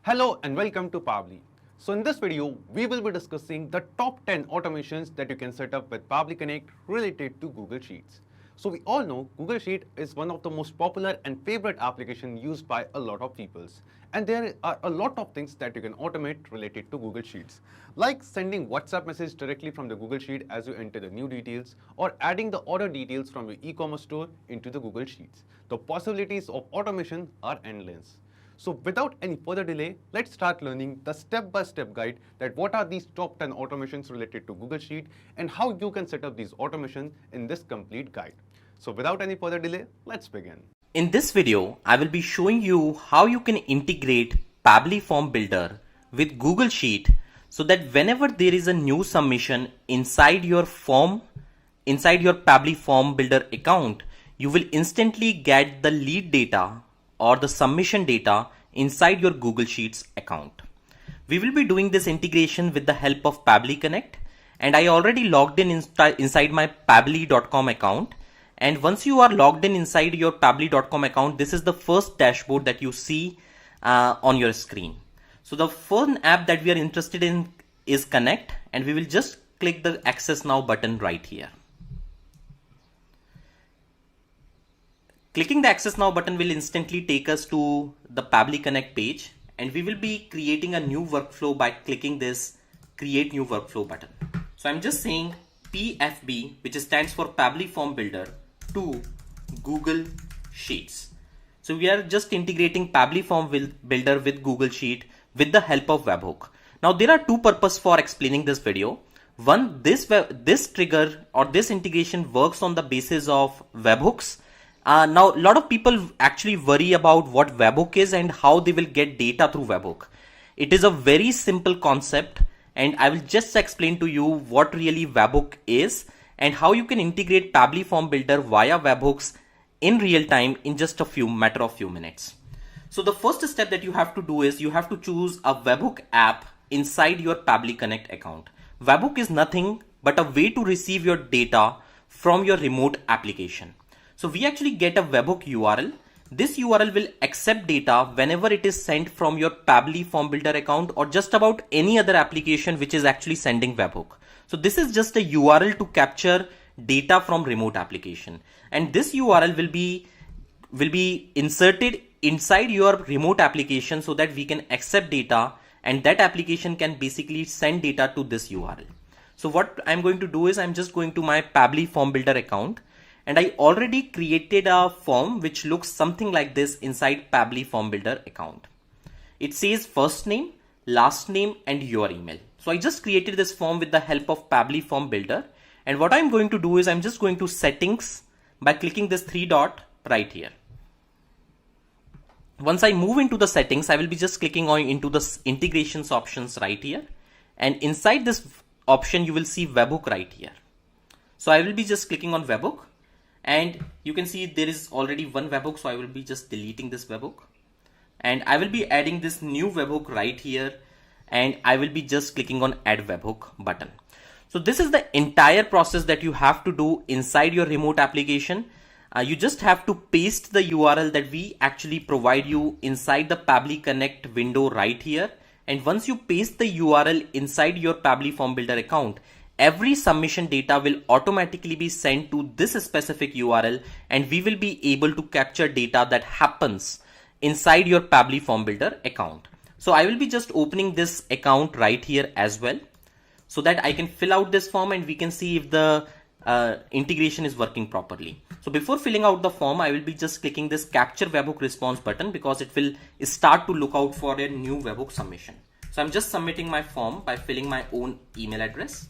Hello and welcome to Pabbly. So in this video, we will be discussing the top 10 automations that you can set up with Pabbly Connect related to Google Sheets. So we all know Google Sheet is one of the most popular and favorite application used by a lot of people. And there are a lot of things that you can automate related to Google Sheets, like sending WhatsApp message directly from the Google Sheet as you enter the new details, or adding the order details from your e-commerce store into the Google Sheets. The possibilities of automation are endless. So without any further delay, let's start learning the step-by-step guide that what are these top 10 automations related to Google Sheet and how you can set up these automations in this complete guide. So without any further delay, let's begin. In this video, I will be showing you how you can integrate Pabbly Form Builder with Google Sheet so that whenever there is a new submission inside your Pabbly Form Builder account, you will instantly get the lead data or the submission data inside your Google Sheets account. We will be doing this integration with the help of Pabbly Connect, and I already logged in inside my pabbly.com account. And once you are logged in inside your pabbly.com account, this is the first dashboard that you see on your screen. So the first app that we are interested in is Connect, and we will just click the Access Now button right here. Clicking the Access Now button will instantly take us to the Pabbly Connect page, and we will be creating a new workflow by clicking this Create New Workflow button. So I'm just saying PFB, which stands for Pabbly Form Builder, to Google Sheets. So we are just integrating Pabbly Form Builder with Google Sheet with the help of webhook. Now there are two purposes for explaining this video. One, this trigger or this integration works on the basis of webhooks. Now, a lot of people actually worry about what webhook is and how they will get data through webhook. It is a very simple concept, and I will just explain to you what really webhook is and how you can integrate Pabbly Form Builder via webhooks in real time in just a matter of few minutes. So the first step that you have to do is you have to choose a webhook app inside your Pabbly Connect account. Webhook is nothing but a way to receive your data from your remote application. So we actually get a webhook URL. This URL will accept data whenever it is sent from your Pabbly Form Builder account or just about any other application which is actually sending webhook. So this is just a URL to capture data from remote application, and this URL will be inserted inside your remote application so that we can accept data, and that application can basically send data to this URL. So what I'm going to do is I'm just going to my Pabbly Form Builder account, and I already created a form which looks something like this inside Pabbly Form Builder account. It says first name, last name, and your email. So I just created this form with the help of Pabbly Form Builder. And what I'm going to do is I'm just going to settings by clicking this three dot right here. Once I move into the settings, I will be just clicking on into the integrations options right here. And inside this option, you will see webhook right here. So I will be just clicking on webhook. And you can see there is already one webhook, so I will be just deleting this webhook, and I will be adding this new webhook right here, and I will be just clicking on add webhook button. So this is the entire process that you have to do inside your remote application. You just have to paste the URL that we actually provide you inside the Pabbly Connect window right here, and once you paste the URL inside your Pabbly Form Builder account, every submission data will automatically be sent to this specific URL, and we will be able to capture data that happens inside your Pabbly Form Builder account. So I will be just opening this account right here as well so that I can fill out this form and we can see if the integration is working properly. So before filling out the form, I will be just clicking this capture webhook response button because it will start to look out for a new webhook submission. So I'm just submitting my form by filling my own email address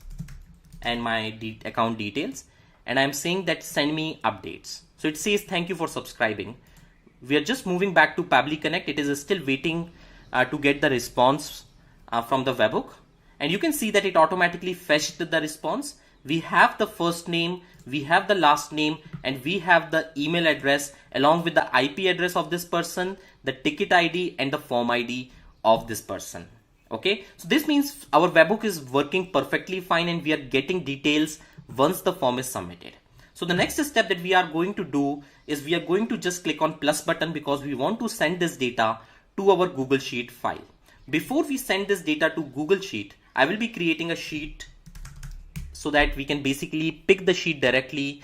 and my account details, and I'm saying that send me updates. So it says thank you for subscribing. We are just moving back to Pabbly Connect. It is still waiting to get the response from the webhook, and you can see that it automatically fetched the response. We have the first name, we have the last name, and we have the email address along with the IP address of this person, the ticket ID, and the form ID of this person. Okay, so this means our webhook is working perfectly fine and we are getting details once the form is submitted. So the next step that we are going to do is we are going to just click on plus button because we want to send this data to our Google Sheet file. before we send this data to Google Sheet, I will be creating a sheet so that we can basically pick the sheet directly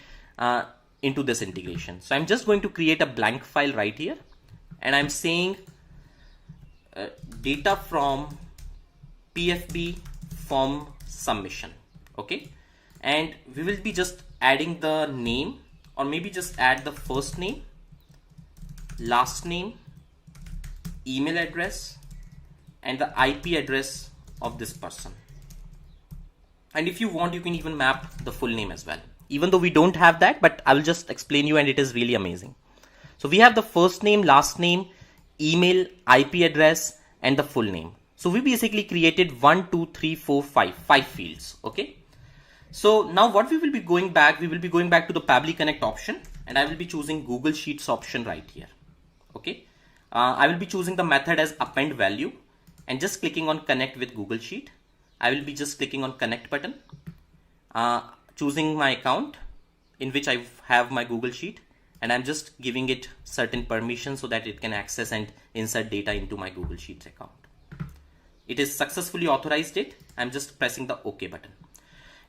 into this integration. So I'm just going to create a blank file right here, and I'm saying data from PFB form submission. Okay, and we will be just adding the name, or maybe just add the first name, last name, email address, and the IP address of this person. And if you want, you can even map the full name as well, even though we don't have that, but I will just explain you, and it is really amazing. So we have the first name, last name, email, IP address, and the full name. So we basically created 5 fields. Okay, so now what we will be going back, to the Pabbly Connect option, and I will be choosing Google Sheets option right here. Okay, I will be choosing the method as append value, and just clicking on connect with Google Sheet. I will be just clicking on connect button, choosing my account in which I have my Google Sheet, and I'm just giving it certain permissions so that it can access and insert data into my Google Sheets account. It is successfully authorized it. I'm just pressing the OK button.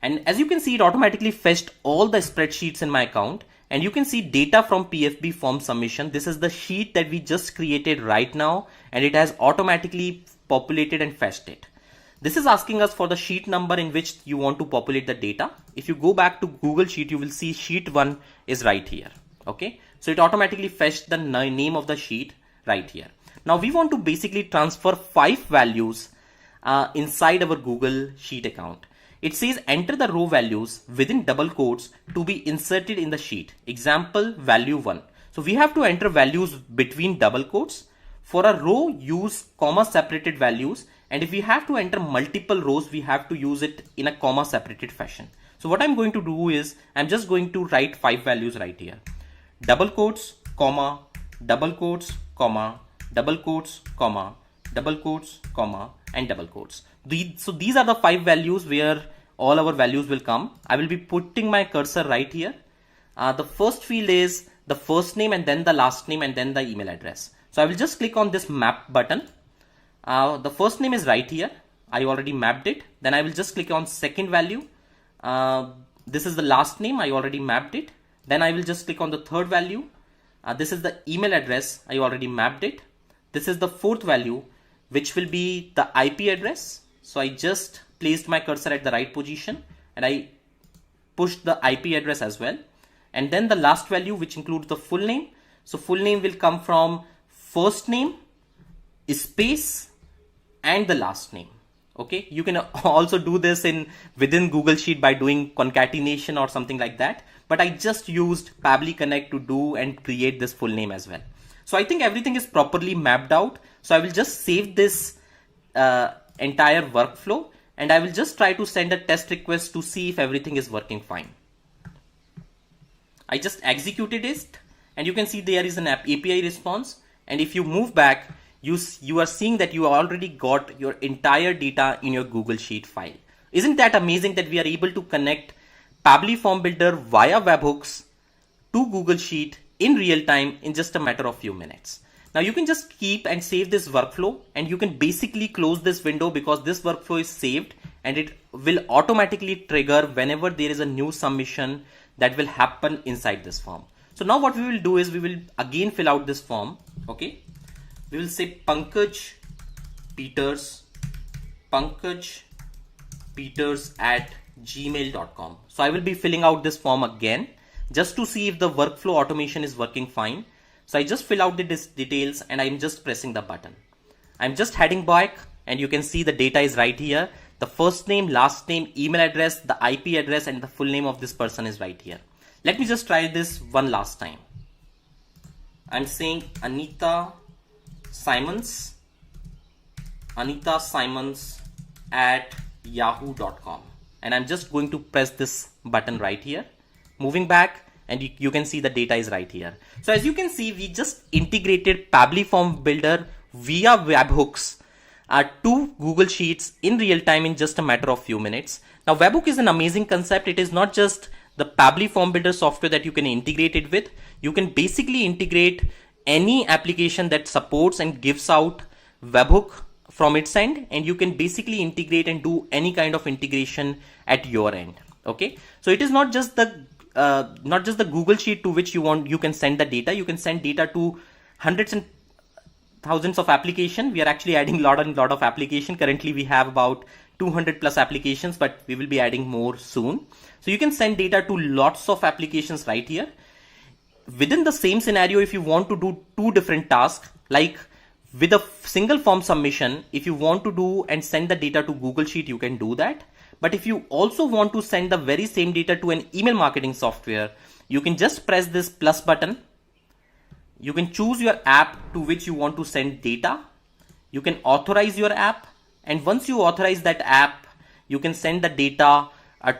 And as you can see, it automatically fetched all the spreadsheets in my account, and you can see data from PFB form submission. This is the sheet that we just created right now, and it has automatically populated and fetched it. This is asking us for the sheet number in which you want to populate the data. If you go back to Google Sheet, you will see sheet 1 is right here. Okay, so it automatically fetched the name of the sheet right here. Now we want to basically transfer 5 values inside our Google Sheet account. It says enter the row values within double quotes to be inserted in the sheet. Example, value 1. So we have to enter values between double quotes. For a row, use comma separated values, and if we have to enter multiple rows, we have to use it in a comma separated fashion. So what I'm going to do is I'm just going to write 5 values right here. Double quotes, comma, double quotes, comma, double quotes, comma, double quotes, comma, and double quotes. So these are the 5 values where all our values will come. I will be putting my cursor right here. The first field is the first name, and then the last name, and then the email address. So I will just click on this map button. The first name is right here. I already mapped it. Then I will just click on second value. This is the last name. I already mapped it. Then I will just click on the third value. This is the email address. I already mapped it. This is the fourth value, which will be the IP address. So I just placed my cursor at the right position, and I pushed the IP address as well. And then the last value, which includes the full name. So full name will come from first name, space, and the last name. Okay, you can also do this within Google Sheet by doing concatenation or something like that, but I just used Pabbly Connect to do and create this full name as well. So I think everything is properly mapped out. So I will just save this entire workflow, and I will just try to send a test request to see if everything is working fine. I just executed it, and you can see there is an API response. And if you move back, you are seeing that you already got your entire data in your Google Sheet file. Isn't that amazing that we are able to connect Pabbly Form Builder via webhooks to Google Sheet in real time in just a matter of few minutes? Now you can just keep and save this workflow, and you can basically close this window because this workflow is saved, and it will automatically trigger whenever there is a new submission that will happen inside this form. So now what we will do is we will again fill out this form. Okay, we will say Pankaj Peters at gmail.com. So I will be filling out this form again just to see if the workflow automation is working fine. So I just fill out the details, and I'm just pressing the button. I'm just heading back, and you can see the data is right here. The first name, last name, email address, the IP address, and the full name of this person is right here. Let me just try this one last time. I'm saying Anita Simons at yahoo.com, and I'm just going to press this button right here, moving back, and you can see the data is right here. So as you can see, we just integrated Pabbly Form Builder via webhooks to Google Sheets in real time in just a matter of few minutes. Now webhook is an amazing concept. It is not just the Pabbly Form Builder software that you can integrate it with. You can basically integrate any application that supports and gives out webhook from its end, and you can basically integrate and do any kind of integration at your end. Okay, so it is not just the Google Sheet to which you can send the data. You can send data to hundreds and thousands of application. We are actually adding lot of application. Currently we have about 200 plus applications, but we will be adding more soon. So you can send data to lots of applications right here. Within the same scenario, if you want to do two different tasks, like with a single form submission, if you want to do and send the data to Google Sheet, you can do that. But if you also want to send the very same data to an email marketing software, you can just press this plus button. You can choose your app to which you want to send data. You can authorize your app, and once you authorize that app, you can send the data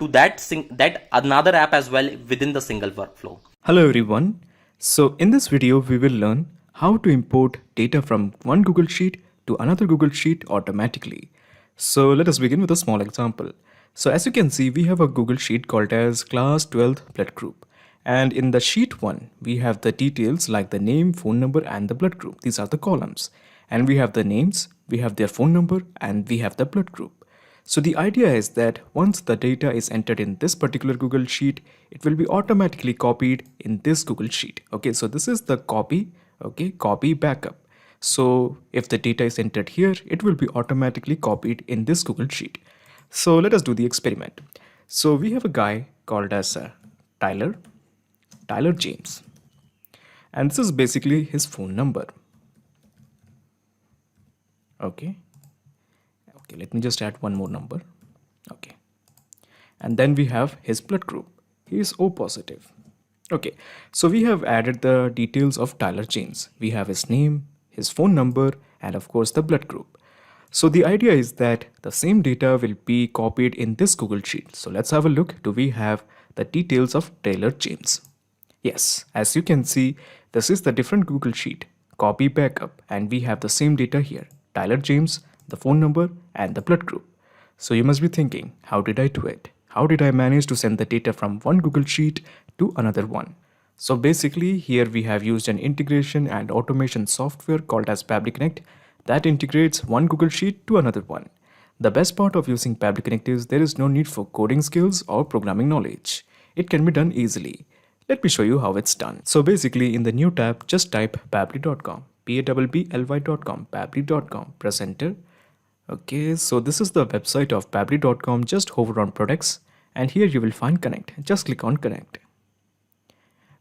to that another app as well within the single workflow. Hello everyone. So in this video we will learn how to import data from one Google Sheet to another Google Sheet automatically. So let us begin with a small example. So as you can see, we have a Google Sheet called as class 12th blood group. And in the sheet 1, we have the details like the name, phone number and the blood group. These are the columns. And we have the names, we have their phone number and we have the blood group. So the idea is that once the data is entered in this particular Google Sheet, it will be automatically copied in this Google Sheet. Okay, so this is the copy, okay, copy backup. So if the data is entered here, it will be automatically copied in this Google Sheet. So let us do the experiment. So we have a guy called as Tyler James. And this is basically his phone number. Okay, let me just add one more number. Okay. And then we have his blood group. He is O positive. Okay, so we have added the details of Tyler James. We have his name, his phone number, and of course the blood group. So the idea is that the same data will be copied in this Google Sheet. So let's have a look. Do we have the details of Tyler James? Yes, as you can see, this is the different Google Sheet, copy backup, and we have the same data here, Tyler James, the phone number, and the blood group. So you must be thinking, how did I do it? How did I manage to send the data from one Google Sheet to another one? So basically, here we have used an integration and automation software called as Pabbly Connect that integrates one Google Sheet to another one. The best part of using Pabbly Connect is there is no need for coding skills or programming knowledge. It can be done easily. Let me show you how it's done. So basically in the new tab, just type pabbly.com, pabbly.com, pabbly.com, press enter. Okay, so this is the website of pabbly.com. Just hover on products and here you will find connect. Just click on connect.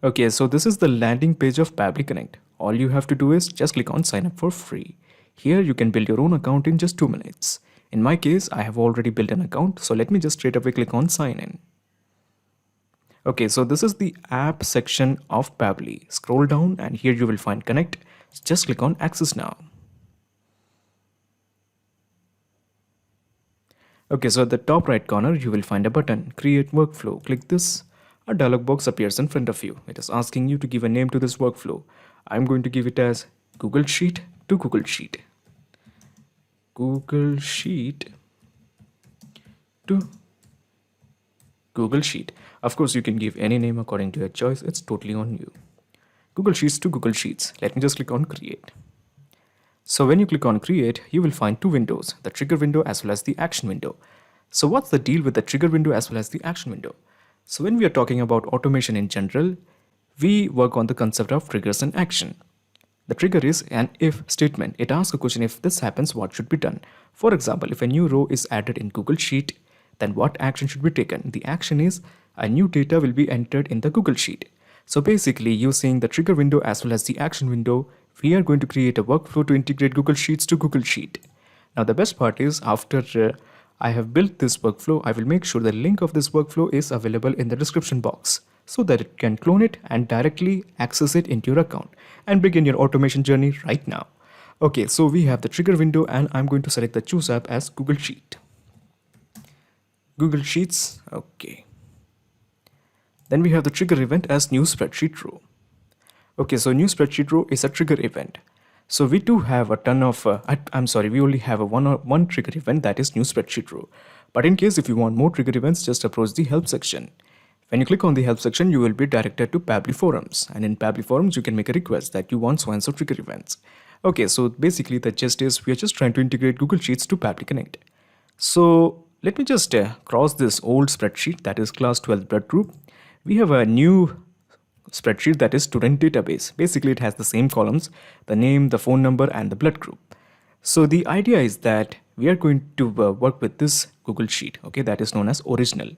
Okay, so this is the landing page of Pabbly Connect. All you have to do is just click on sign up for free. Here you can build your own account in just 2 minutes. In my case, I have already built an account, so let me just straight away click on sign in. Okay, so this is the app section of Pabbly. Scroll down and here you will find connect. Just click on access now. Okay, so at the top right corner, you will find a button, create workflow. Click this. A dialog box appears in front of you. It is asking you to give a name to this workflow. I'm going to give it as Google Sheet to Google Sheet. Google Sheet to Google Sheet. Of course, you can give any name according to your choice. It's totally on you. Google Sheets to Google Sheets. Let me just click on create. So when you click on create, you will find two windows, the trigger window as well as the action window. So what's the deal with the trigger window as well as the action window? So when we are talking about automation in general, we work on the concept of triggers and action. The trigger is an if statement. It asks a question, if this happens, what should be done? For example, if a new row is added in Google Sheet, then what action should be taken? The action is a new data will be entered in the Google Sheet. So basically, using the trigger window as well as the action window, we are going to create a workflow to integrate Google Sheets to Google Sheet. Now the best part is after I have built this workflow, I will make sure the link of this workflow is available in the description box so that it can clone it and directly access it into your account and begin your automation journey right now. Okay, so we have the trigger window and I'm going to select the choose app as Google Sheet. Google Sheets, okay. Then we have the trigger event as new spreadsheet row. Okay, so new spreadsheet row is a trigger event. So we do have a ton of, we only have one trigger event, that is new spreadsheet row. But in case if you want more trigger events, just approach the help section. When you click on the help section, you will be directed to Pabbly forums. And in Pabbly forums, you can make a request that you want so and so trigger events. Okay, so basically the gist is we are just trying to integrate Google Sheets to Pabbly Connect. So let me just cross this old spreadsheet that is class 12 blood group. We have a new spreadsheet that is student database. Basically it has the same columns, the name, the phone number and the blood group. So the idea is that we are going to work with this Google Sheet, okay, that is known as original.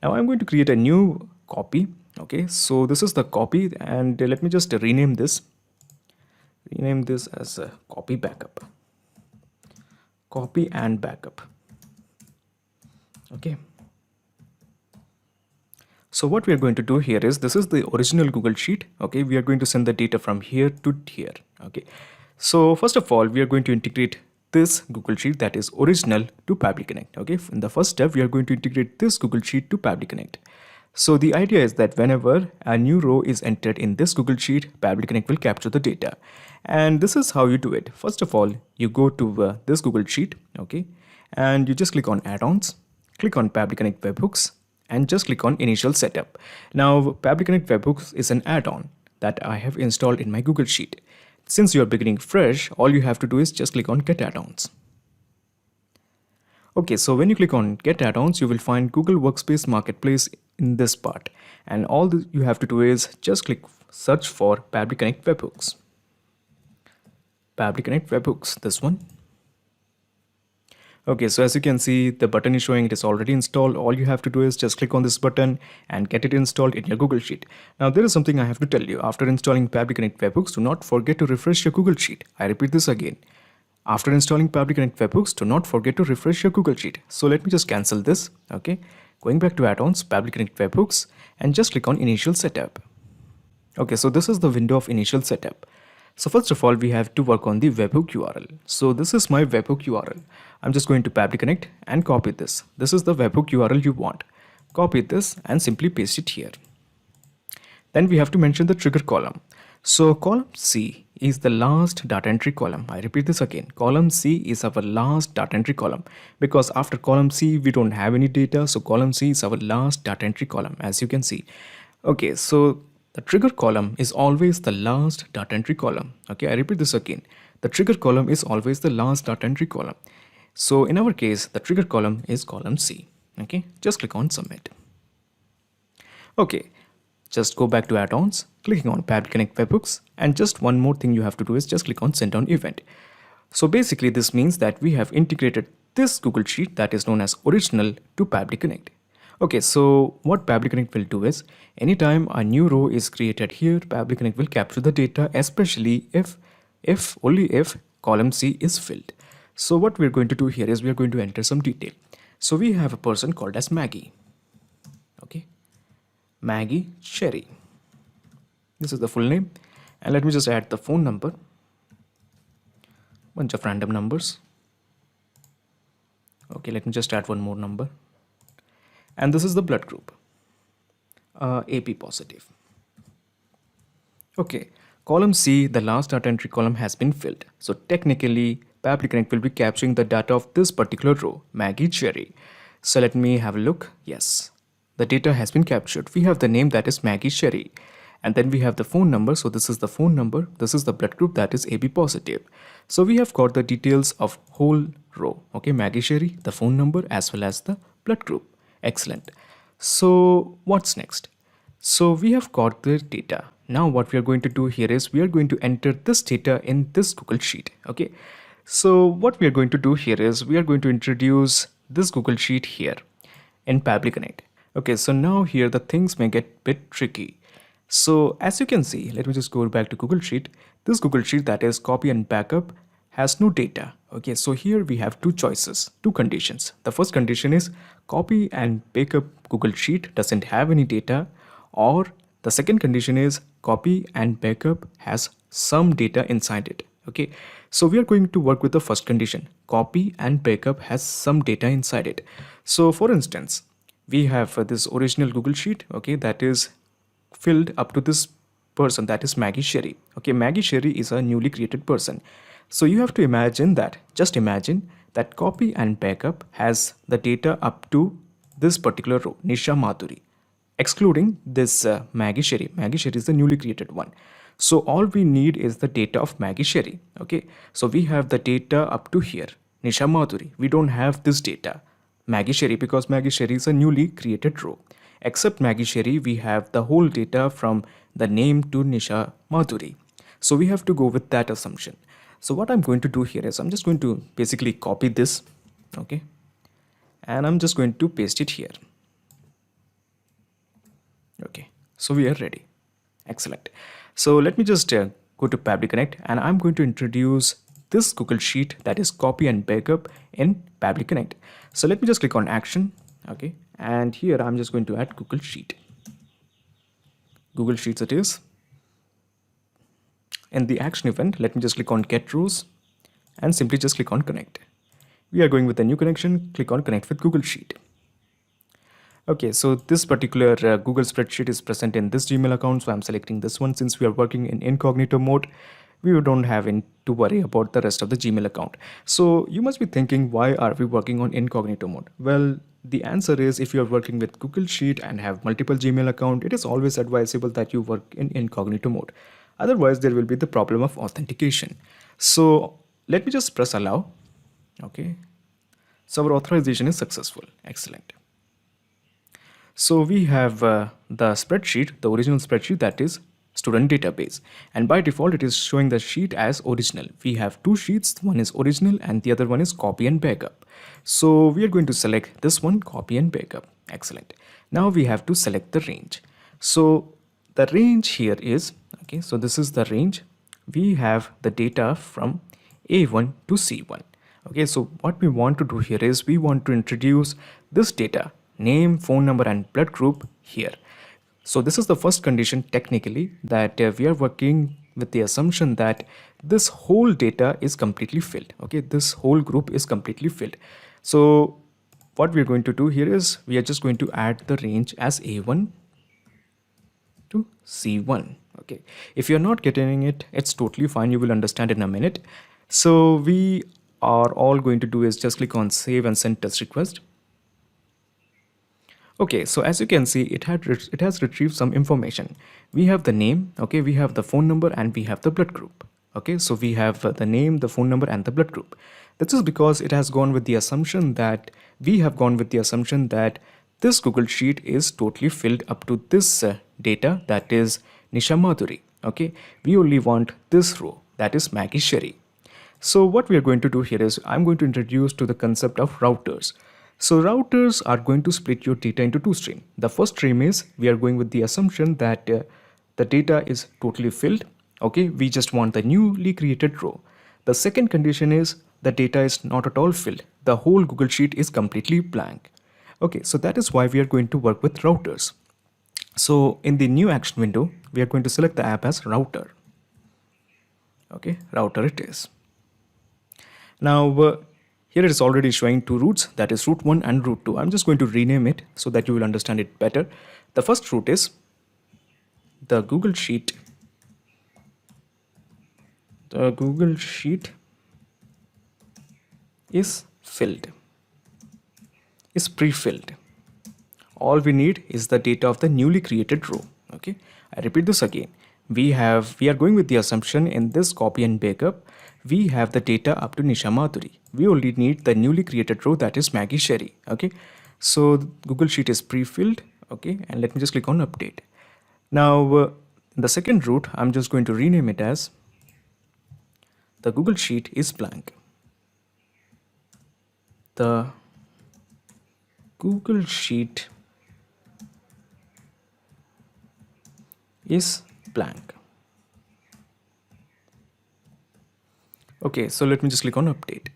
Now I'm going to create a new copy, okay, so this is the copy and let me just rename this as a copy backup, copy and backup, okay. So what we are going to do here is, this is the original Google Sheet, okay, we are going to send the data from here to here, okay. So first of all, we are going to integrate this Google Sheet that is original to Pabbly Connect, okay. In the first step, we are going to integrate this Google Sheet to Pabbly Connect. So the idea is that whenever a new row is entered in this Google Sheet, Pabbly Connect will capture the data. And this is how you do it. First of all, you go to this Google Sheet, okay, and you just click on add-ons, click on Pabbly Connect webhooks, and just click on initial setup. Now, Pabbly Connect webhooks is an add-on that I have installed in my Google Sheet. Since you are beginning fresh, all you have to do is just click on get add-ons. Okay, so when you click on get add-ons, you will find Google Workspace Marketplace in this part. And all you have to do is just click search for Pabbly Connect webhooks. Pabbly Connect webhooks, this one. Okay, so as you can see, the button is showing it is already installed. All you have to do is just click on this button and get it installed in your Google Sheet. Now, there is something I have to tell you. After installing Pabbly Connect webhooks, do not forget to refresh your Google Sheet. I repeat this again. After installing Pabbly Connect webhooks, do not forget to refresh your Google Sheet. So let me just cancel this, okay. Going back to add-ons, Pabbly Connect webhooks, and just click on initial setup. Okay, so this is the window of initial setup. So first of all, we have to work on the webhook URL. So this is my webhook URL. I'm just going to Pabbly Connect and copy this. This is the webhook URL you want. Copy this and simply paste it here. Then we have to mention the trigger column. So column C is the last data entry column. I repeat this again. Column C is our last data entry column because after column C, we don't have any data. So column C is our last data entry column, as you can see. Okay, so the trigger column is always the last data entry column. Okay, I repeat this again. The trigger column is always the last data entry column. So in our case, the trigger column is column C. Okay, just click on submit. Okay, just go back to add-ons, clicking on Pabbly Connect webhooks, and just one more thing you have to do is just click on send on event. So basically this means that we have integrated this Google Sheet that is known as original to Pabbly Connect. Okay, so what Pabbly Connect will do is, anytime a new row is created here, Pabbly Connect will capture the data, especially if only if column C is filled. So what we're going to do here is we are going to enter some detail. So we have a person called as Maggie. Okay, Maggie Cherry. This is the full name. And let me just add the phone number. Bunch of random numbers. Okay, let me just add one more number. And this is the blood group, AP positive. Okay, column C, the last data entry column has been filled. So technically, Pabbly Connect will be capturing the data of this particular row, Maggie Cherry. So let me have a look. Yes, the data has been captured. We have the name that is Maggie Cherry. And then we have the phone number. So this is the phone number. This is the blood group that is AB positive. So we have got the details of whole row. Okay, Maggie Cherry, the phone number as well as the blood group. Excellent. So what's next? So we have got the data. Now what we are going to do here is we are going to enter this data in this Google Sheet. Okay. So what we are going to do here is we are going to introduce this Google Sheet here in Pabbly Connect. Okay. So now here the things may get a bit tricky. So as you can see, let me just go back to Google Sheet. This Google Sheet that is copy and backup has no data. Okay, so here we have two choices, two conditions. The first condition is copy and backup Google Sheet doesn't have any data, or the second condition is copy and backup has some data inside it. Okay, so we are going to work with the first condition, copy and backup has some data inside it. So for instance, we have this original Google Sheet, okay, that is filled up to this person, that is Maggie Cherry. Okay, Maggie Cherry is a newly created person. So you have to imagine that, just imagine that copy and backup has the data up to this particular row, Nisha Madhuri, excluding this Maggie Cherry. Maggie Cherry is the newly created one. So all we need is the data of Maggie Sherry. Okay, so we have the data up to here, Nisha Madhuri. We don't have this data, Maggie Sherry, because Maggie Sherry is a newly created row. Except Maggie Sherry, we have the whole data from the name to Nisha Madhuri. So we have to go with that assumption. So what I'm going to do here is I'm just going to basically copy this, okay, and I'm just going to paste it here. Okay, so we are ready. Excellent. So let me just go to Pabbly Connect, and I'm going to introduce this Google Sheet, that is copy and backup in Pabbly Connect. So let me just click on action, okay, and here I'm just going to add Google Sheet. Google Sheets it is. In the action event, let me just click on get rows and simply just click on connect. We are going with a new connection. Click on connect with Google Sheet. Okay, so this particular Google spreadsheet is present in this Gmail account, so I'm selecting this one. Since we are working in incognito mode, we don't have to worry about the rest of the Gmail account. So you must be thinking, why are we working on incognito mode? Well, the answer is, if you are working with Google Sheet and have multiple Gmail account, it is always advisable that you work in incognito mode. Otherwise, there will be the problem of authentication. So let me just press allow. Okay, so our authorization is successful. Excellent. So we have the spreadsheet, the original spreadsheet, that is student database, and by default it is showing the sheet as original. We have two sheets, one is original and the other one is copy and backup. So we are going to select this one, copy and backup. Excellent. Now we have to select the range. So the range here is, okay, so this is the range. We have the data from A1 to C1. Okay, so what we want to do here is we want to introduce this data, name, phone number and blood group here. So this is the first condition technically, that we are working with the assumption that this whole data is completely filled. Okay, this whole group is completely filled. So what we are going to do here is we are just going to add the range as A1 to C1. Okay, if you're not getting it, it's totally fine. You will understand in a minute. So we are all going to do is just click on save and send test request. Okay, so as you can see, it has retrieved some information. We have the name, okay, we have the phone number and we have the blood group. Okay, so we have the name, the phone number and the blood group. This is because it has gone with the assumption that this Google Sheet is totally filled up to this data, that is Nisha Madhuri. Okay, we only want this row, that is Maggie Sherry. So what we are going to do here is I'm going to introduce to the concept of routers. So routers are going to split your data into two streams. The first stream is we are going with the assumption that the data is totally filled. Okay, we just want the newly created row. The second condition is the data is not at all filled. The whole Google Sheet is completely blank. Okay, so that is why we are going to work with routers. So in the new action window, we are going to select the app as router. Okay, router it is. Now here it is already showing two routes, that is route 1 and route 2. I'm just going to rename it so that you will understand it better. The first route is the Google Sheet. The Google Sheet is filled, is pre-filled. All we need is the data of the newly created row. Okay, I repeat this again. We are going with the assumption in this copy and backup, we have the data up to Nisha Madhuri. We only need the newly created row, that is Maggie Sherry. Okay, so Google Sheet is pre-filled. Okay, and let me just click on update. Now the second route, I'm just going to rename it as the Google Sheet is blank. The Google Sheet is blank. Okay, so let me just click on update.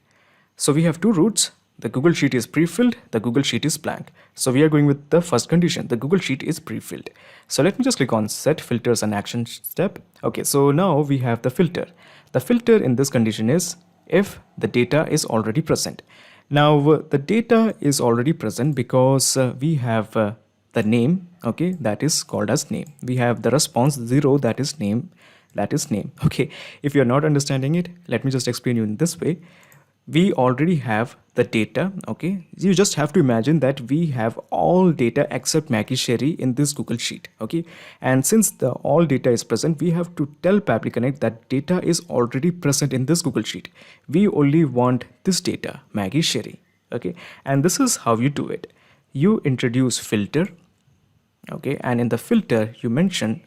So we have two routes. The Google Sheet is pre-filled, the Google Sheet is blank. So we are going with the first condition, the Google Sheet is pre-filled. So let me just click on set filters and action step. Okay, so now we have the filter. The filter in this condition is if the data is already present. Now the data is already present because we have the name, okay, that is called as name. We have the response 0, that is name. Okay, if you're not understanding it, let me just explain you in this way. We already have the data. Okay, you just have to imagine that we have all data except Maggie Sherry in this Google Sheet. Okay, and since the all data is present, we have to tell Pabbly Connect that data is already present in this Google Sheet. We only want this data, Maggie Sherry. Okay, and this is how you do it. You introduce filter. Okay, and in the filter you mention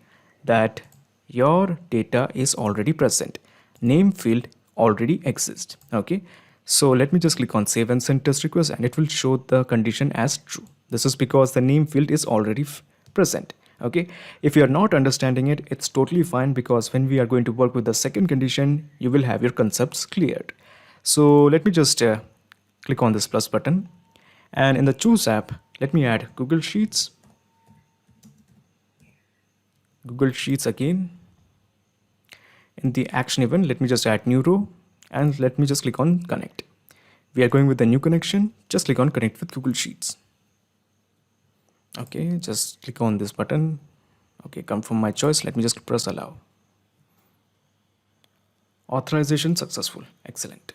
that your data is already present, name field already exists. Okay, so let me just click on save and send test request, and it will show the condition as true. This is because the name field is already present. Okay, if you are not understanding it, it's totally fine, because when we are going to work with the second condition, you will have your concepts cleared. So let me just click on this plus button, and in the choose app, let me add Google Sheets. Google Sheets again. In the action event, let me just add new row, and let me just click on connect. We are going with the new connection. Just click on connect with Google Sheets. Okay, just click on this button. Okay, confirm my choice. Let me just press allow. Authorization successful. Excellent.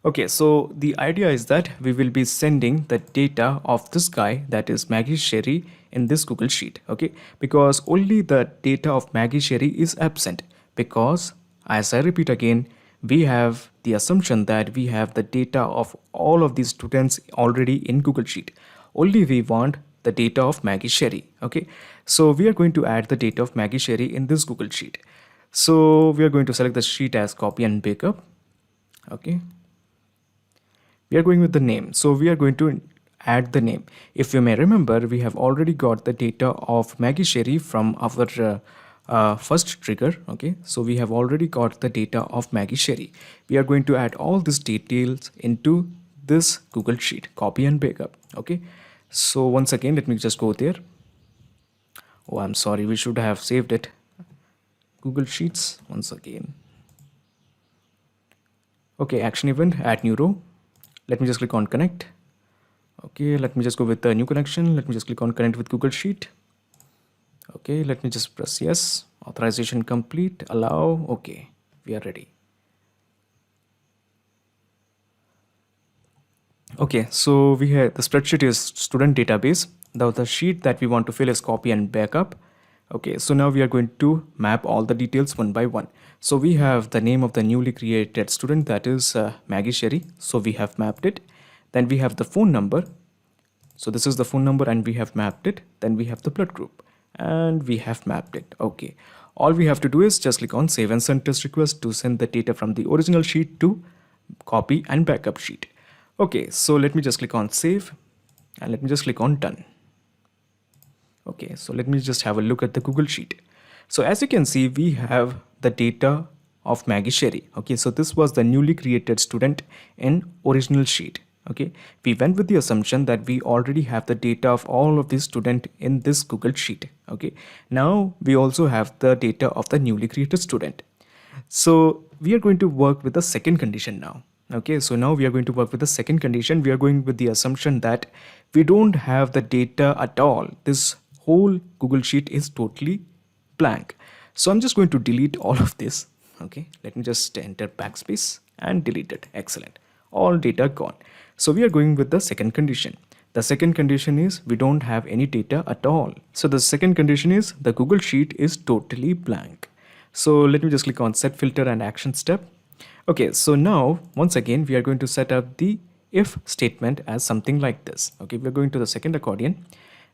Okay, so the idea is that we will be sending the data of this guy, that is Maggie Sherry, in this Google Sheet. Okay, because only the data of Maggie Sherry is absent, because as I repeat again, we have the assumption that we have the data of all of these students already in Google Sheet. Only we want the data of Maggie Sherry. Okay, so we are going to add the data of Maggie Sherry in this Google Sheet. So we are going to select the sheet as copy and backup. Okay, we are going with the name, so we are going to add the name. If you may remember, we have already got the data of Maggie Sherry from our first trigger. Okay, so we have already got the data of Maggie Sherry. We are going to add all these details into this Google Sheet, copy and backup. Okay, so once again, let me just go there. Oh, I'm sorry, we should have saved it. Google Sheets once again. Okay, action event, add new row. Let me just click on connect. Okay, let me just go with the new connection. Let me just click on connect with Google Sheet. Okay, let me just press yes. Authorization complete, allow. Okay, we are ready. Okay, so we have the spreadsheet is student database. Now the sheet that we want to fill is copy and backup. Okay, so now we are going to map all the details one by one. So we have the name of the newly created student, that is Maggie Sherry. So we have mapped it. Then we have the phone number. So this is the phone number and we have mapped it. Then we have the blood group and we have mapped it. Okay, all we have to do is just click on save and send test request to send the data from the original sheet to copy and backup sheet. Okay, so let me just click on save and let me just click on done. Okay, so let me just have a look at the Google Sheet. So as you can see, we have the data of Maggie Sherry. Okay, so this was the newly created student in original sheet. Okay, we went with the assumption that we already have the data of all of these students in this Google Sheet. Okay, now we also have the data of the newly created student. So we are going to work with the second condition now. Okay, so now we are going to work with the second condition. We are going with the assumption that we don't have the data at all. This whole Google Sheet is totally blank. So I'm just going to delete all of this. Okay, let me just enter backspace and delete it. Excellent. All data gone. So we are going with the second condition. The second condition is we don't have any data at all. So the second condition is the Google Sheet is totally blank. So let me just click on set filter and action step. Okay, so now once again we are going to set up the if statement as something like this. Okay, we are going to the second accordion.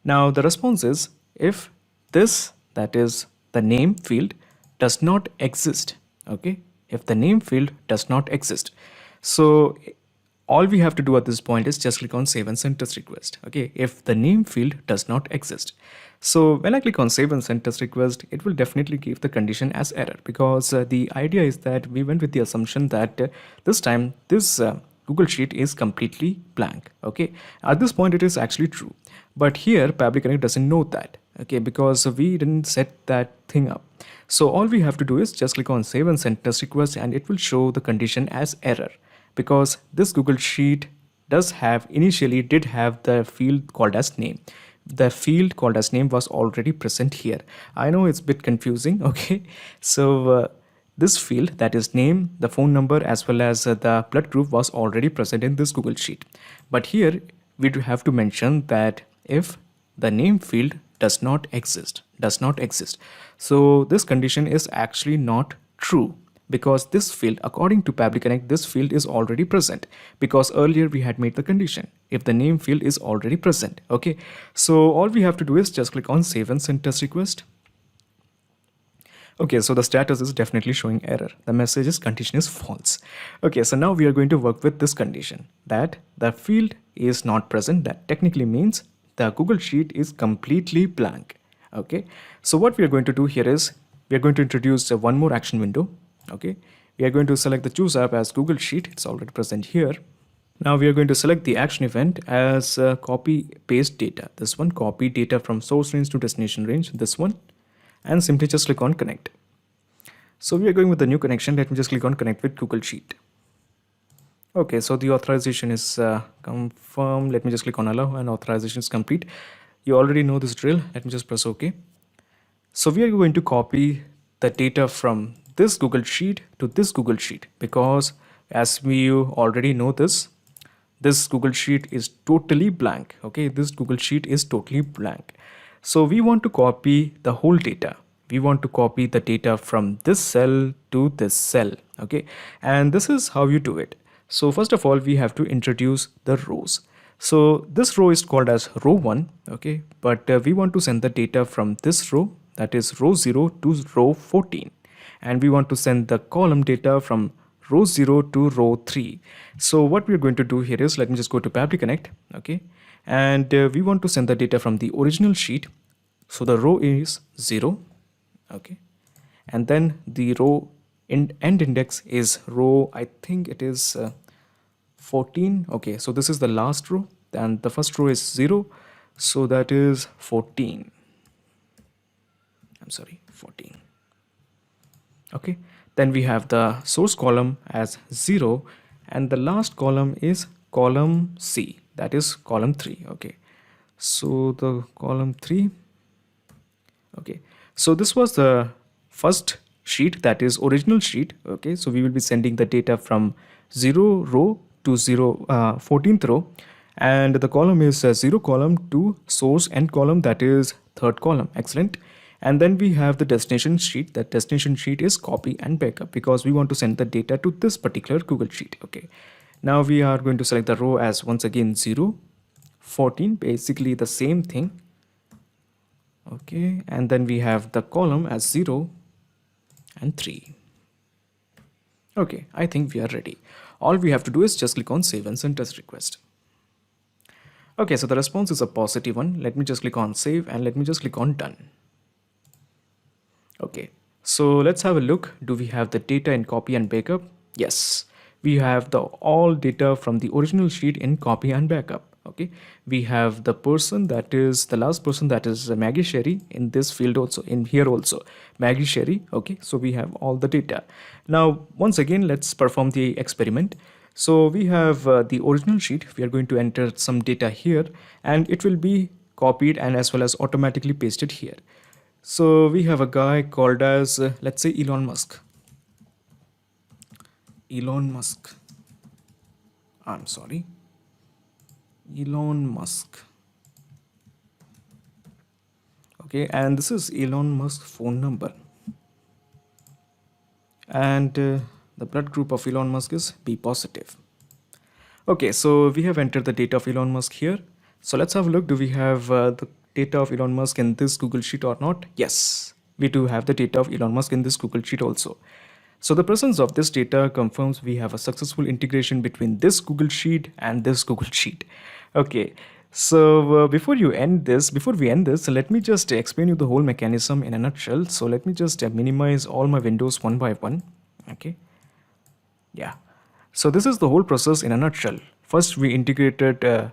Now the response is if this, that is the name field, does not exist. Okay, if the name field does not exist. So all we have to do at this point is just click on save and send test request. Okay, if the name field does not exist. So when I click on save and send test request, it will definitely give the condition as error, because the idea is that we went with the assumption that this time this Google Sheet is completely blank. Okay, at this point it is actually true, but here Pabbly Connect doesn't know that. Okay, because we didn't set that thing up. So all we have to do is just click on save and send test request, and it will show the condition as error, because this Google Sheet initially did have the field called as name. The field called as name was already present here. I know it's a bit confusing. Okay, so this field, that is name, the phone number, as well as the blood group was already present in this Google Sheet. But here we do have to mention that if the name field does not exist. So this condition is actually not true, because this field, according to Pabbly Connect, this field is already present, because earlier we had made the condition if the name field is already present. Okay, so all we have to do is just click on save and send test request. Okay, so the status is definitely showing error. The message is condition is false. Okay, so now we are going to work with this condition that the field is not present. That technically means the Google Sheet is completely blank. Okay, so what we are going to do here is we are going to introduce one more action window. Okay, we are going to select the choose app as Google Sheet. It's already present here. Now we are going to select the action event as copy paste data. This one, copy data from source range to destination range. This one, and simply just click on connect. So we are going with the new connection. Let me just click on connect with Google Sheet. Okay, so the authorization is confirmed. Let me just click on allow, and authorization is complete. You already know this drill. Let me just press OK. So we are going to copy the data from this Google Sheet to this Google Sheet, because as we already know this Google Sheet is totally blank. Okay, this Google Sheet is totally blank. So we want to copy the whole data. We want to copy the data from this cell to this cell. Okay, and this is how you do it. So first of all, we have to introduce the rows. So this row is called as row 1. Okay, but we want to send the data from this row, that is row 0 to row 14, and we want to send the column data from row 0 to row 3. So what we're going to do here is, let me just go to Pabbly Connect. Okay, and we want to send the data from the original sheet. So the row is 0. Okay, and then the row end index is row, I think it is 14. Okay, so this is the last row, and the first row is 0, so that is 14. I'm sorry, 14. Okay, then we have the source column as 0, and the last column is column C, that is column 3. Okay, so the column 3. Okay, so this was the first sheet, that is original sheet. Okay, so we will be sending the data from 0 row to 14th row, and the column is 0 column to source end column, that is third column. Excellent. And then we have the destination sheet. That destination sheet is copy and backup, because we want to send the data to this particular Google Sheet. Okay, now we are going to select the row as once again 0, 14, basically the same thing. Okay, and then we have the column as 0 and 3. Okay, I think we are ready. All we have to do is just click on save and send test request. Okay, so the response is a positive one. Let me just click on save, and let me just click on done. Okay, so let's have a look. Do we have the data in copy and backup? Yes, we have the all data from the original sheet in copy and backup. Okay, we have the person, that is the last person, that is Maggie Sherry, in this field also, in here also Maggie Sherry. Okay, so we have all the data. Now once again, let's perform the experiment. So we have the original sheet. We are going to enter some data here, and it will be copied and as well as automatically pasted here. So we have a guy called as let's say Elon Musk. I'm sorry, Elon Musk. Okay, and this is Elon Musk's phone number, and the blood group of Elon Musk is B positive. Okay, so we have entered the data of Elon Musk here. So let's have a look. Do we have the data of Elon Musk in this Google Sheet or not? Yes, we do have the data of Elon Musk in this Google Sheet also. So the presence of this data confirms we have a successful integration between this Google Sheet and this Google Sheet. Okay, so before we end this, let me just explain you the whole mechanism in a nutshell. So let me just minimize all my windows one by one. Okay, yeah. So this is the whole process in a nutshell. First, we integrated a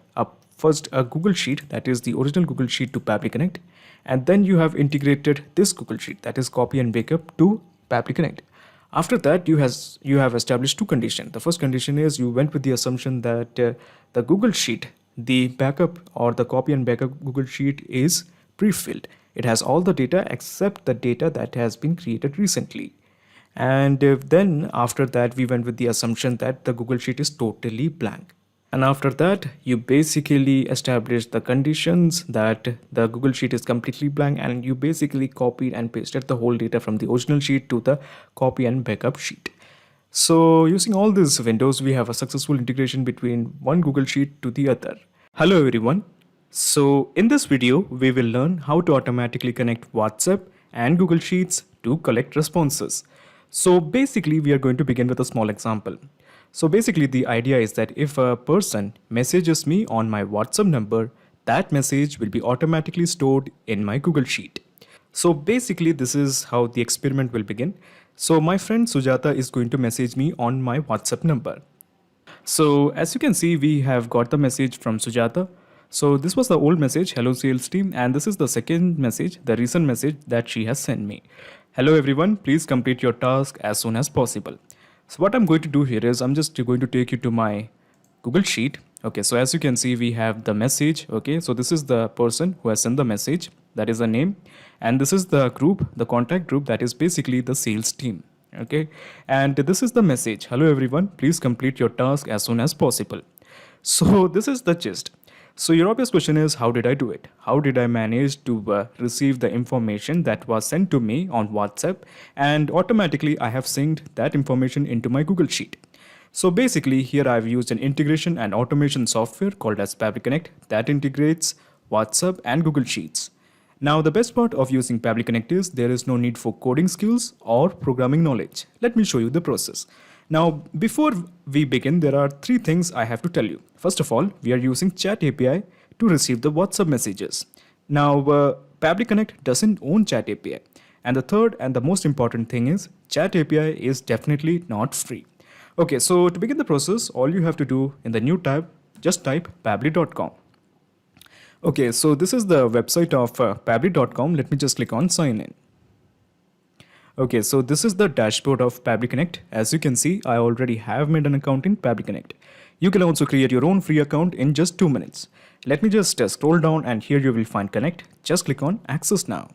Google Sheet, that is the original Google Sheet, to Pabbly Connect, and then you have integrated this Google Sheet, that is copy and backup, to Pabbly Connect. After that, you have established two conditions. The first condition is you went with the assumption that the Google Sheet, the backup or the copy and backup Google Sheet, is pre-filled. It has all the data except the data that has been created recently. And then after that, we went with the assumption that the Google Sheet is totally blank. And after that, you basically establish the conditions that the Google Sheet is completely blank, and you basically copied and pasted the whole data from the original sheet to the copy and backup sheet. So using all these windows, we have a successful integration between one Google Sheet to the other. Hello everyone. So in this video, we will learn how to automatically connect WhatsApp and Google Sheets to collect responses. So basically, we are going to begin with a small example. So basically, the idea is that if a person messages me on my WhatsApp number, that message will be automatically stored in my Google Sheet. So basically, this is how the experiment will begin. So my friend Sujata is going to message me on my WhatsApp number. So as you can see, we have got the message from Sujata. So this was the old message, hello sales team, and this is the second message, the recent message that she has sent me. Hello everyone, please complete your task as soon as possible. So what I'm going to do here is I'm just going to take you to my Google Sheet. Okay, so as you can see, we have the message. Okay, so this is the person who has sent the message, that is the name, and this is the group, the contact group, that is basically the sales team. Okay, and this is the message, hello everyone, please complete your task as soon as possible. So this is the gist. So your obvious question is, how did I do it? How did I manage to receive the information that was sent to me on WhatsApp, and automatically I have synced that information into my Google Sheet? So basically here I've used an integration and automation software called as Pabbly Connect that integrates WhatsApp and Google Sheets. Now the best part of using Pabbly Connect is there is no need for coding skills or programming knowledge. Let me show you the process. Now, before we begin, there are three things I have to tell you. First of all, we are using Chat API to receive the WhatsApp messages. Now, Pabbly Connect doesn't own Chat API. And the third and the most important thing is Chat API is definitely not free. Okay, so to begin the process, all you have to do in the new tab, just type pabbly.com. Okay, so this is the website of pabbly.com. Let me just click on sign in. Okay, so this is the dashboard of Pabbly Connect. As you can see, I already have made an account in Pabbly Connect. You can also create your own free account in just 2 minutes. Let me just scroll down, and here you will find Connect. Just click on Access Now.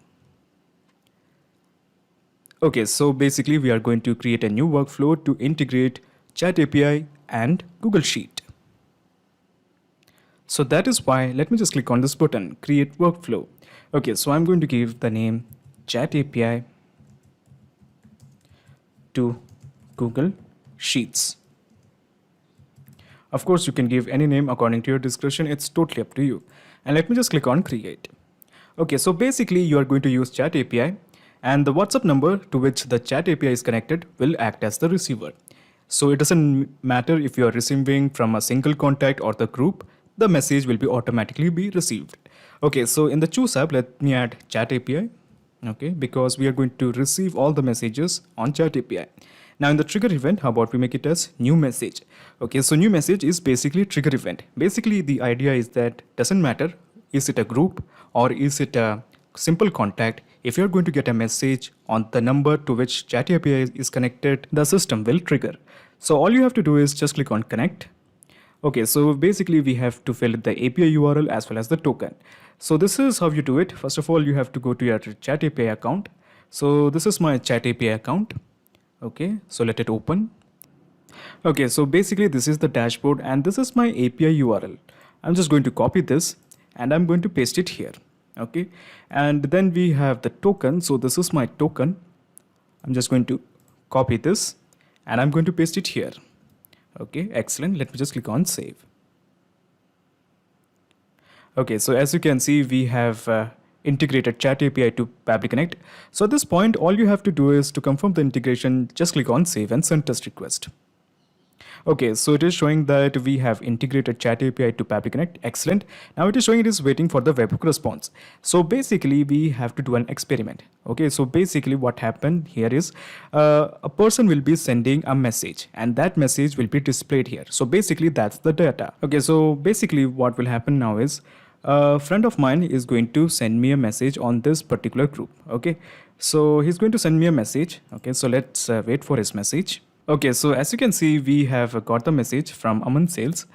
Okay, so basically we are going to create a new workflow to integrate Chat API and Google Sheet. So that is why, let me just click on this button, Create Workflow. Okay, so I'm going to give the name Chat API to Google Sheets. Of course, you can give any name according to your discretion. It's totally up to you. And let me just click on Create. Okay, so basically you are going to use Chat API, and the WhatsApp number to which the Chat API is connected will act as the receiver. So it doesn't matter if you are receiving from a single contact or the group, the message will be automatically be received. Okay, so in the Choose app, let me add Chat API. Okay, because we are going to receive all the messages on Chat API. Now in the trigger event, how about we make it as new message? Okay, so new message is basically trigger event. Basically the idea is that doesn't matter, is it a group or is it a simple contact, if you're going to get a message on the number to which Chat API is connected, the system will trigger. So all you have to do is just click on connect. Okay, so basically we have to fill the API URL as well as the token. So this is how you do it. First of all, you have to go to your Chat API account. So this is my Chat API account. Okay, so let it open. Okay, so basically this is the dashboard and this is my API URL. I'm just going to copy this and I'm going to paste it here. Okay, and then we have the token. So this is my token. I'm just going to copy this and I'm going to paste it here. Okay, excellent. Let me just click on save. Okay, so as you can see, we have integrated Chat API to Pabbly Connect. So at this point, all you have to do is to confirm the integration, just click on save and send test request. Okay, so it is showing that we have integrated Chat API to Pabbly Connect. Excellent. Now it is showing it is waiting for the webhook response. So basically we have to do an experiment. Okay, so basically what happened here is a person will be sending a message and that message will be displayed here. So basically that's the data. Okay, so basically what will happen now is a friend of mine is going to send me a message on this particular group. Okay, so he's going to send me a message. Okay, so let's wait for his message. Okay, so as you can see, we have got the message from Aman Sales.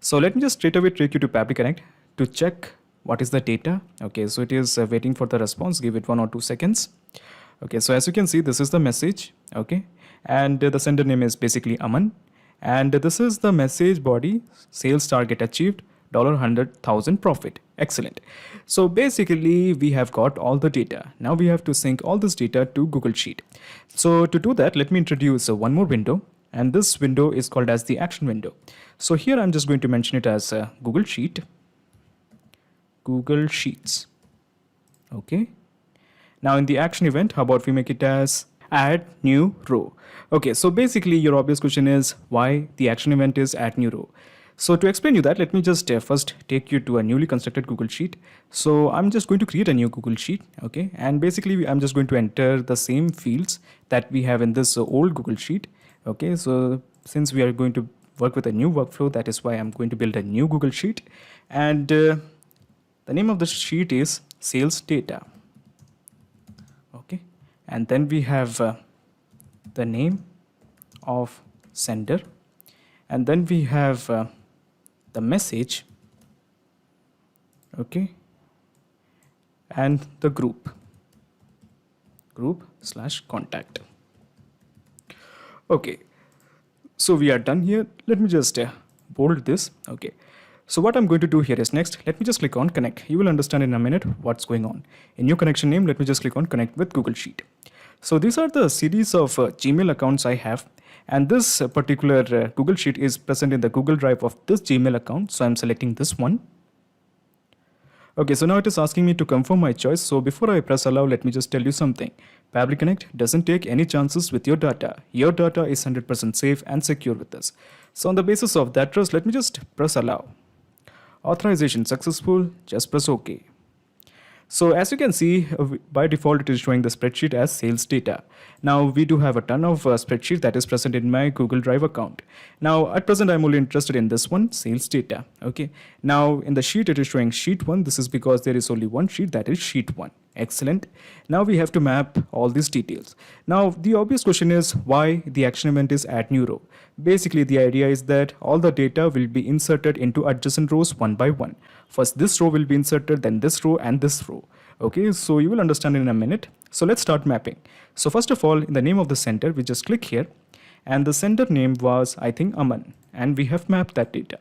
So let me just straight away take you to Pabbly Connect to check what is the data. Okay, so it is waiting for the response. Give it 1 or 2 seconds. Okay, so as you can see, this is the message. Okay, and the sender name is basically Aman, and this is the message body. Sales target achieved, $100,000 profit. Excellent. So basically we have got all the data. Now we have to sync all this data to Google Sheet. So to do that, let me introduce one more window, and this window is called as the action window. So here I'm just going to mention it as Google Sheet, Google Sheets. Okay. Now in the action event, how about we make it as add new row? Okay, so basically your obvious question is why the action event is add new row. So to explain you that, let me just first take you to a newly constructed Google Sheet. So I'm just going to create a new Google Sheet, okay? And basically I'm just going to enter the same fields that we have in this old Google Sheet, okay? So since we are going to work with a new workflow, that is why I'm going to build a new Google Sheet. And the name of the sheet is sales data, okay? And then we have the name of sender, and then we have the message, okay, and the group / contact. Okay, so we are done here. Let me just bold this. Okay, so what I'm going to do here is next, let me just click on connect. You will understand in a minute what's going on. In your connection name, let me just click on connect with Google Sheet. So these are the series of Gmail accounts I have, and this particular Google Sheet is present in the Google Drive of this Gmail account. So I'm selecting this one. Okay, so now it is asking me to confirm my choice. So before I press allow, let me just tell you something. Pabbly Connect doesn't take any chances with your data. Your data is 100% safe and secure with us. So on the basis of that trust, let me just press allow. Authorization successful, just press OK. So as you can see, by default, it is showing the spreadsheet as sales data. Now we do have a ton of spreadsheet that is present in my Google Drive account. Now at present, I'm only interested in this one, sales data. Okay. Now in the sheet, it is showing sheet 1. This is because there is only one sheet, that is sheet 1. Excellent. Now we have to map all these details. Now the obvious question is why the action event is add new row. Basically the idea is that all the data will be inserted into adjacent rows one by one. First this row will be inserted, then this row and this row. Okay, so you will understand in a minute. So let's start mapping. So first of all, in the name of the sender, we just click here, and the sender name was, I think, Aman, and we have mapped that data.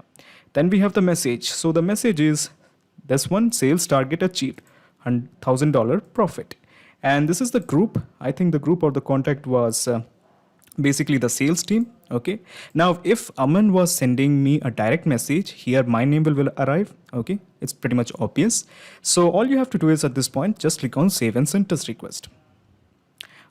Then we have the message. So the message is this one, sales target achieved, $1,000 profit. And this is the group. I think the group or the contact was basically the sales team. Okay, now if Aman was sending me a direct message, here my name will arrive. Okay, it's pretty much obvious. So all you have to do is at this point just click on save and send test request.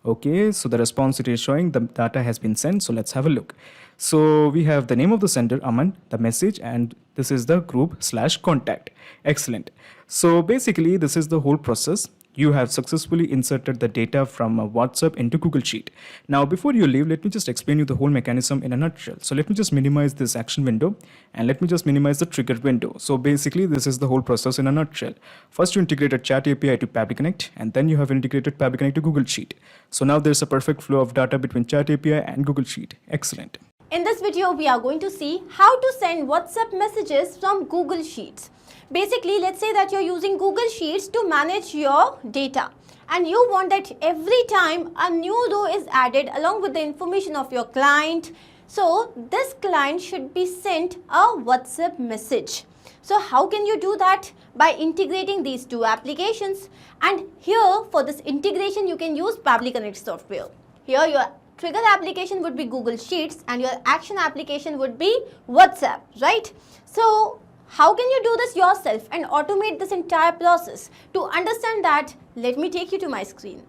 Okay, so the response it is showing the data has been sent. So let's have a look. So we have the name of the sender, Aman, the message, and this is the group / contact. Excellent. So basically this is the whole process. You have successfully inserted the data from WhatsApp into Google Sheet. Now, before you leave, let me just explain you the whole mechanism in a nutshell. So let me just minimize this action window, and let me just minimize the trigger window. So basically, this is the whole process in a nutshell. First, you integrated Chat API to Pabbly Connect, and then you have integrated Pabbly Connect to Google Sheet. So now there's a perfect flow of data between Chat API and Google Sheet. Excellent. In this video, we are going to see how to send WhatsApp messages from Google Sheets. Basically, let's say that you're using Google Sheets to manage your data, and you want that every time a new row is added along with the information of your client, so this client should be sent a WhatsApp message. So how can you do that? By integrating these two applications. And here for this integration, you can use Pabbly Connect software. Here your trigger application would be Google Sheets and your action application would be WhatsApp, right? So how can you do this yourself and automate this entire process? To understand that, let me take you to my screen.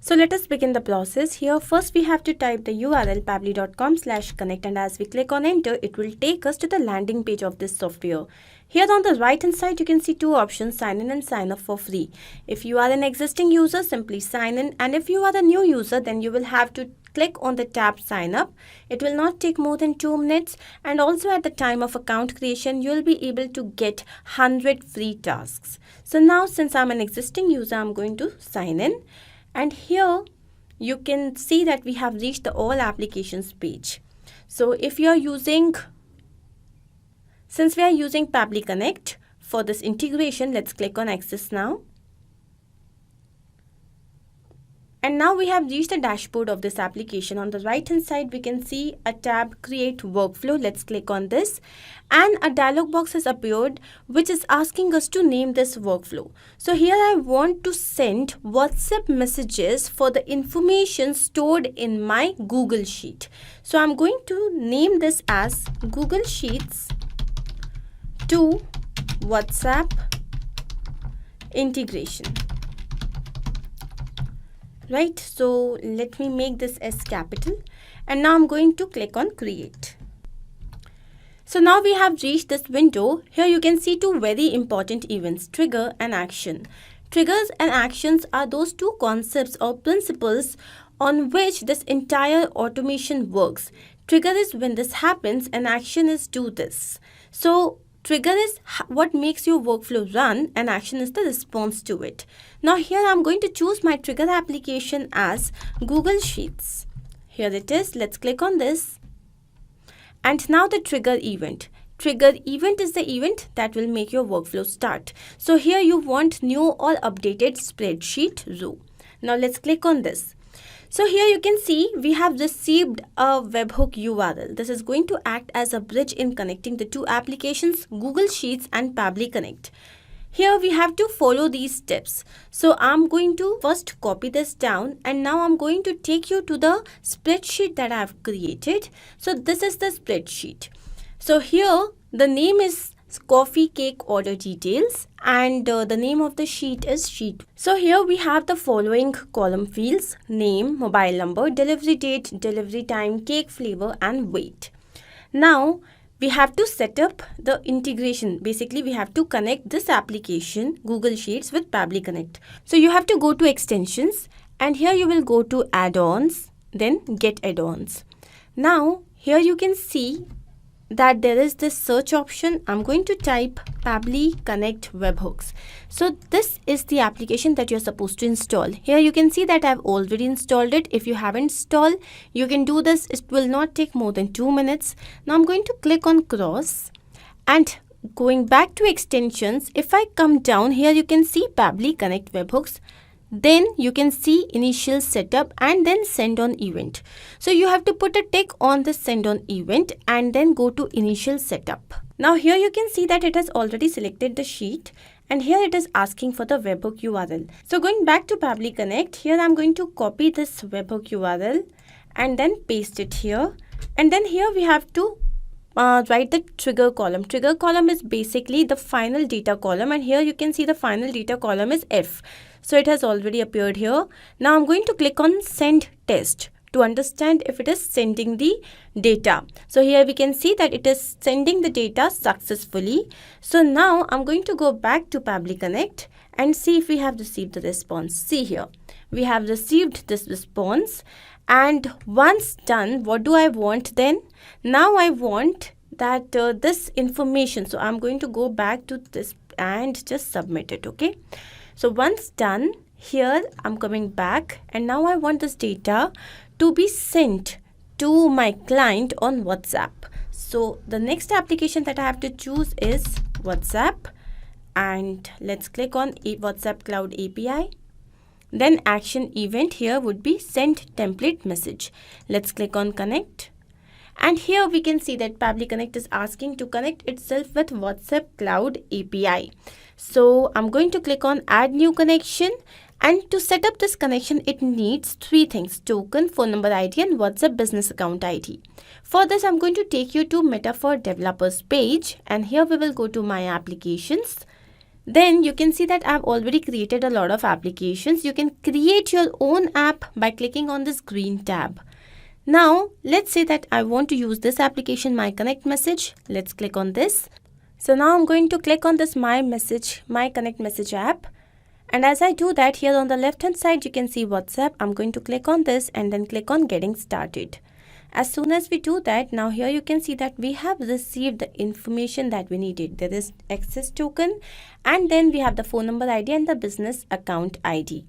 So let us begin the process. Here first we have to type the URL pabbly.com/connect, and as we click on enter, it will take us to the landing page of this software. Here on the right hand side, you can see two options, sign in and sign up for free. If you are an existing user, simply sign in, and if you are a new user, then you will have to click on the tab sign up. It will not take more than 2 minutes, and also at the time of account creation, you will be able to get 100 free tasks. So now since I'm an existing user, I'm going to sign in. And here you can see that we have reached the all applications page. So if you are using, since we are using Pabbly Connect for this integration, let's click on access now. And now we have reached the dashboard of this application. On the right hand side, we can see a tab create workflow. Let's click on this and a dialog box has appeared which is asking us to name this workflow. So here I want to send WhatsApp messages for the information stored in my Google Sheet. So I'm going to name this as Google Sheets to WhatsApp integration. Right, so let me make this as capital and now I'm going to click on create. So now we have reached this window. Here you can see two very important events, trigger and action. Triggers and actions are those two concepts or principles on which this entire automation works. Trigger is when this happens and action is do this. So trigger is what makes your workflow run and action is the response to it. Now here I'm going to choose my trigger application as Google Sheets. Here it is. Let's click on this. And now the trigger event. Trigger event is the event that will make your workflow start. So here you want new or updated spreadsheet row. Now let's click on this. So here you can see we have received a webhook URL. This is going to act as a bridge in connecting the two applications, Google Sheets and Pabbly Connect. Here we have to follow these steps. So I'm going to first copy this down and now I'm going to take you to the spreadsheet that I have created. So this is the spreadsheet. So here the name is coffee cake order details and the name of the sheet is sheet. So here we have the following column fields: name, mobile number, delivery date, delivery time, cake flavor and weight. Now we have to set up the integration. Basically we have to connect this application Google Sheets with Pabbly Connect. So you have to go to extensions and here you will go to add-ons, then get add-ons. Now here you can see that there is this search option. I'm going to type Pabbly Connect webhooks. So this is the application that you're supposed to install. Here you can see that I've already installed it. If you haven't installed, you can do this. It will not take more than 2 minutes. Now I'm going to click on cross and going back to extensions. If I come down here, you can see Pabbly Connect webhooks. Then you can see initial setup and then send on event. So you have to put a tick on the send on event and then go to initial setup. Now here you can see that it has already selected the sheet and here it is asking for the webhook URL. So going back to Pabbly Connect, here I'm going to copy this webhook URL and then paste it here. And then here we have to write the trigger column. Trigger column is basically the final data column and here you can see the final data column is F. So it has already appeared here. Now I'm going to click on send test to understand if it is sending the data. So here we can see that it is sending the data successfully. So now I'm going to go back to Pabbly Connect and see if we have received the response. See here, we have received this response. And once done, what do I want then? Now I want that this information. So I'm going to go back to this and just submit it. Okay. So once done, here I'm coming back and now I want this data to be sent to my client on WhatsApp. So the next application that I have to choose is WhatsApp and let's click on WhatsApp Cloud API. Then action event here would be send template message. Let's click on connect. And here we can see that Pabbly Connect is asking to connect itself with WhatsApp Cloud API. So I'm going to click on add new connection, and to set up this connection it needs 3 things: token, phone number ID and WhatsApp business account ID. For this I'm going to take you to Meta for Developers page and here we will go to my applications. Then you can see that I've already created a lot of applications. You can create your own app by clicking on this green tab. Now let's say that I want to use this application, My Connect Message. Let's click on this. So now I'm going to click on this My Connect Message app. And as I do that, here on the left hand side you can see WhatsApp. I'm going to click on this and then click on Getting Started. As soon as we do that, now here you can see that we have received the information that we needed. There is access token and then we have the phone number ID and the business account ID.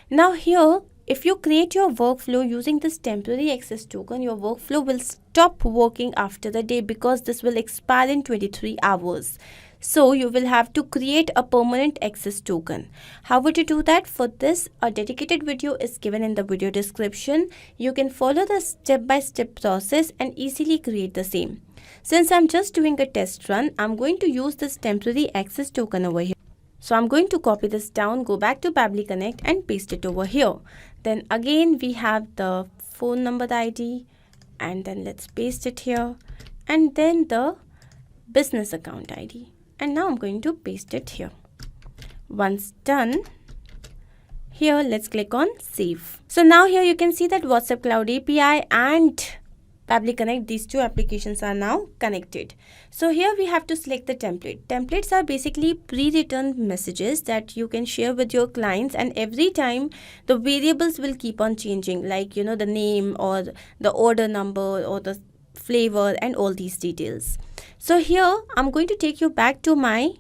Now here, if you create your workflow using this temporary access token, your workflow will stop working after the day because this will expire in 23 hours. So you will have to create a permanent access token. How would you do that? For this, a dedicated video is given in the video description. You can follow the step-by-step process and easily create the same. Since I'm just doing a test run, I'm going to use this temporary access token over here. So I'm going to copy this down, go back to Pabbly Connect and paste it over here. Then again we have the phone number ID, and then let's paste it here, and then the business account ID, and now I'm going to paste it here. Once done, here let's click on save. So now here you can see that WhatsApp Cloud API and Pabbly Connect, these two applications are now connected. So here we have to select the template. Templates are basically pre-written messages that you can share with your clients, and every time the variables will keep on changing, like the name or the order number or the flavor and all these details. So here I'm going to take you back to my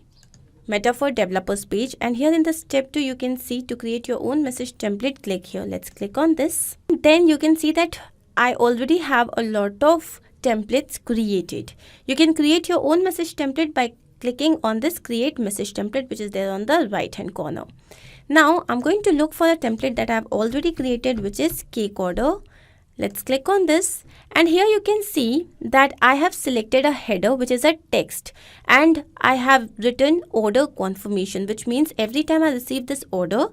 Metaphor developers page, and here in the step 2 you can see to create your own message template. Click here. Let's click on this. Then you can see that I already have a lot of templates created. You can create your own message template by clicking on this create message template, which is there on the right hand corner. Now I'm going to look for a template that I've already created, which is cake order. Let's click on this, and here you can see that I have selected a header which is a text, and I have written order confirmation, which means every time I receive this order,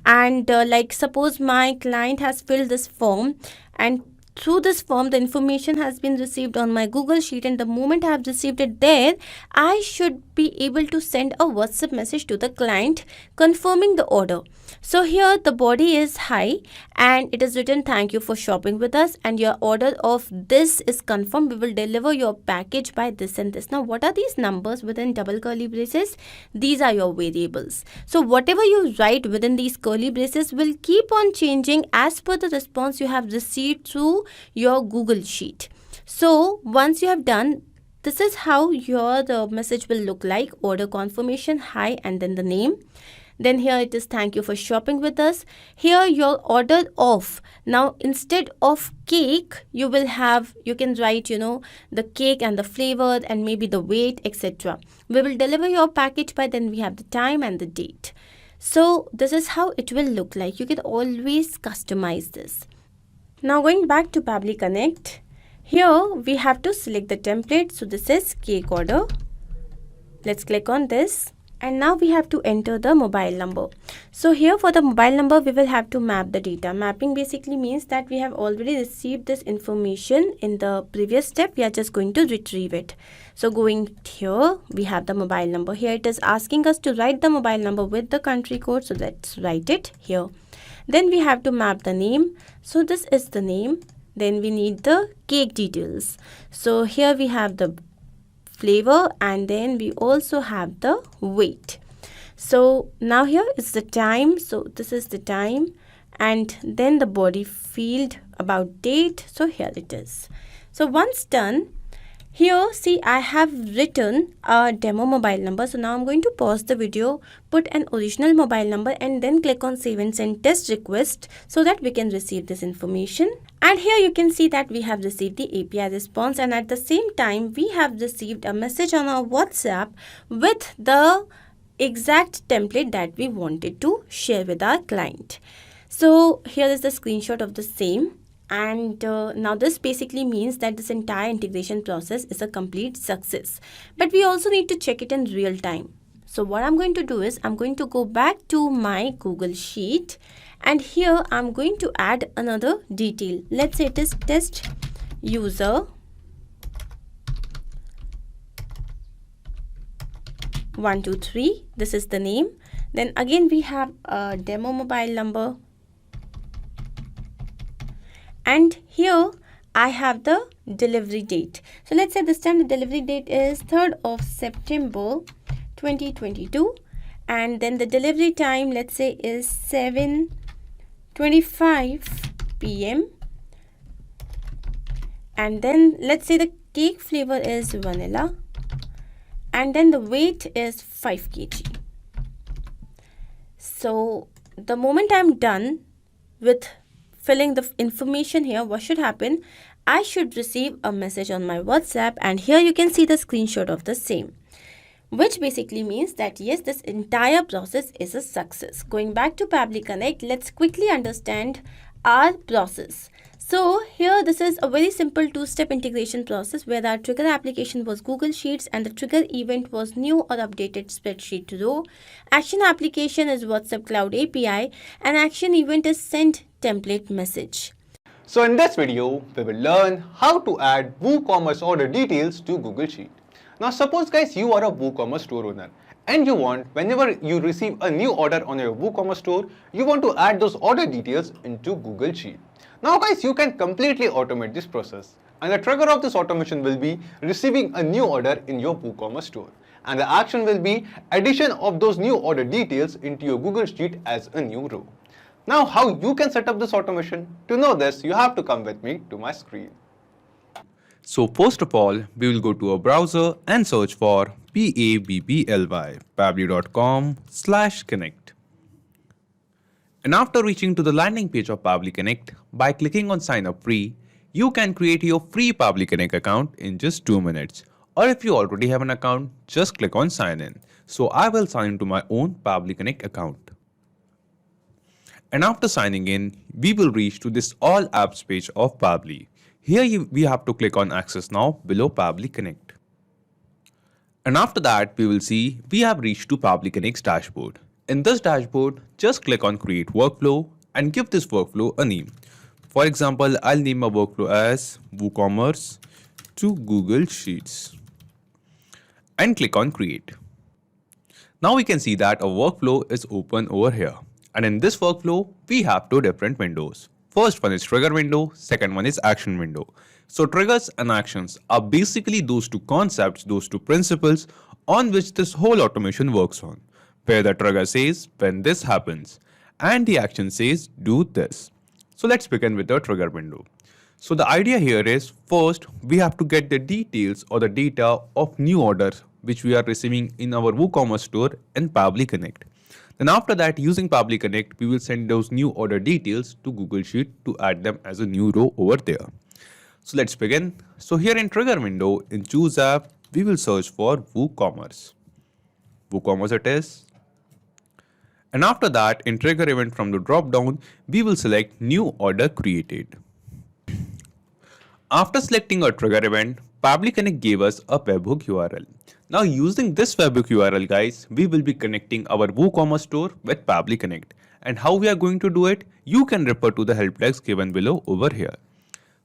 and like suppose my client has filled this form, and through this form the information has been received on my Google Sheet, and the moment I have received it there, I should be able to send a WhatsApp message to the client confirming the order. So here the body is hi, and it is written thank you for shopping with us, and your order of this is confirmed. We will deliver your package by this and this. Now what are these numbers within double curly braces? These are your variables. So whatever you write within these curly braces will keep on changing as per the response you have received through your Google Sheet. So once you have done, this is how your message will look like. Order confirmation, hi, and then the name. Then here it is thank you for shopping with us. Here your order of, now instead of cake you can write the cake and the flavor and maybe the weight, etc. We will deliver your package by, then we have the time and the date. So this is how it will look like. You can always customize this. Now going back to Pabbly Connect, here we have to select the template. So this is cake order. Let's click on this, and now we have to enter the mobile number. So here for the mobile number we will have to map the data. Mapping basically means that we have already received this information in the previous step. We are just going to retrieve it. So going here, we have the mobile number. Here it is asking us to write the mobile number with the country code. So let's write it here. Then we have to map the name. So this is the name. Then we need the cake details. So here we have the flavor, and then we also have the weight. So now here is the time. So this is the time, and then the body field about date. So here it is. So once done, here see I have written a demo mobile number. So now I'm going to pause the video, put an original mobile number, and then click on save and send test request so that we can receive this information. And here you can see that we have received the API response, and at the same time we have received a message on our WhatsApp with the exact template that we wanted to share with our client. So here is the screenshot of the same. And now this basically means that this entire integration process is a complete success. But we also need to check it in real time. So what I'm going to do is I'm going to go back to my Google Sheet, and here I'm going to add another detail. Let's say it is test user 123. This is the name. Then again we have a demo mobile number. And here I have the delivery date. So let's say this time the delivery date is 3rd of September 2022. And then the delivery time, let's say, is 7:25 p.m. And then let's say the cake flavor is vanilla. And then the weight is 5 kg. So the moment I'm done with filling the information here, what should happen? I should receive a message on my WhatsApp, and here you can see the screenshot of the same. which basically means that yes, this entire process is a success. Going back to Pabbly Connect, let's quickly understand our process. So here this is a very simple two-step integration process where our trigger application was Google Sheets and the trigger event was new or updated spreadsheet row. Action application is WhatsApp Cloud API and action event is send template message. So in this video, we will learn how to add WooCommerce order details to Google Sheet. Now suppose guys you are a WooCommerce store owner and you want, whenever you receive a new order on your WooCommerce store, you want to add those order details into Google Sheet. Now guys, you can completely automate this process, and the trigger of this automation will be receiving a new order in your WooCommerce store, and the action will be addition of those new order details into your Google Sheet as a new row. Now how you can set up this automation? To know this, you have to come with me to my screen. So first of all, we will go to a browser and search for pabbly.com/connect. And after reaching to the landing page of Pabbly Connect, by clicking on sign up free, you can create your free Pabbly Connect account in just 2 minutes. Or if you already have an account, just click on sign in. So I will sign into my own Pabbly Connect account. And after signing in, we will reach to this all apps page of Pabbly. Here we have to click on access now below Pabbly Connect. And after that, we will see we have reached to Pabbly Connect's dashboard. In this dashboard, just click on create workflow and give this workflow a name. For example, I'll name my workflow as WooCommerce to Google Sheets and click on create. Now we can see that a workflow is open over here. And in this workflow, we have two different windows. First one is trigger window, second one is action window. So triggers and actions are basically those two concepts, those two principles on which this whole automation works on. Where the trigger says when this happens and the action says do this. So let's begin with the trigger window. So the idea here is first we have to get the details or the data of new orders which we are receiving in our WooCommerce store and Pabbly Connect. Then after that, using Pabbly Connect, we will send those new order details to Google Sheet to add them as a new row over there. So let's begin. So here in trigger window in choose app, we will search for WooCommerce. WooCommerce it is. And after that, in trigger event from the drop down, we will select new order created. After selecting a trigger event, Pabbly Connect gave us a webhook URL. Now using this webhook URL guys, we will be connecting our WooCommerce store with Pabbly Connect. And how we are going to do it, you can refer to the help text given below over here.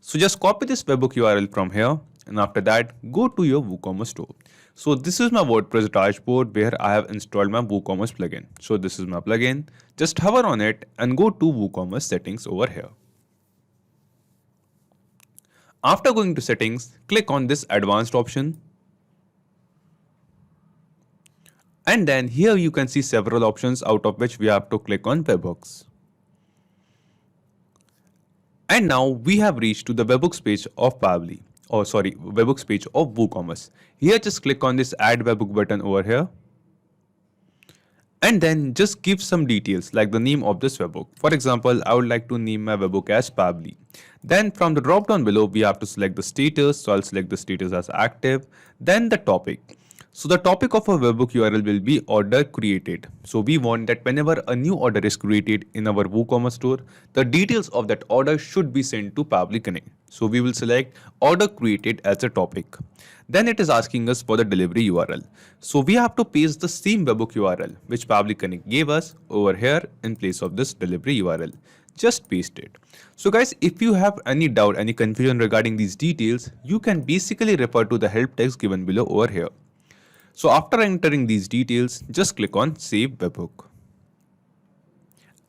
So just copy this webhook URL from here and after that go to your WooCommerce store. So this is my WordPress dashboard where I have installed my WooCommerce plugin. So this is my plugin. Just hover on it and go to WooCommerce settings over here. After going to settings, click on this advanced option. And then here you can see several options out of which we have to click on webhooks. And now we have reached to the webhooks page of Pabbly. Webhooks page of WooCommerce. Here just click on this add webhook button over here. And then just give some details like the name of this webhook. For example, I would like to name my webhook as Pabbly. Then from the drop down below, we have to select the status. So I'll select the status as active. Then the topic. So the topic of our webhook URL will be order created. So we want that whenever a new order is created in our WooCommerce store, the details of that order should be sent to Pabbly Connect. So we will select order created as a topic. Then it is asking us for the delivery URL. So we have to paste the same webhook URL which Pabbly Connect gave us over here in place of this delivery URL. Just paste it. So guys, if you have any doubt, any confusion regarding these details, you can basically refer to the help text given below over here. So after entering these details, just click on Save Webhook.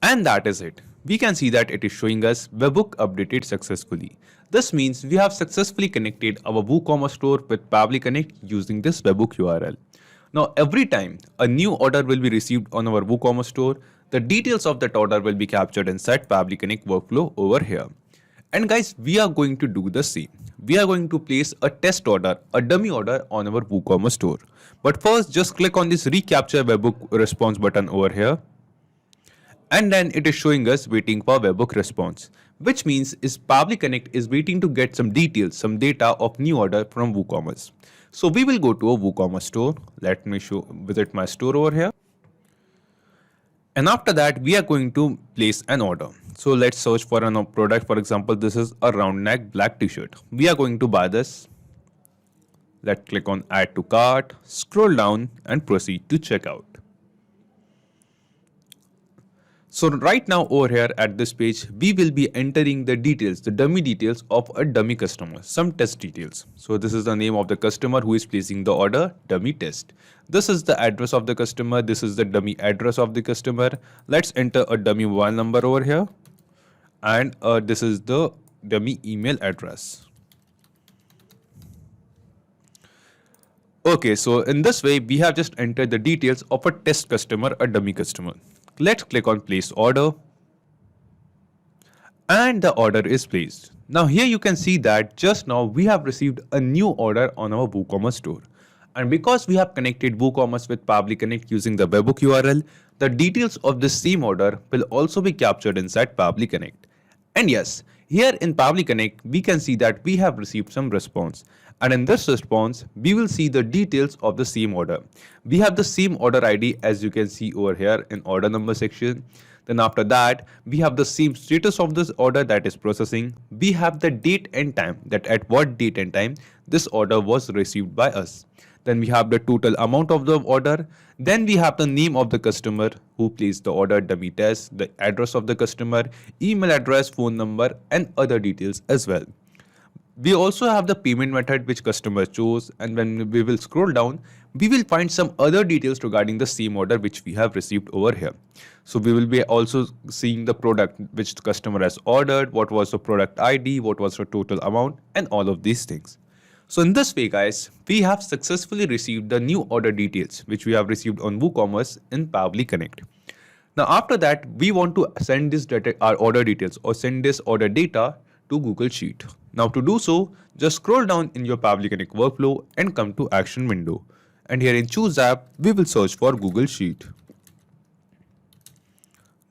And that is it. We can see that it is showing us webhook updated successfully. This means we have successfully connected our WooCommerce store with Pabbly Connect using this webhook URL. Now every time a new order will be received on our WooCommerce store, the details of that order will be captured inside Pabbly Connect workflow over here. And guys, we are going to do the same. We are going to place a test order, a dummy order on our WooCommerce store. But first, just click on this recapture webhook response button over here. And then it is showing us waiting for webhook response, which means is Pabbly Connect is waiting to get some details, some data of new order from WooCommerce. So we will go to a WooCommerce store. Let me visit my store over here. And after that, we are going to place an order. So let's search for a product. For example, this is a round neck black t-shirt. We are going to buy this. Let's click on add to cart, scroll down and proceed to checkout. So right now over here at this page, we will be entering the details, the dummy details of a dummy customer, some test details. So this is the name of the customer who is placing the order, dummy test. This is the address of the customer. This is the dummy address of the customer. Let's enter a dummy mobile number over here. And this is the dummy email address. Okay, so in this way, we have just entered the details of a test customer, a dummy customer. Let's click on place order and the order is placed. Now here you can see that just now we have received a new order on our WooCommerce store. And because we have connected WooCommerce with Pabbly Connect using the webhook URL, the details of this same order will also be captured inside Pabbly Connect. And yes, here in Pabbly Connect, we can see that we have received some response. And in this response, we will see the details of the same order. We have the same order ID as you can see over here in order number section. Then after that, we have the same status of this order that is processing. We have the date and time, that at what date and time this order was received by us. Then we have the total amount of the order. Then we have the name of the customer who placed the order, dummy test, the address of the customer, email address, phone number, and other details as well. We also have the payment method which customer chose, and when we will scroll down, we will find some other details regarding the same order which we have received over here. So we will be also seeing the product which the customer has ordered, what was the product ID, what was the total amount, and all of these things. So in this way guys, we have successfully received the new order details which we have received on WooCommerce in Pabbly Connect. Now after that, we want to send this data, our order details, or send this order data to Google Sheet. Now to do so, just scroll down in your Pabbly Connect workflow and come to action window. And here in choose app, we will search for Google Sheet.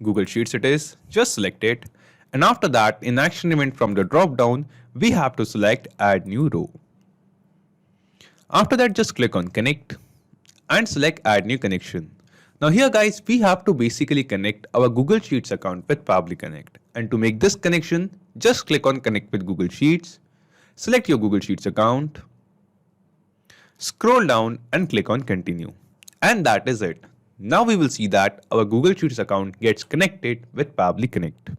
Google Sheets it is, just select it. And after that, in action event from the drop down, we have to select add new row. After that, just click on connect and select add new connection. Now here guys, we have to basically connect our Google Sheets account with Pabbly Connect. And to make this connection, just click on connect with Google Sheets, select your Google Sheets account, scroll down and click on continue. And that is it. Now we will see that our Google Sheets account gets connected with Pabbly Connect.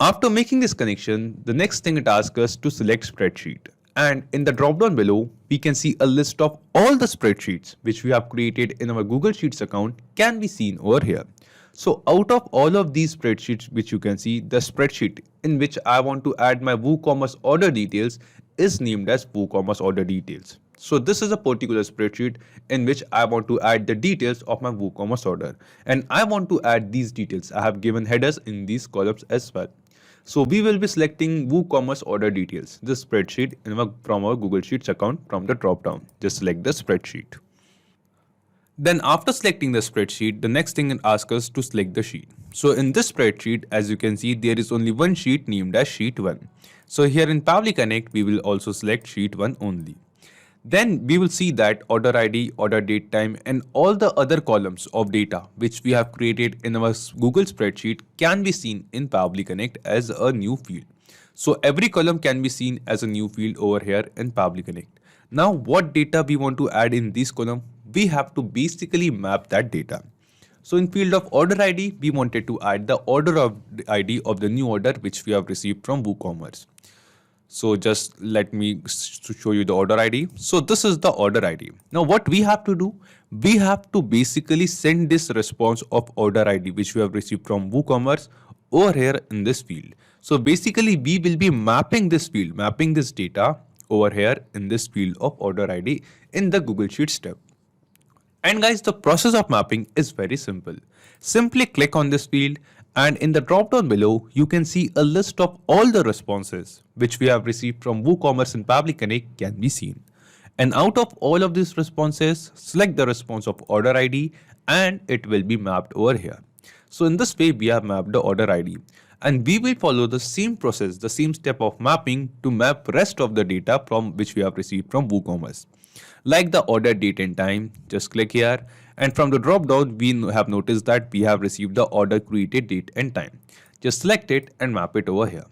After making this connection, the next thing it asks us to select spreadsheet. And in the drop down below, we can see a list of all the spreadsheets which we have created in our Google Sheets account can be seen over here. So out of all of these spreadsheets which you can see, the spreadsheet in which I want to add my WooCommerce order details is named as WooCommerce order details. So this is a particular spreadsheet in which I want to add the details of my WooCommerce order. And I want to add these details. I have given headers in these columns as well. So we will be selecting WooCommerce order details, this spreadsheet from our Google Sheets account from the drop down. Just select the spreadsheet. Then after selecting the spreadsheet, the next thing it asks us to select the sheet. So in this spreadsheet, as you can see, there is only one sheet named as sheet 1. So here in Pabbly Connect, we will also select sheet 1 only. Then we will see that order ID, order date time, and all the other columns of data which we have created in our Google spreadsheet can be seen in Pabbly Connect as a new field. So every column can be seen as a new field over here in Pabbly Connect. Now what data we want to add in this column, we have to basically map that data. So in field of order ID, we wanted to add the order of the ID of the new order which we have received from WooCommerce. So just let me show you the order ID. So this is the order ID. Now what we have to do, we have to basically send this response of order ID which we have received from WooCommerce over here in this field. So basically we will be mapping this field, mapping this data over here in this field of order ID in the Google Sheets tab. And guys, the process of mapping is very simple. Simply click on this field, and in the drop down below, you can see a list of all the responses which we have received from WooCommerce and Pabbly Connect can be seen. And out of all of these responses, select the response of order ID and it will be mapped over here. So in this way, we have mapped the order ID. And we will follow the same process, the same step of mapping to map rest of the data from which we have received from WooCommerce. Like the order date and time, just click here. And from the drop down, we have noticed that we have received the order created date and time. Just select it and map it over here.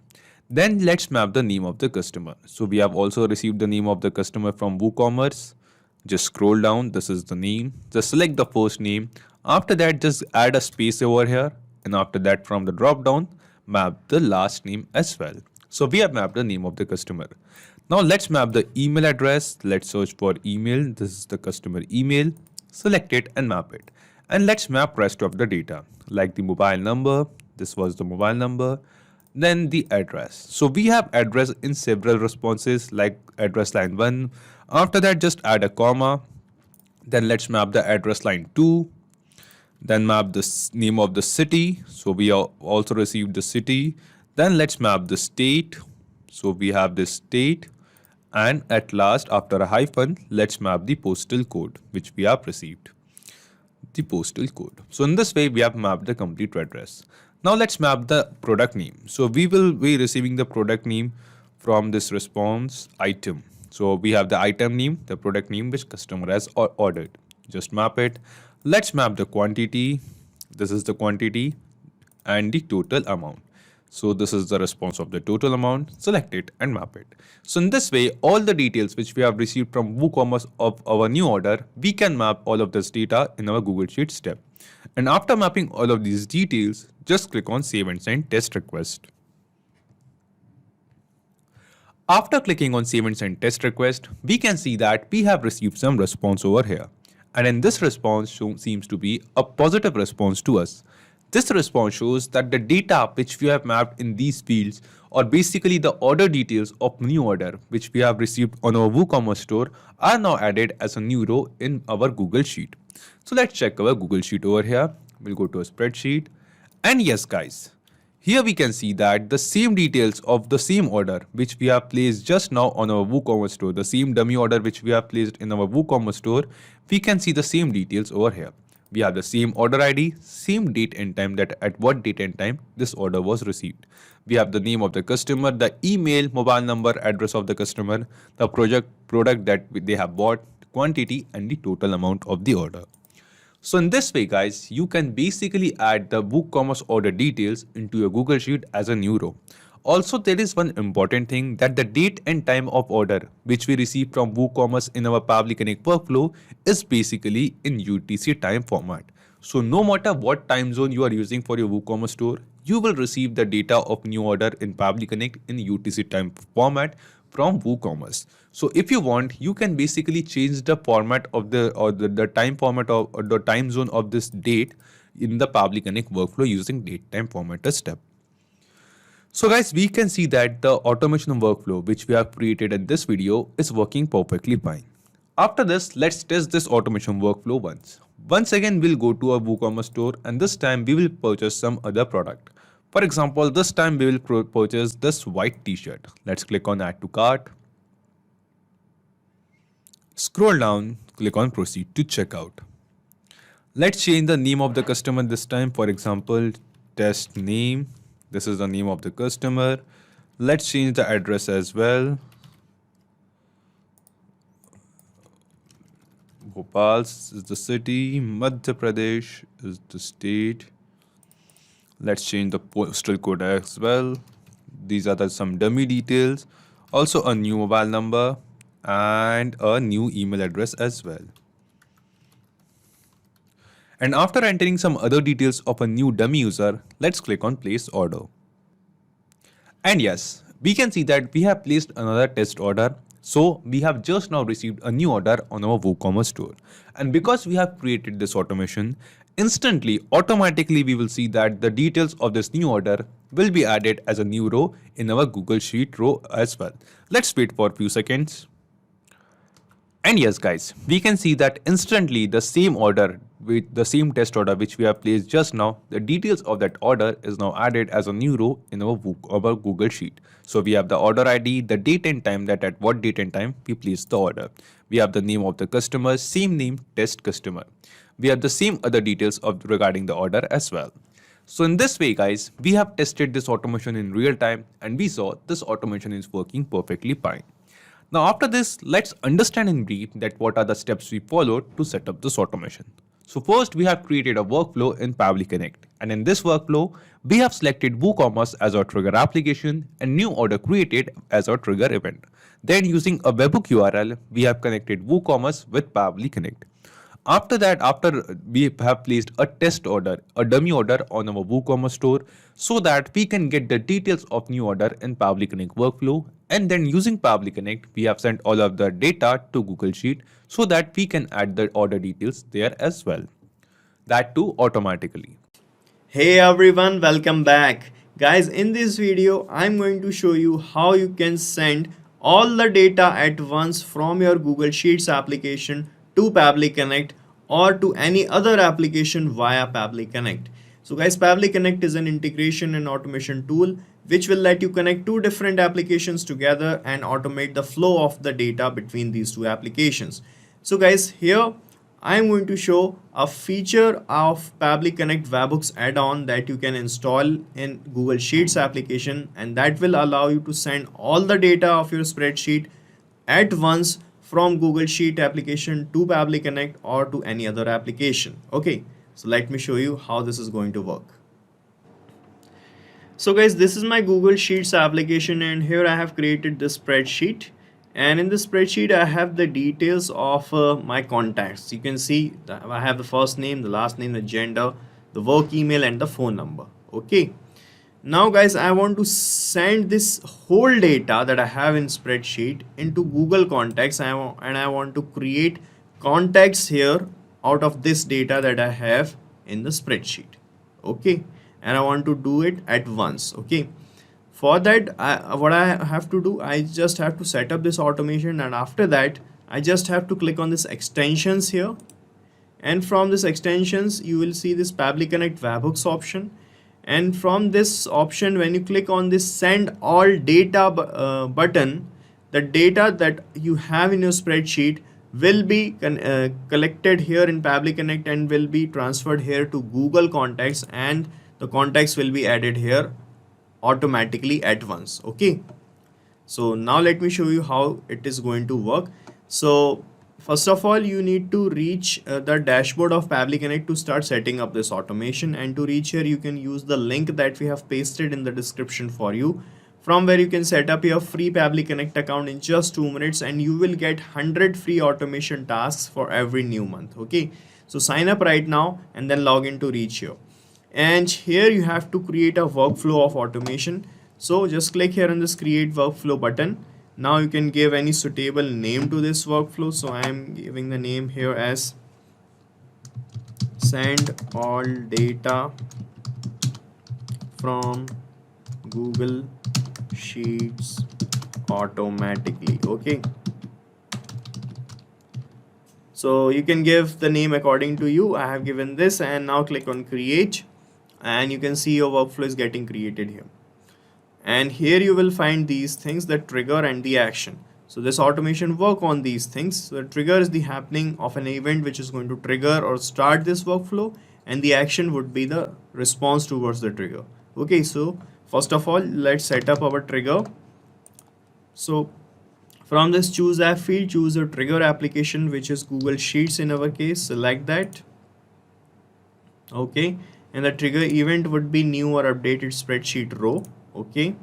Then let's map the name of the customer. So we have also received the name of the customer from WooCommerce. Just scroll down, this is the name. Just select the first name. After that, just add a space over here. And after that, from the drop down, map the last name as well. So we have mapped the name of the customer. Now let's map the email address. Let's search for email. This is the customer email. Select it and map it. And let's map rest of the data like the mobile number. This was the mobile number. Then the address. So we have address in several responses like address line 1. After that, just add a comma. Then let's map the address line 2. Then map the name of the city. So we also received the city. Then let's map the state. So we have this state. And at last, after a hyphen, let's map the postal code which we have received. The postal code. So in this way, we have mapped the complete address. Now let's map the product name. So we will be receiving the product name from this response item. So we have the item name, the product name which customer has ordered. Just map it. Let's map the quantity. This is the quantity and the total amount. So this is the response of the total amount. Select it and map it. So in this way, all the details which we have received from WooCommerce of our new order, we can map all of this data in our Google Sheets step. And after mapping all of these details, just click on Save and Send Test Request. After clicking on Save and Send Test Request, we can see that we have received some response over here. And in this response seems to be a positive response to us. This response shows that the data which we have mapped in these fields, or basically the order details of new order which we have received on our WooCommerce store, are now added as a new row in our Google Sheet. So let's check our Google Sheet over here. We'll go to a spreadsheet. And yes guys, here we can see that the same details of the same order which we have placed just now on our WooCommerce store, the same dummy order which we have placed in our WooCommerce store, we can see the same details over here. We have the same order ID, same date and time, that at what date and time this order was received. We have the name of the customer, the email, mobile number, address of the customer, the product that they have bought, quantity and the total amount of the order. So in this way guys, you can basically add the WooCommerce order details into your Google Sheet as a new row. Also, there is one important thing, that the date and time of order which we receive from WooCommerce in our Pabbly Connect workflow is basically in UTC time format. So no matter what time zone you are using for your WooCommerce store, you will receive the data of new order in Pabbly Connect in UTC time format from WooCommerce. So if you want, you can basically change the format of the time format or the time zone of this date in the Pabbly Connect workflow using date time formatter step. So guys, we can see that the automation workflow which we have created in this video is working perfectly fine. After this, let's test this automation workflow once. Once again, we'll go to our WooCommerce store and this time we will purchase some other product. For example, this time we will purchase this white t-shirt. Let's click on Add to Cart. Scroll down, click on Proceed to Checkout. Let's change the name of the customer this time. For example, test name. This is the name of the customer. Let's change the address as well. Bhopal is the city. Madhya Pradesh is the state. Let's change the postal code as well. These are some dummy details. Also a new mobile number and a new email address as well. And after entering some other details of a new dummy user, let's click on Place Order. And yes, we can see that we have placed another test order. So we have just now received a new order on our WooCommerce store. And because we have created this automation, automatically we will see that the details of this new order will be added as a new row in our Google Sheet row as well. Let's wait for a few seconds. And yes guys, we can see that instantly the same order with the same test order which we have placed just now, the details of that order is now added as a new row in our Google Sheet. So we have the order ID, the date and time, that at what date and time we placed the order. We have the name of the customer, same name, test customer. We have the same other details regarding the order as well. So in this way guys, we have tested this automation in real time and we saw this automation is working perfectly fine. Now after this, let's understand in brief that what are the steps we followed to set up this automation. So first we have created a workflow in Pabbly Connect, and in this workflow we have selected WooCommerce as our trigger application and new order created as our trigger event. Then using a webhook URL, we have connected WooCommerce with Pabbly Connect. After that, after we have placed a test order, a dummy order on our WooCommerce store so that we can get the details of new order in Pabbly Connect workflow, and then using Pabbly Connect, we have sent all of the data to Google Sheet so that we can add the order details there as well. That too automatically. Hey everyone, welcome back. Guys, in this video, I'm going to show you how you can send all the data at once from your Google Sheets application to Pabbly Connect or to any other application via Pabbly Connect. So guys, Pabbly Connect is an integration and automation tool which will let you connect two different applications together and automate the flow of the data between these two applications. So guys, here I'm going to show a feature of Pabbly Connect webhooks add-on that you can install in Google Sheets application, and that will allow you to send all the data of your spreadsheet at once from Google Sheet application to Pabbly Connect or to any other application. Okay, so let me show you how this is going to work. So guys, this is my Google Sheets application, and here I have created this spreadsheet, and in this spreadsheet I have the details of my contacts. You can see that I have the first name, the last name, the gender, the work email and the phone number. Okay, now guys, I want to send this whole data that I have in spreadsheet into Google Contacts, and I want to create contacts here out of this data that I have in the spreadsheet. Okay, and I want to do it at once. Okay, for that what I have to do, I just have to set up this automation, and after that I just have to click on this extensions here, and from this extensions you will see this Pabbly Connect webhooks option. And from this option, when you click on this send all data button, the data that you have in your spreadsheet will be collected here in Pabbly Connect and will be transferred here to Google Contacts, and the contacts will be added here automatically at once. Okay, so now let me show you how it is going to work. So first of all, you need to reach the dashboard of Pabbly Connect to start setting up this automation, and to reach here you can use the link that we have pasted in the description for you, from where you can set up your free Pabbly Connect account in just 2 minutes, and you will get 100 free automation tasks for every new month. Okay, so sign up right now and then log in to reach here, and here you have to create a workflow of automation. So just click here on this create workflow button. Now you can give any suitable name to this workflow. So I am giving the name here as send all data from Google Sheets automatically. Okay, so you can give the name according to you. I have given this, and now click on create, and you can see your workflow is getting created here. And here you will find these things, the trigger and the action. So this automation work on these things. So the trigger is the happening of an event which is going to trigger or start this workflow, and the action would be the response towards the trigger. Okay, so first of all, let's set up our trigger. So from this choose app field, choose a trigger application, which is Google Sheets in our case. Select that. Okay, and the trigger event would be new or updated spreadsheet row. Okay,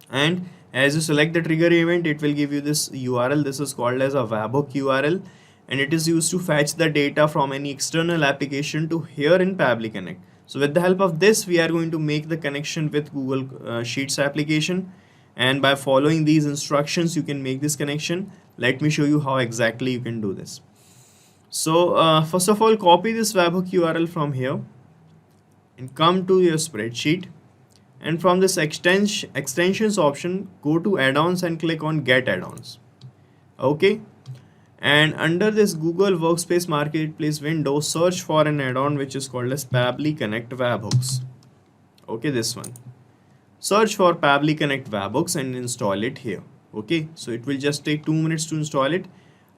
and as you select the trigger event, it will give you this URL. This is called as a webhook URL, and it is used to fetch the data from any external application to here in Pabbly Connect. So with the help of this, we are going to make the connection with Google Sheets application, and by following these instructions you can make this connection. Let me show you how exactly you can do this. So first of all, copy this webhook URL from here and come to your spreadsheet, and from this extensions option, go to add-ons and click on get add-ons. Okay, and under this Google Workspace Marketplace window, search for an add-on which is called as Pabbly Connect webhooks. Okay, this one. Search for Pabbly Connect webhooks and install it here. Okay, so it will just take 2 minutes to install it.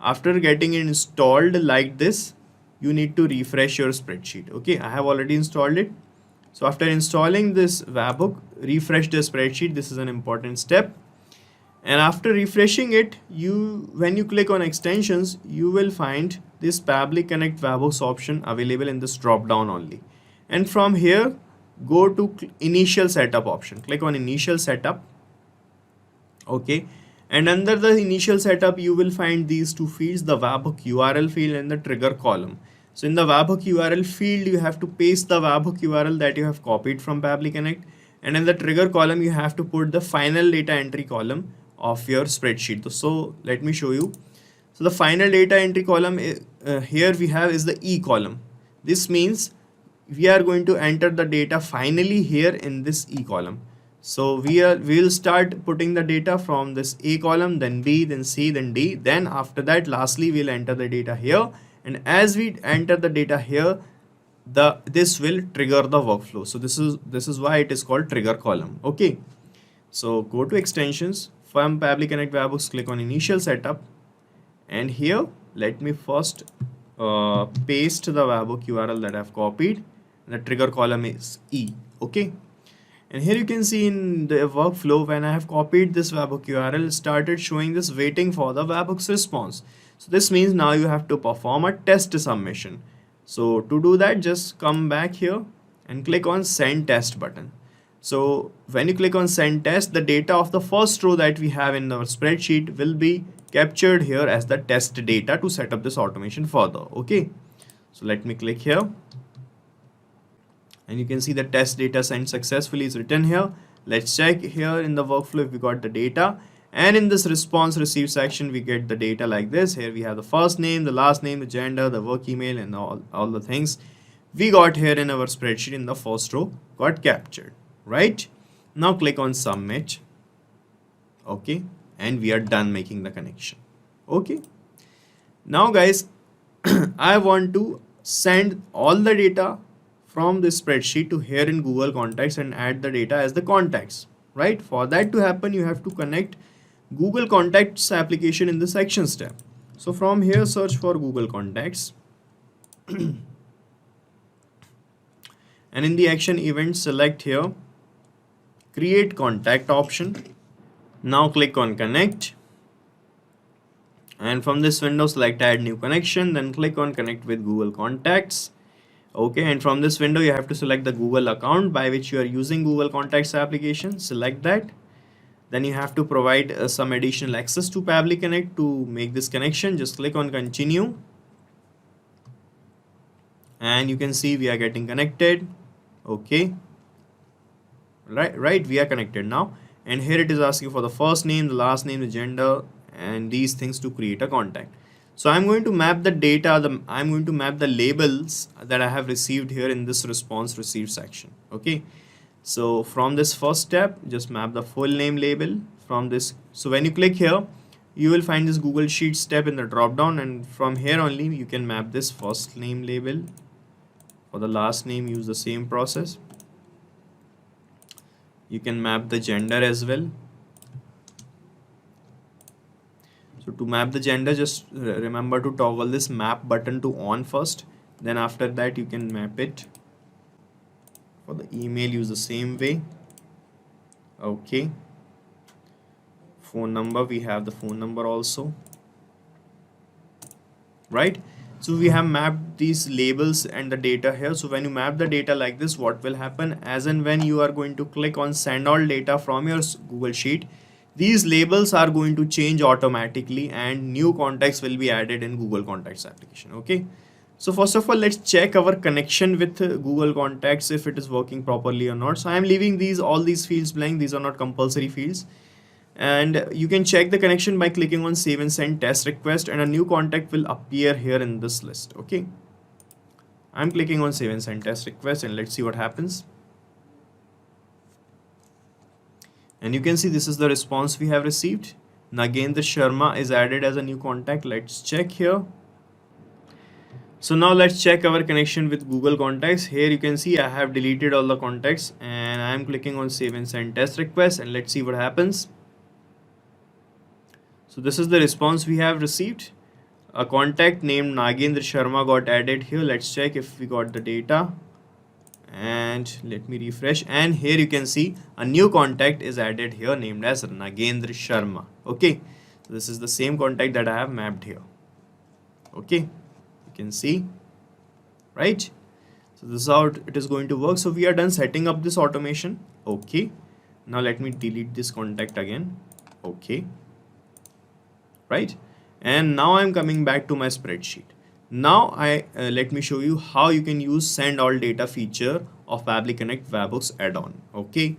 After getting it installed like this, you need to refresh your spreadsheet. Okay, I have already installed it. So after installing this webhook, refresh the spreadsheet. This is an important step. And after refreshing it, when you click on extensions, you will find this Pabbly Connect webhooks option available in this drop down only. And from here, go to initial setup option. Click on initial setup. Okay. And under the initial setup, you will find these two fields, the webhook URL field and the trigger column. So in the webhook URL field, you have to paste the webhook URL that you have copied from Pabbly Connect. And in the trigger column, you have to put the final data entry column of your spreadsheet. So let me show you. So the final data entry column here we have is the E column. This means we are going to enter the data finally here in this E column. So we'll start putting the data from this A column, then B, then C, then D. Then after that, lastly, we'll enter the data here. And as we enter the data here, this will trigger the workflow. So this is why it is called trigger column. Okay. So go to extensions. From Pabbly Connect webhooks, click on initial setup. And here, let me first paste the webhook URL that I've copied. The trigger column is E. Okay. And here you can see in the workflow, when I have copied this webhook URL, started showing this waiting for the webhook's response. So this means now you have to perform a test submission. So to do that, just come back here and click on send test button. So when you click on send test, the data of the first row that we have in our spreadsheet will be captured here as the test data to set up this automation further. Okay. So let me click here. And you can see the test data sent successfully is written here. Let's check here in the workflow if we got the data. And in this response received section, we get the data like this. Here we have the first name, the last name, the gender, the work email, and all the things we got here in our spreadsheet in the first row got captured. Right? Now click on submit. Okay. And we are done making the connection. Okay. Now guys, I want to send all the data from this spreadsheet to here in Google Contacts and add the data as the contacts, right? For that to happen, you have to connect Google Contacts application in the Actions tab. So from here, search for Google Contacts. And in the action event, select here, create contact option. Now click on connect. And from this window, select add new connection, then click on connect with Google Contacts. Okay, and from this window, you have to select the Google account by which you are using Google Contacts application. Select that. Then you have to provide some additional access to Pabbly Connect to make this connection. Just click on continue. And you can see we are getting connected. Okay. Right, we are connected now. And here it is asking for the first name, the last name, the gender, and these things to create a contact. So I'm going to map the data, I'm going to map the labels that I have received here in this response received section. Okay. So from this first step, just map the full name label from this. So when you click here, you will find this Google Sheets step in the drop down, and from here only you can map this first name label. For the last name, use the same process. You can map the gender as well. So to map the gender, just remember to toggle this map button to on first. Then after that, you can map it. For the email, use the same way. Okay. Phone number, we have the phone number also. Right. So we have mapped these labels and the data here. So when you map the data like this, what will happen? As and when you are going to click on send all data from your Google Sheet, these labels are going to change automatically and new contacts will be added in Google Contacts application. Okay. So first of all, let's check our connection with Google Contacts if it is working properly or not. So I am leaving all these fields blank. These are not compulsory fields. And you can check the connection by clicking on save and send test request, and a new contact will appear here in this list. Okay. I'm clicking on save and send test request, and let's see what happens. And you can see this is the response we have received. Nagendra Sharma is added as a new contact. Let's check here. So now let's check our connection with Google Contacts. Here you can see I have deleted all the contacts, and I'm clicking on save and send test request, and let's see what happens. So this is the response we have received. A contact named Nagendra Sharma got added here. Let's check if we got the data. and let me refresh, and here you can see a new contact is added here named as Nagendra Sharma. Okay, so this is the same contact that I have mapped here. Okay, you can see, right? So this is how it is going to work. So we are done setting up this automation. Okay, now let me delete this contact again. Okay, right? And now I'm coming back to my spreadsheet. Now let me show you how you can use send all data feature of Pabbly Connect webhooks add-on. Okay,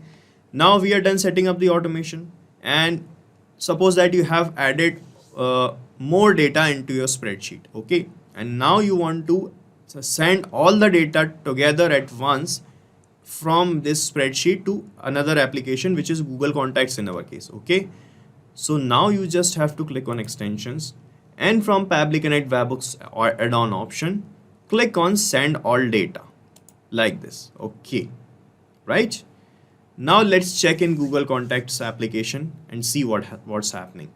now we are done setting up the automation, and suppose that you have added more data into your spreadsheet. Okay, and now you want to send all the data together at once from this spreadsheet to another application, which is Google Contacts in our case. Okay, so now you just have to click on extensions, and from Pabbly Connect webhooks or add-on option, click on send all data like this. Okay, right? Now let's check in Google Contacts application and see what's happening.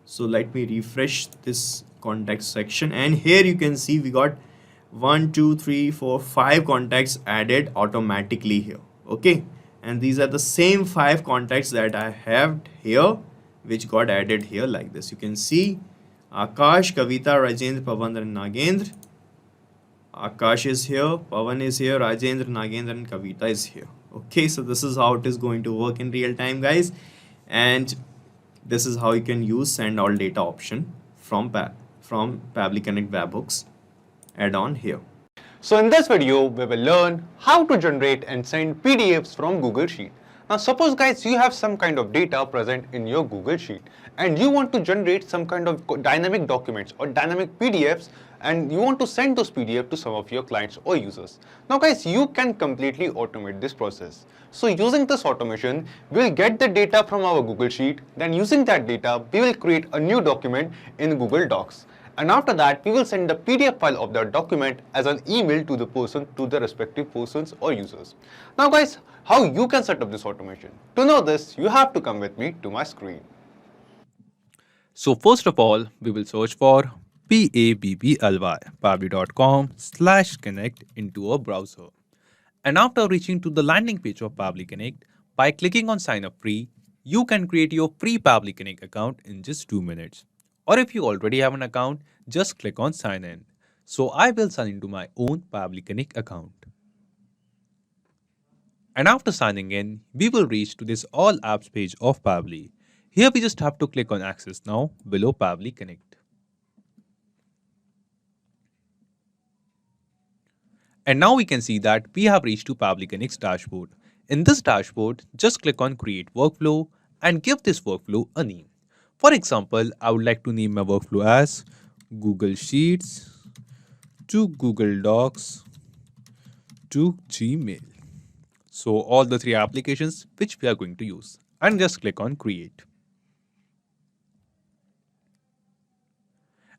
So let me refresh this contact section, and here you can see we got 1 2 3 4 5 contacts added automatically here. Okay, and these are the same 5 contacts that I have here, which got added here like this. You can see Akash, Kavita, Rajendra, Pavan and Nagendra. Akash is here, Pavan is here, Rajendra, Nagendra and Kavita is here. Okay, so this is how it is going to work in real time, guys, and this is how you can use send all data option from Pabbly Connect webhooks add-on here. So in this video, we will learn how to generate and send PDFs from Google Sheet. Now suppose guys you have some kind of data present in your Google Sheet and you want to generate some kind of dynamic documents or dynamic PDFs, and you want to send those PDFs to some of your clients or users. Now guys, you can completely automate this process. So using this automation, we will get the data from our Google Sheet. Then using that data, we will create a new document in Google Docs. And after that, we will send the PDF file of that document as an email to the respective persons or users. Now guys, how you can set up this automation? To know this, you have to come with me to my screen. So first of all, we will search for pabbly.com/connect into our browser. And after reaching to the landing page of Pabbly Connect, by clicking on sign up free, you can create your free Pabbly Connect account in just 2 minutes. Or if you already have an account, just click on sign in. So I will sign into my own Pabbly Connect account. And after signing in, we will reach to this all apps page of Pabbly. Here we just have to click on access now below Pabbly Connect. And now we can see that we have reached to Pabbly Connect's dashboard. In this dashboard, just click on create workflow and give this workflow a name. For example, I would like to name my workflow as Google Sheets to Google Docs to Gmail. So all the 3 applications which we are going to use, and just click on create.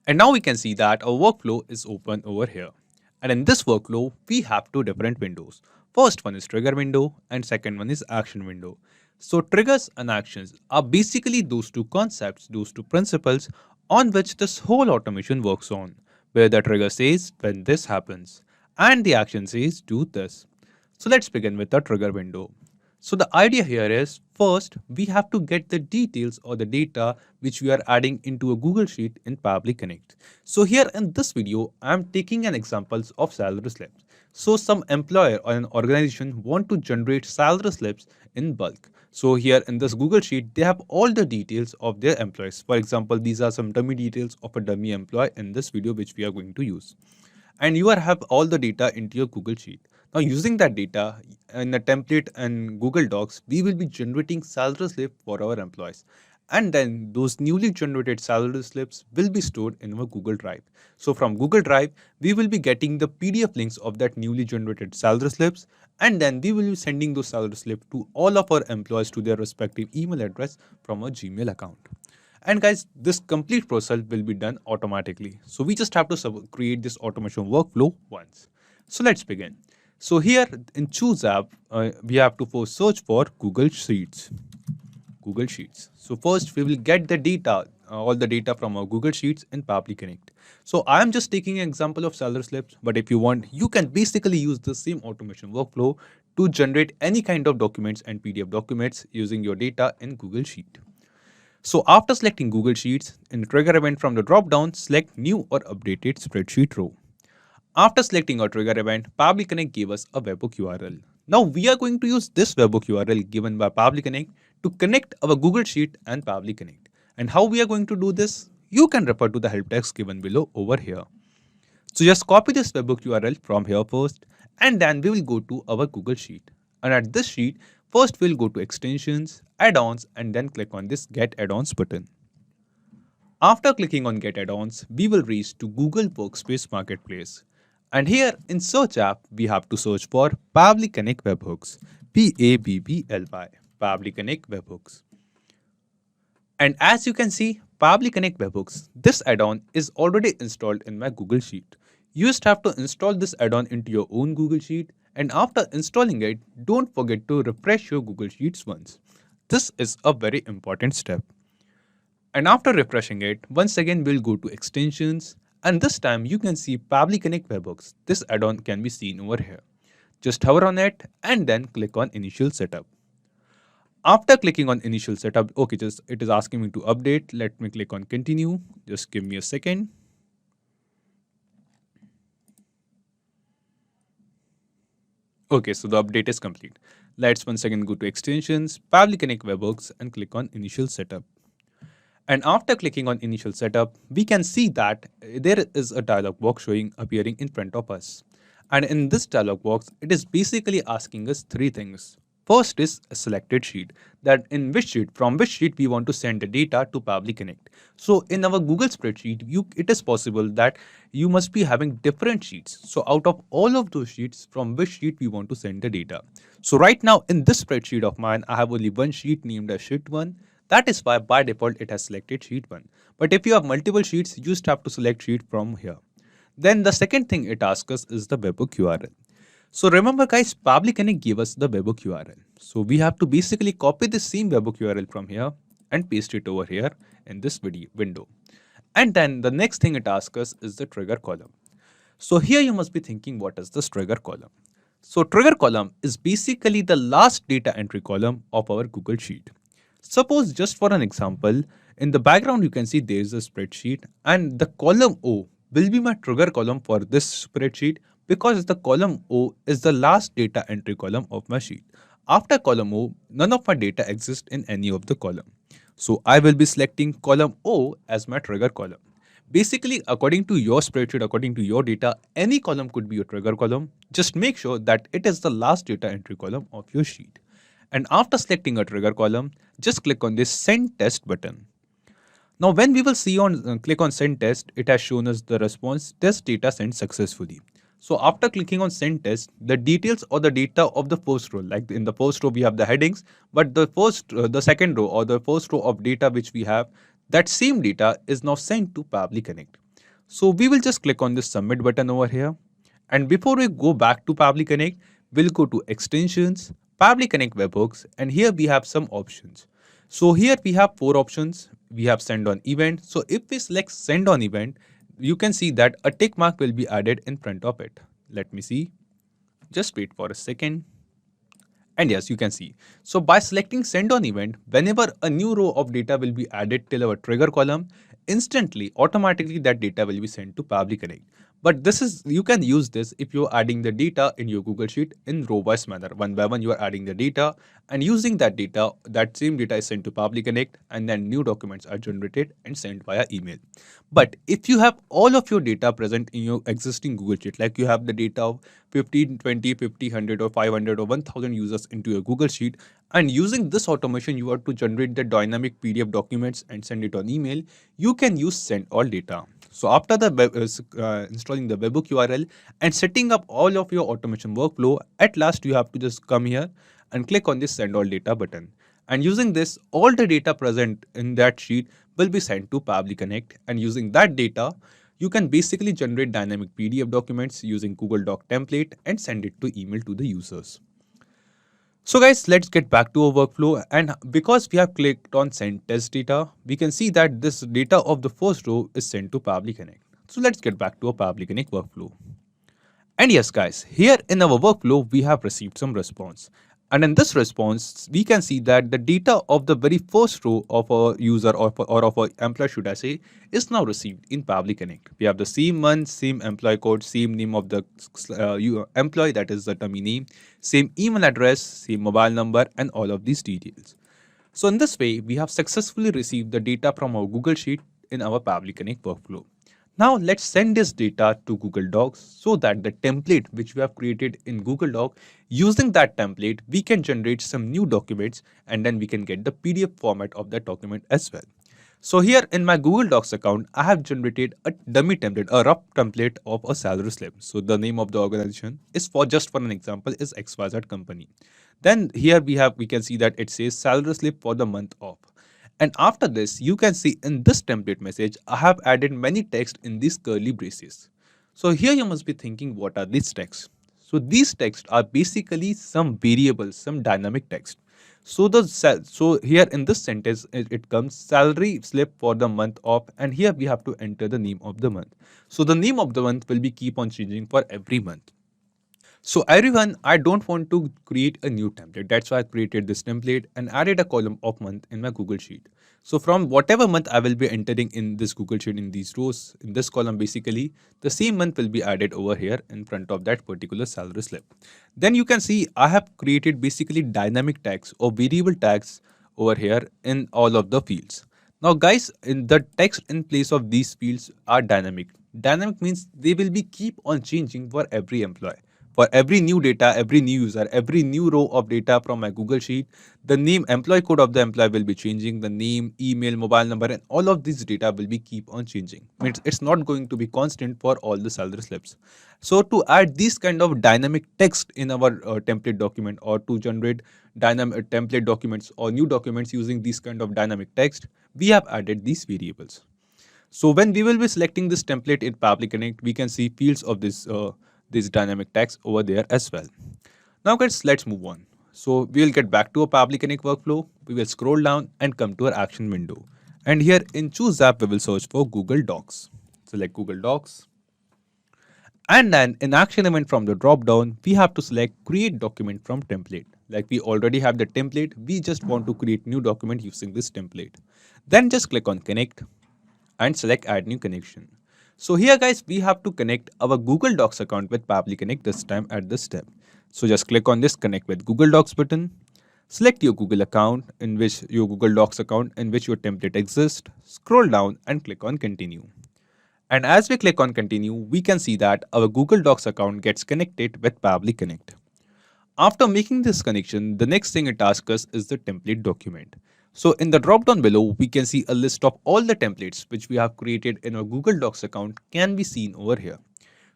And now we can see that our workflow is open over here. And in this workflow, we have 2 different windows. First one is trigger window and second one is action window. So triggers and actions are basically those 2 concepts, those 2 principles on which this whole automation works on, where the trigger says when this happens and the action says do this. So let's begin with the trigger window. So the idea here is, first we have to get the details or the data which we are adding into a Google Sheet in Pabbly Connect. So here in this video, I am taking an examples of salary slips. So some employer or an organization want to generate salary slips in bulk. So here in this Google Sheet, they have all the details of their employees. For example, these are some dummy details of a dummy employee in this video which we are going to use. And you have all the data into your Google Sheet. Now using that data in a template and Google Docs, we will be generating salary slip for our employees. And then those newly generated salary slips will be stored in our Google Drive. So from Google Drive, we will be getting the PDF links of that newly generated salary slips, and then we will be sending those salary slips to all of our employees to their respective email address from our Gmail account. And guys, this complete process will be done automatically. So we just have to create this automation workflow once. So let's begin. So here in choose app, we have to first search for Google Sheets. Google Sheets. So first we will get the data, all the data from our Google Sheets in Pabbly Connect. So I am just taking an example of salary slips, but if you want, you can basically use the same automation workflow to generate any kind of documents and PDF documents using your data in Google Sheet. So after selecting Google Sheets, in the trigger event from the drop-down, select New or Updated Spreadsheet row. After selecting our trigger event, Pabbly Connect gave us a webhook URL. Now we are going to use this webhook URL given by Pabbly Connect to connect our Google Sheet and Pabbly Connect. And how we are going to do this? You can refer to the help text given below over here. So just copy this webhook URL from here first, and then we will go to our Google Sheet. And at this sheet, first we'll go to Extensions, Add-ons, and then click on this Get Add-ons button. After clicking on Get Add-ons, we will reach to Google Workspace Marketplace. And here in Search app, we have to search for Pabbly Connect Webhooks, Pabbly, Pabbly Connect Webhooks. And as you can see, Pabbly Connect Webhooks, this add-on is already installed in my Google Sheet. You just have to install this add-on into your own Google Sheet, and after installing it, don't forget to refresh your Google Sheets once. This is a very important step. And after refreshing it, once again we'll go to Extensions, and this time you can see Pabbly Connect Webhooks. This add-on can be seen over here. Just hover on it and then click on Initial Setup. After clicking on Initial Setup, okay, it is asking me to update. Let me click on Continue. Just give me a second. Okay, so the update is complete. Let's once again go to Extensions, Pabbly Connect Webhooks, and click on Initial Setup. And after clicking on Initial Setup, we can see that there is a dialog box appearing in front of us. And in this dialog box, it is basically asking us three things. First is a selected sheet, that in which sheet, from which sheet we want to send the data to Pabbly Connect. So in our Google spreadsheet, it is possible that you must be having different sheets. So out of all of those sheets, from which sheet we want to send the data. So right now in this spreadsheet of mine, I have only one sheet named as sheet 1. That is why by default it has selected sheet 1. But if you have multiple sheets, you just have to select sheet from here. Then the second thing it asks us is the webhook URL. So remember guys, Pabbly Connect gave us the webhook URL. So we have to basically copy the same webhook URL from here and paste it over here in this window. And then the next thing it asks us is the trigger column. So here you must be thinking, what is this trigger column? So trigger column is basically the last data entry column of our Google Sheet. Suppose just for an example, in the background you can see there is a spreadsheet, and the column O will be my trigger column for this spreadsheet because the column O is the last data entry column of my sheet. After column O, none of my data exists in any of the column. So I will be selecting column O as my trigger column. Basically, according to your spreadsheet, according to your data, any column could be your trigger column. Just make sure that it is the last data entry column of your sheet. And after selecting a trigger column, just click on this Send Test button. Now when we will see click on Send Test, it has shown us the response, test data sent successfully. So after clicking on Send Test, the details or the data of the first row, like in the first row we have the headings, but the second row or the first row of data which we have, that same data is now sent to Pabbly Connect. So we will just click on this Submit button over here. And before we go back to Pabbly Connect, we'll go to Extensions, Pabbly Connect Webhooks, and here we have some options. So here we have 4 options. We have Send on Event. So if we select Send on Event, you can see that a tick mark will be added in front of it. Let me see. Just wait for a second. And yes, you can see. So by selecting Send on Event, whenever a new row of data will be added till our trigger column, instantly, automatically that data will be sent to Pabbly Connect. But you can use this if you're adding the data in your Google Sheet in row-wise manner. One by one, you are adding the data, and using that data, that same data is sent to Pabbly Connect, and then new documents are generated and sent via email. But if you have all of your data present in your existing Google Sheet, like you have the data of 15, 20, 50, 100 or 500 or 1000 users into your Google Sheet, and using this automation, you are to generate the dynamic PDF documents and send it on email, you can use Send All Data. So after installing the webhook URL and setting up all of your automation workflow, at last you have to just come here and click on this Send All Data button. And using this, all the data present in that sheet will be sent to Pabbly Connect. And using that data, you can basically generate dynamic PDF documents using Google Doc template and send it to email to the users. So guys, let's get back to our workflow, and because we have clicked on send test data, we can see that this data of the first row is sent to Pabbly Connect. So let's get back to our Pabbly Connect workflow. And yes guys, here in our workflow, we have received some response. And in this response, we can see that the data of the very first row of a user or of a employee, should I say, is now received in Pabbly Connect. We have the same month, same employee code, same name of the employee, that is the dummy name, same email address, same mobile number, and all of these details. So in this way, we have successfully received the data from our Google Sheet in our Pabbly Connect workflow. Now let's send this data to Google Docs so that the template which we have created in Google Doc, using that template, we can generate some new documents and then we can get the PDF format of that document as well. So here in my Google Docs account, I have generated a dummy template, a rough template of a salary slip. So the name of the organization is, for an example, is XYZ company. Then here we can see that it says salary slip for the month of. And after this, you can see in this template message, I have added many text in these curly braces. So here you must be thinking, what are these texts? So these texts are basically some variables, some dynamic text. So here in this sentence, it comes salary slip for the month of, and here we have to enter the name of the month. So the name of the month will be keep on changing for every month. So everyone, I don't want to create a new template. That's why I created this template and added a column of month in my Google Sheet. So from whatever month I will be entering in this Google Sheet, in these rows, in this column, basically, the same month will be added over here in front of that particular salary slip. Then you can see I have created basically dynamic tags or variable tags over here in all of the fields. Now guys, in the text in place of these fields are dynamic. Dynamic means they will be keep on changing for every employee. For every new data, every new user, every new row of data from my Google Sheet, the name, employee code of the employee will be changing, the name, email, mobile number, and all of these data will be keep on changing. It's not going to be constant for all the salary slips. So to add this kind of dynamic text in our template document, or to generate dynamic template documents or new documents using this kind of dynamic text, we have added these variables. So when we will be selecting this template in Pabbly Connect, we can see fields of this dynamic text over there as well. Now guys, let's move on. So we will get back to a Pabbly Connect workflow. We will scroll down and come to our action window. And here in Choose App, we will search for Google Docs. Select Google Docs. And then in action event from the drop down, we have to select create document from template. Like we already have the template, we just want to create new document using this template. Then just click on connect and select add new connection. So here guys, we have to connect our Google Docs account with Pabbly Connect this time at this step. So just click on this connect with Google Docs button. Select your Google account in which your Google Docs account in which your template exists. Scroll down and click on continue. And as we click on continue, we can see that our Google Docs account gets connected with Pabbly Connect. After making this connection, the next thing it asks us is the template document. So in the drop down below, we can see a list of all the templates which we have created in our Google Docs account can be seen over here.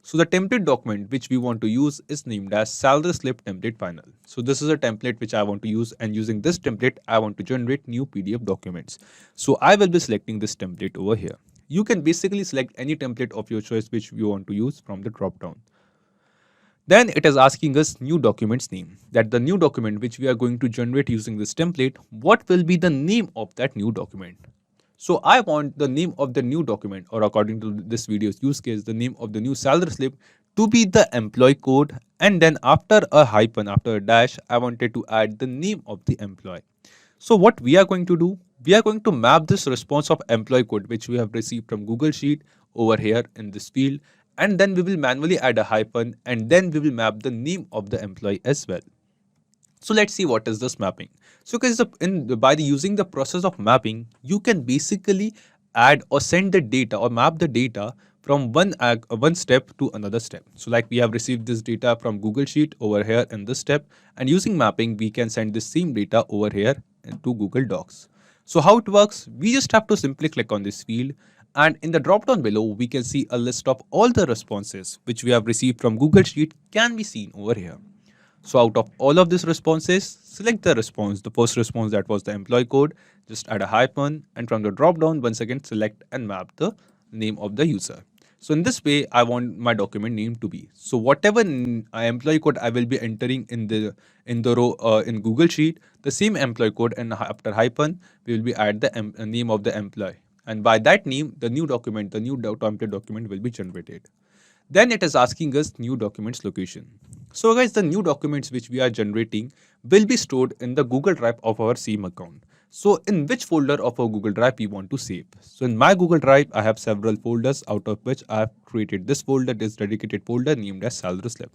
So the template document which we want to use is named as salary slip template final. So this is a template which I want to use, and using this template, I want to generate new PDF documents. So I will be selecting this template over here. You can basically select any template of your choice which you want to use from the drop down. Then it is asking us new documents name, that the new document which we are going to generate using this template, what will be the name of that new document? So I want the name of the new document, or according to this video's use case, the name of the new salary slip to be the employee code, and then after a hyphen, after a dash, I wanted to add the name of the employee. So what we are going to do, we are going to map this response of employee code which we have received from Google Sheet over here in this field, and then we will manually add a hyphen, and then we will map the name of the employee as well. So let's see what is this mapping. So guys, using the process of mapping, you can basically add or send the data or map the data from one step to another step. So like we have received this data from Google Sheet over here in this step, and using mapping, we can send the same data over here into Google Docs. So how it works, we just have to simply click on this field, and in the drop down below, we can see a list of all the responses which we have received from Google Sheet can be seen over here. So out of all of these responses, select the response, the first response that was the employee code, just add a hyphen, and from the drop down, once again select and map the name of the user. So in this way, I want my document name to be. So whatever employee code I will be entering in the row in Google Sheet, the same employee code, and after hyphen we will be add the name of the employee, and by that name the new document, the new template document will be generated. Then it is asking us new documents location. So guys, the new documents which we are generating will be stored in the Google Drive of our same account. So in which folder of our Google Drive we want to save? So in my Google Drive, I have several folders, out of which I have created this folder, this dedicated folder named as salary slip.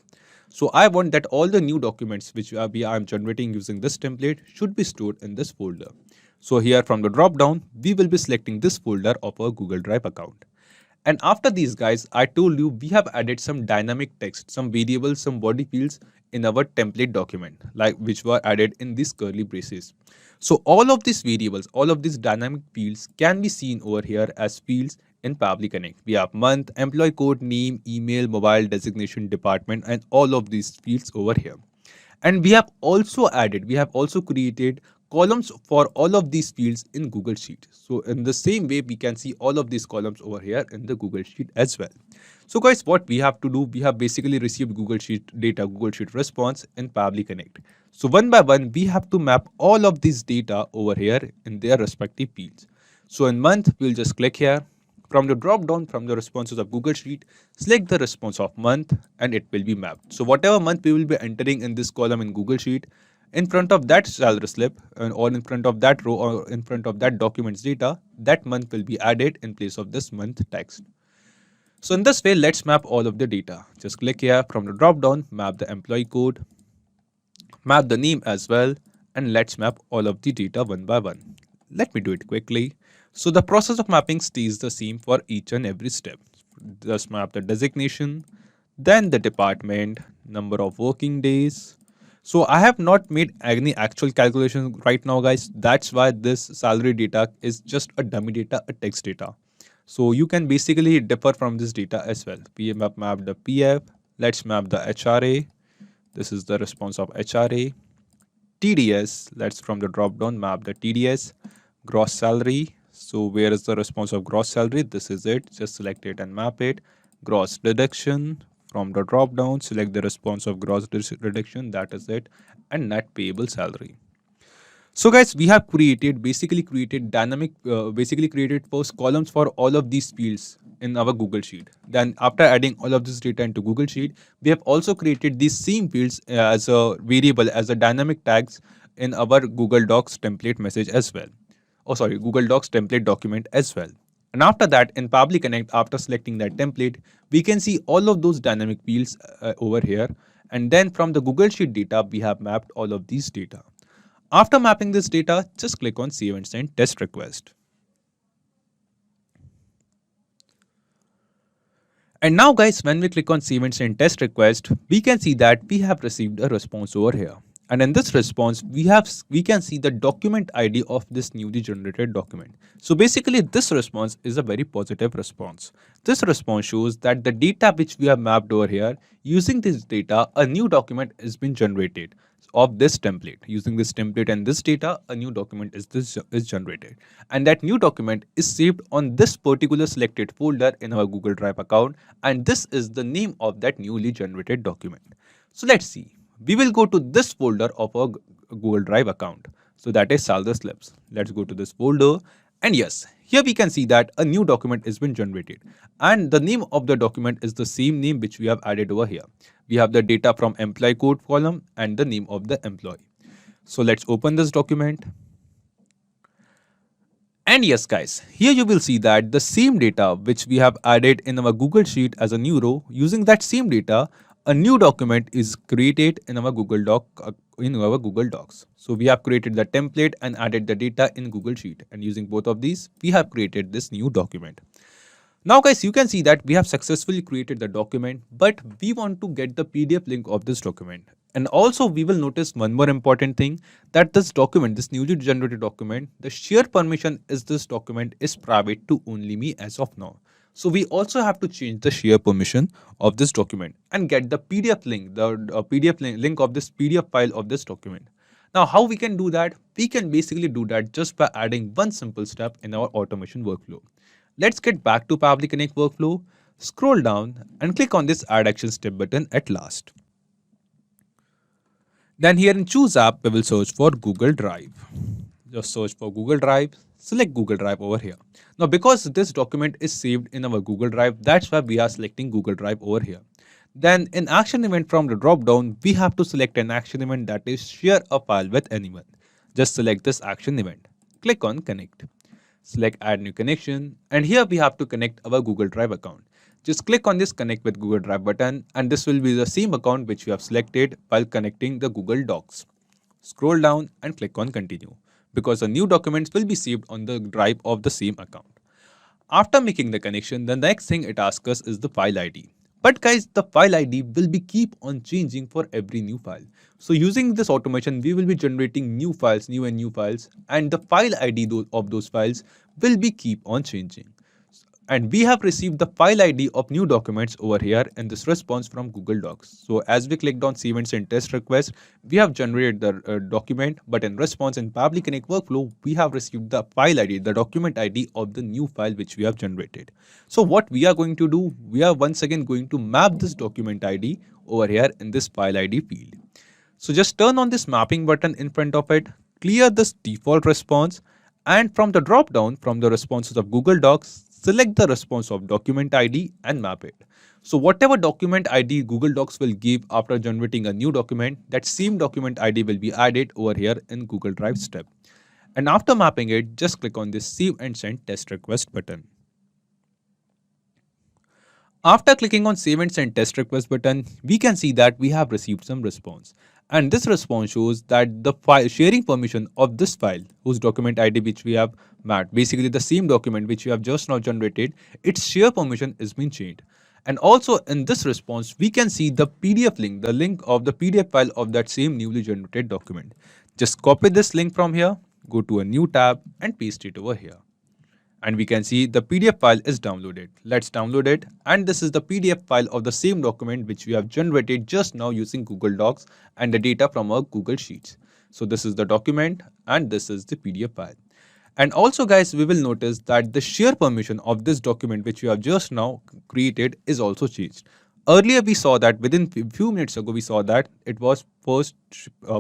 So I want that all the new documents which I am generating using this template should be stored in this folder. So here from the drop down, we will be selecting this folder of our Google Drive account. And after these guys, I told you we have added some dynamic text, some variables, some body fields in our template document, like which were added in these curly braces. So all of these variables, all of these dynamic fields can be seen over here as fields in Pabbly Connect. We have month, employee code, name, email, mobile, designation, department, and all of these fields over here. And we have also created columns for all of these fields in Google Sheet. So in the same way, we can see all of these columns over here in the Google Sheet as well. So guys, what we have to do, we have basically received Google Sheet data, Google Sheet response in Pabbly Connect. So one by one, we have to map all of this data over here in their respective fields. So in month, we'll just click here. From the drop down from the responses of Google Sheet, select the response of month and it will be mapped. So whatever month we will be entering in this column in Google Sheet, in front of that salary slip or in front of that row or in front of that document's data, that month will be added in place of this month text. So in this way, let's map all of the data. Just click here from the drop down, map the employee code, map the name as well, and let's map all of the data one by one. Let me do it quickly. So the process of mapping stays the same for each and every step. Just map the designation, then the department, number of working days. So I have not made any actual calculation right now, guys. That's why this salary data is just a dummy data, a text data. So you can basically differ from this data as well. We map the PF. Let's map the HRA. This is the response of HRA. TDS. Let's from the drop down map the TDS. Gross salary. So where is the response of gross salary? This is it. Just select it and map it. Gross deduction. From the drop down, select the response of gross reduction. That is it. And net payable salary. So guys, we have basically created first columns for all of these fields in our Google Sheet. Then after adding all of this data into Google Sheet, we have also created these same fields as a variable, as a dynamic tags in our Google Docs template message as well. Google Docs template document as well. And after that, in Pabbly Connect, after selecting that template, we can see all of those dynamic fields over here. And then from the Google Sheet data, we have mapped all of these data. After mapping this data, just click on Save and Send Test Request. And now guys, when we click on Save and Send Test Request, we can see that we have received a response over here. And in this response, we can see the document ID of this newly generated document. So basically, this response is a very positive response. This response shows that the data which we have mapped over here, using this data, a new document has been generated of this template. Using this template and this data, a new document is generated. And that new document is saved on this particular selected folder in our Google Drive account. And this is the name of that newly generated document. So let's see. We will go to this folder of our Google Drive account. So that is salary slips. Let's go to this folder. And yes, here we can see that a new document has been generated. And the name of the document is the same name which we have added over here. We have the data from employee code column and the name of the employee. So let's open this document. And yes guys, here you will see that the same data which we have added in our Google Sheet as a new row, using that same data, a new document is created in our Google Docs. So we have created the template and added the data in Google Sheet, and using both of these, we have created this new document. Now guys, you can see that we have successfully created the document, but we want to get the PDF link of this document. And also we will notice one more important thing, that this document, this newly generated document, the share permission is this document is private to only me as of now. So we also have to change the share permission of this document and get the PDF link, link of this PDF file of this document. Now, how we can do that? We can basically do that just by adding one simple step in our automation workflow. Let's get back to Pabbly Connect workflow. Scroll down and click on this Add Action Step button at last. Then here in Choose App, we will search for Google Drive. Just search for Google Drive, select Google Drive over here. Now because this document is saved in our Google Drive, that's why we are selecting Google Drive over here. Then in action event from the drop down, we have to select an action event that is share a file with anyone. Just select this action event. Click on connect. Select add new connection, and here we have to connect our Google Drive account. Just click on this connect with Google Drive button, and this will be the same account which you have selected while connecting the Google Docs. Scroll down and click on continue, because the new documents will be saved on the drive of the same account. After making the connection, the next thing it asks us is the file ID. But guys, the file ID will be keep on changing for every new file. So using this automation, we will be generating new files, new files, and the file ID of those files will be keep on changing. And we have received the file ID of new documents over here in this response from Google Docs. So as we clicked on Save and Send Test Request, we have generated the document, but in response in Pabbly Connect workflow, we have received the file ID, the document ID of the new file which we have generated. So what we are going to do, we are once again going to map this document ID over here in this file ID field. So just turn on this mapping button in front of it, clear this default response, and from the drop down from the responses of Google Docs, select the response of document ID and map it. So whatever document ID Google Docs will give after generating a new document, that same document ID will be added over here in Google Drive step. And after mapping it, just click on this Save and Send Test Request button. After clicking on Save and Send Test Request button, we can see that we have received some response. And this response shows that the file sharing permission of this file, whose document ID which we have mapped, basically the same document which we have just now generated, its share permission is being changed. And also in this response, we can see the PDF link, the link of the PDF file of that same newly generated document. Just copy this link from here, go to a new tab and paste it over here. And we can see the PDF file is downloaded. Let's download it. And this is the PDF file of the same document which we have generated just now using Google Docs and the data from our Google Sheets. So this is the document and this is the PDF file. And also guys, we will notice that the share permission of this document which we have just now created is also changed. Earlier we saw that within few minutes ago we saw that it was first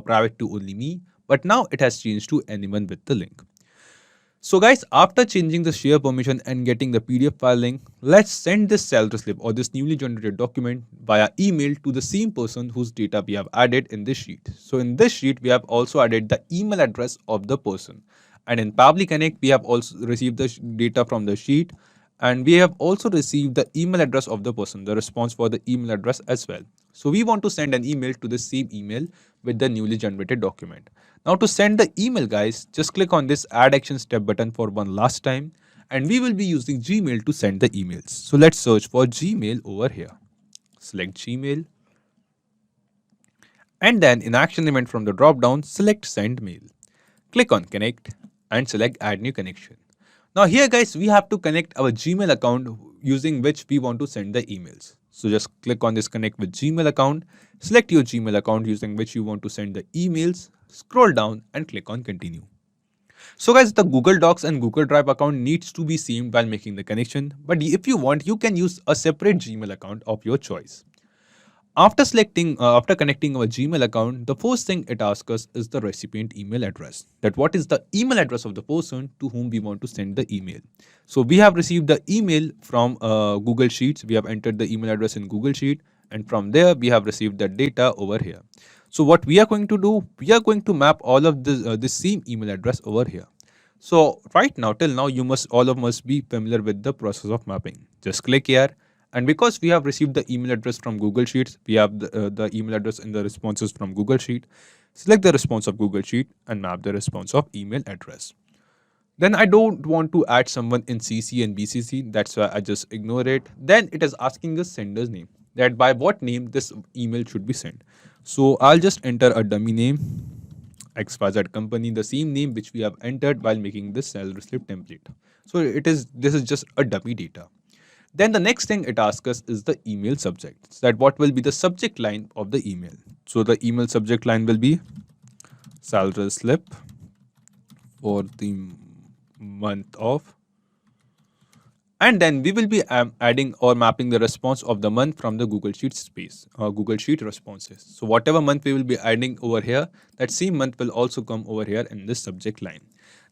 private to only me, but now it has changed to anyone with the link. So guys, after changing the share permission and getting the PDF file link, let's send this salary slip or this newly generated document via email to the same person whose data we have added in this sheet. So in this sheet, we have also added the email address of the person. And in Pabbly Connect, we have also received the data from the sheet, and we have also received the email address of the person, the response for the email address as well. So we want to send an email to the same email with the newly generated document. Now to send the email guys, just click on this Add Action Step button for one last time, and we will be using Gmail to send the emails. So let's search for Gmail over here. Select Gmail. And then in action event from the drop down, select Send Mail. Click on Connect and select Add New Connection. Now here guys, we have to connect our Gmail account using which we want to send the emails. So just click on this Connect with Gmail account, select your Gmail account using which you want to send the emails, scroll down and click on Continue. So guys, the Google Docs and Google Drive account needs to be same while making the connection, but if you want, you can use a separate Gmail account of your choice. After connecting our Gmail account, the first thing it asks us is the recipient email address. That what is the email address of the person to whom we want to send the email. So we have received the email from Google Sheets. We have entered the email address in Google Sheet, and from there we have received the data over here. So what we are going to do, we are going to map all of this same email address over here. So right now, till now, all of us be familiar with the process of mapping. Just click here. And because we have received the email address from Google Sheets, we have the email address in the responses from Google Sheet. Select the response of Google Sheet and map the response of email address. Then I don't want to add someone in CC and BCC. That's why I just ignore it. Then it is asking the sender's name, that by what name this email should be sent. So I'll just enter a dummy name, XYZ company, the same name which we have entered while making this salary slip template. So this is just a dummy data. Then the next thing it asks us is the email subject. So that what will be the subject line of the email. So the email subject line will be salary slip for the month of And then we will be adding or mapping the response of the month from the Google Sheet space or Google Sheet responses. So whatever month we will be adding over here, that same month will also come over here in this subject line.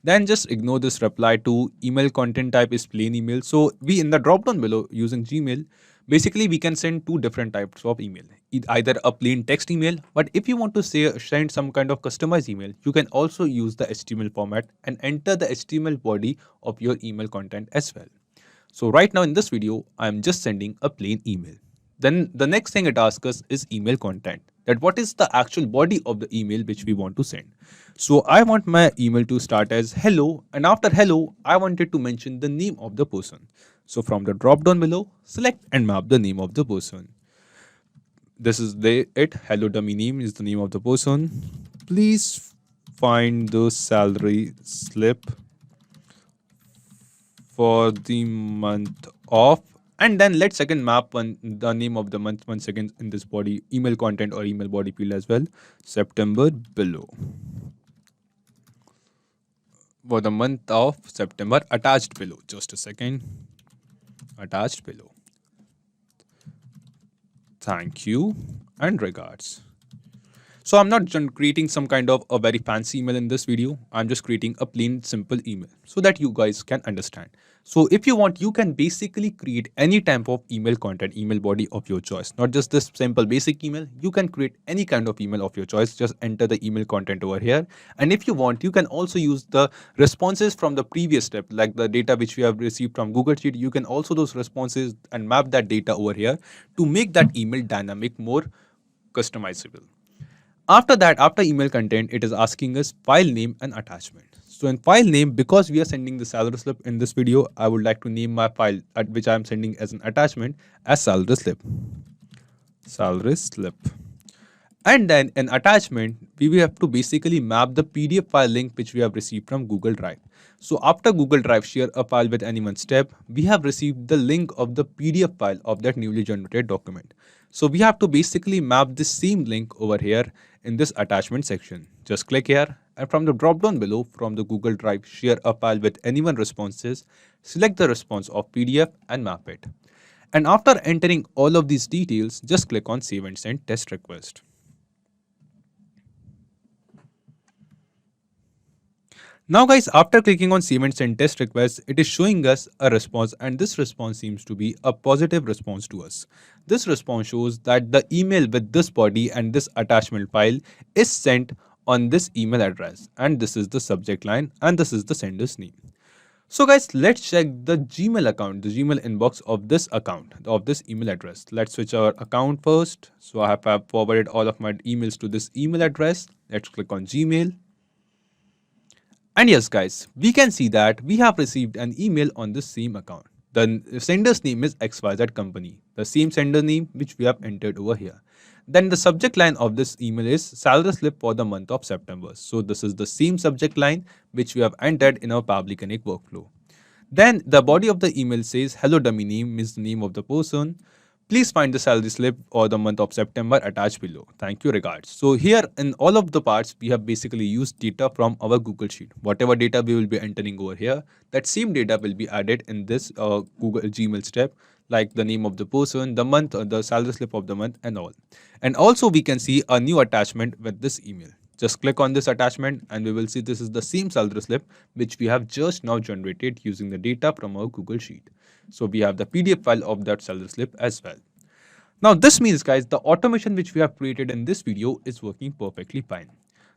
Then just ignore this reply to. Email content type is plain email. So we in the drop down below using Gmail, basically we can send two different types of email. Either a plain text email, but if you want to send some kind of customized email, you can also use the HTML format and enter the HTML body of your email content as well. So right now in this video, I'm just sending a plain email. Then the next thing it asks us is email content. That what is the actual body of the email which we want to send. So I want my email to start as hello, and after hello, I wanted to mention the name of the person. So from the drop down below, select and map the name of the person. This is it. Hello dummy name is the name of the person. Please find the salary slip for the month of, and then let's again map the name of the month once again in this body email content or email body field as well. September below. For the month of September, attached below. Just a second. Attached below. Thank you and regards. So I'm not creating some kind of a very fancy email in this video. I'm just creating a plain simple email so that you guys can understand. So if you want, you can basically create any type of email content, email body of your choice. Not just this simple basic email. You can create any kind of email of your choice. Just enter the email content over here. And if you want, you can also use the responses from the previous step, like the data which we have received from Google Sheet. You can also those responses and map that data over here to make that email dynamic, more customizable. After that, after email content, it is asking us file name and attachment. So in file name, because we are sending the salary slip in this video, I would like to name my file at which I am sending as an attachment as salary slip. Salary slip. And then in attachment, we will have to basically map the PDF file link which we have received from Google Drive. So after Google Drive share a file with anyone's step, we have received the link of the PDF file of that newly generated document. So we have to basically map this same link over here in this attachment section. Just click here, and from the drop down below from the Google Drive share a file with anyone responses, select the response of PDF and map it. And after entering all of these details, just click on save and send test request. Now guys, after clicking on save and send test request, it is showing us a response, and this response seems to be a positive response to us. This response shows that the email with this body and this attachment file is sent on this email address, and this is the subject line and this is the sender's name. So guys, let's check the Gmail account, the Gmail inbox of this account, of this email address. Let's switch our account first. So I have forwarded all of my emails to this email address. Let's click on Gmail. And yes guys, we can see that we have received an email on this same account. The sender's name is XYZ company, the same sender name which we have entered over here. Then the subject line of this email is salary slip for the month of September. So this is the same subject line which we have entered in our Pabbly Connect workflow. Then the body of the email says hello dummy name is the name of the person. Please find the salary slip for the month of September attached below. Thank you, regards. So here in all of the parts, we have basically used data from our Google Sheet. Whatever data we will be entering over here, that same data will be added in this Google Gmail step, like the name of the person, the month, the salary slip of the month and all. And also we can see a new attachment with this email. Just click on this attachment and we will see this is the same salary slip which we have just now generated using the data from our Google Sheet. So we have the PDF file of that salary slip as well. Now this means guys, the automation which we have created in this video is working perfectly fine.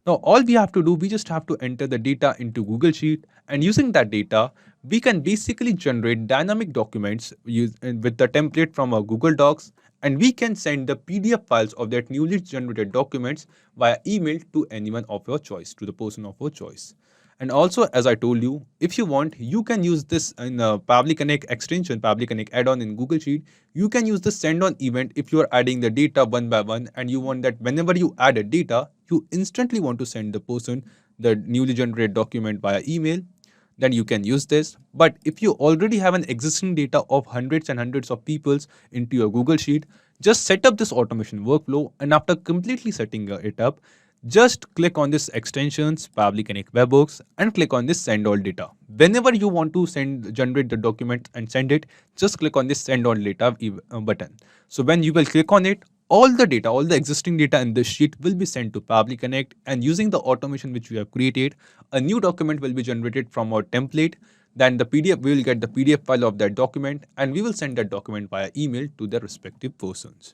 Now all we have to do, we just have to enter the data into Google Sheet, and using that data, we can basically generate dynamic documents with the template from our Google Docs, and we can send the PDF files of that newly generated documents via email to anyone of your choice, to the person of your choice. And also, as I told you, if you want, you can use this in Pabbly Connect extension, Pabbly Connect add-on in Google Sheet. You can use the send on event if you are adding the data one by one, and you want that whenever you add a data, you instantly want to send the person the newly generated document via email, then you can use this. But if you already have an existing data of hundreds and hundreds of peoples into your Google Sheet, just set up this automation workflow, and after completely setting it up, just click on this extensions, Pabbly Connect webhooks, and click on this send all data. Whenever you want to generate the document and send it, just click on this send all data button. So when you will click on it, all the data, all the existing data in this sheet will be sent to Pabbly Connect, and using the automation which we have created, a new document will be generated from our template. Then the PDF, we will get the PDF file of that document, and we will send that document via email to the respective persons.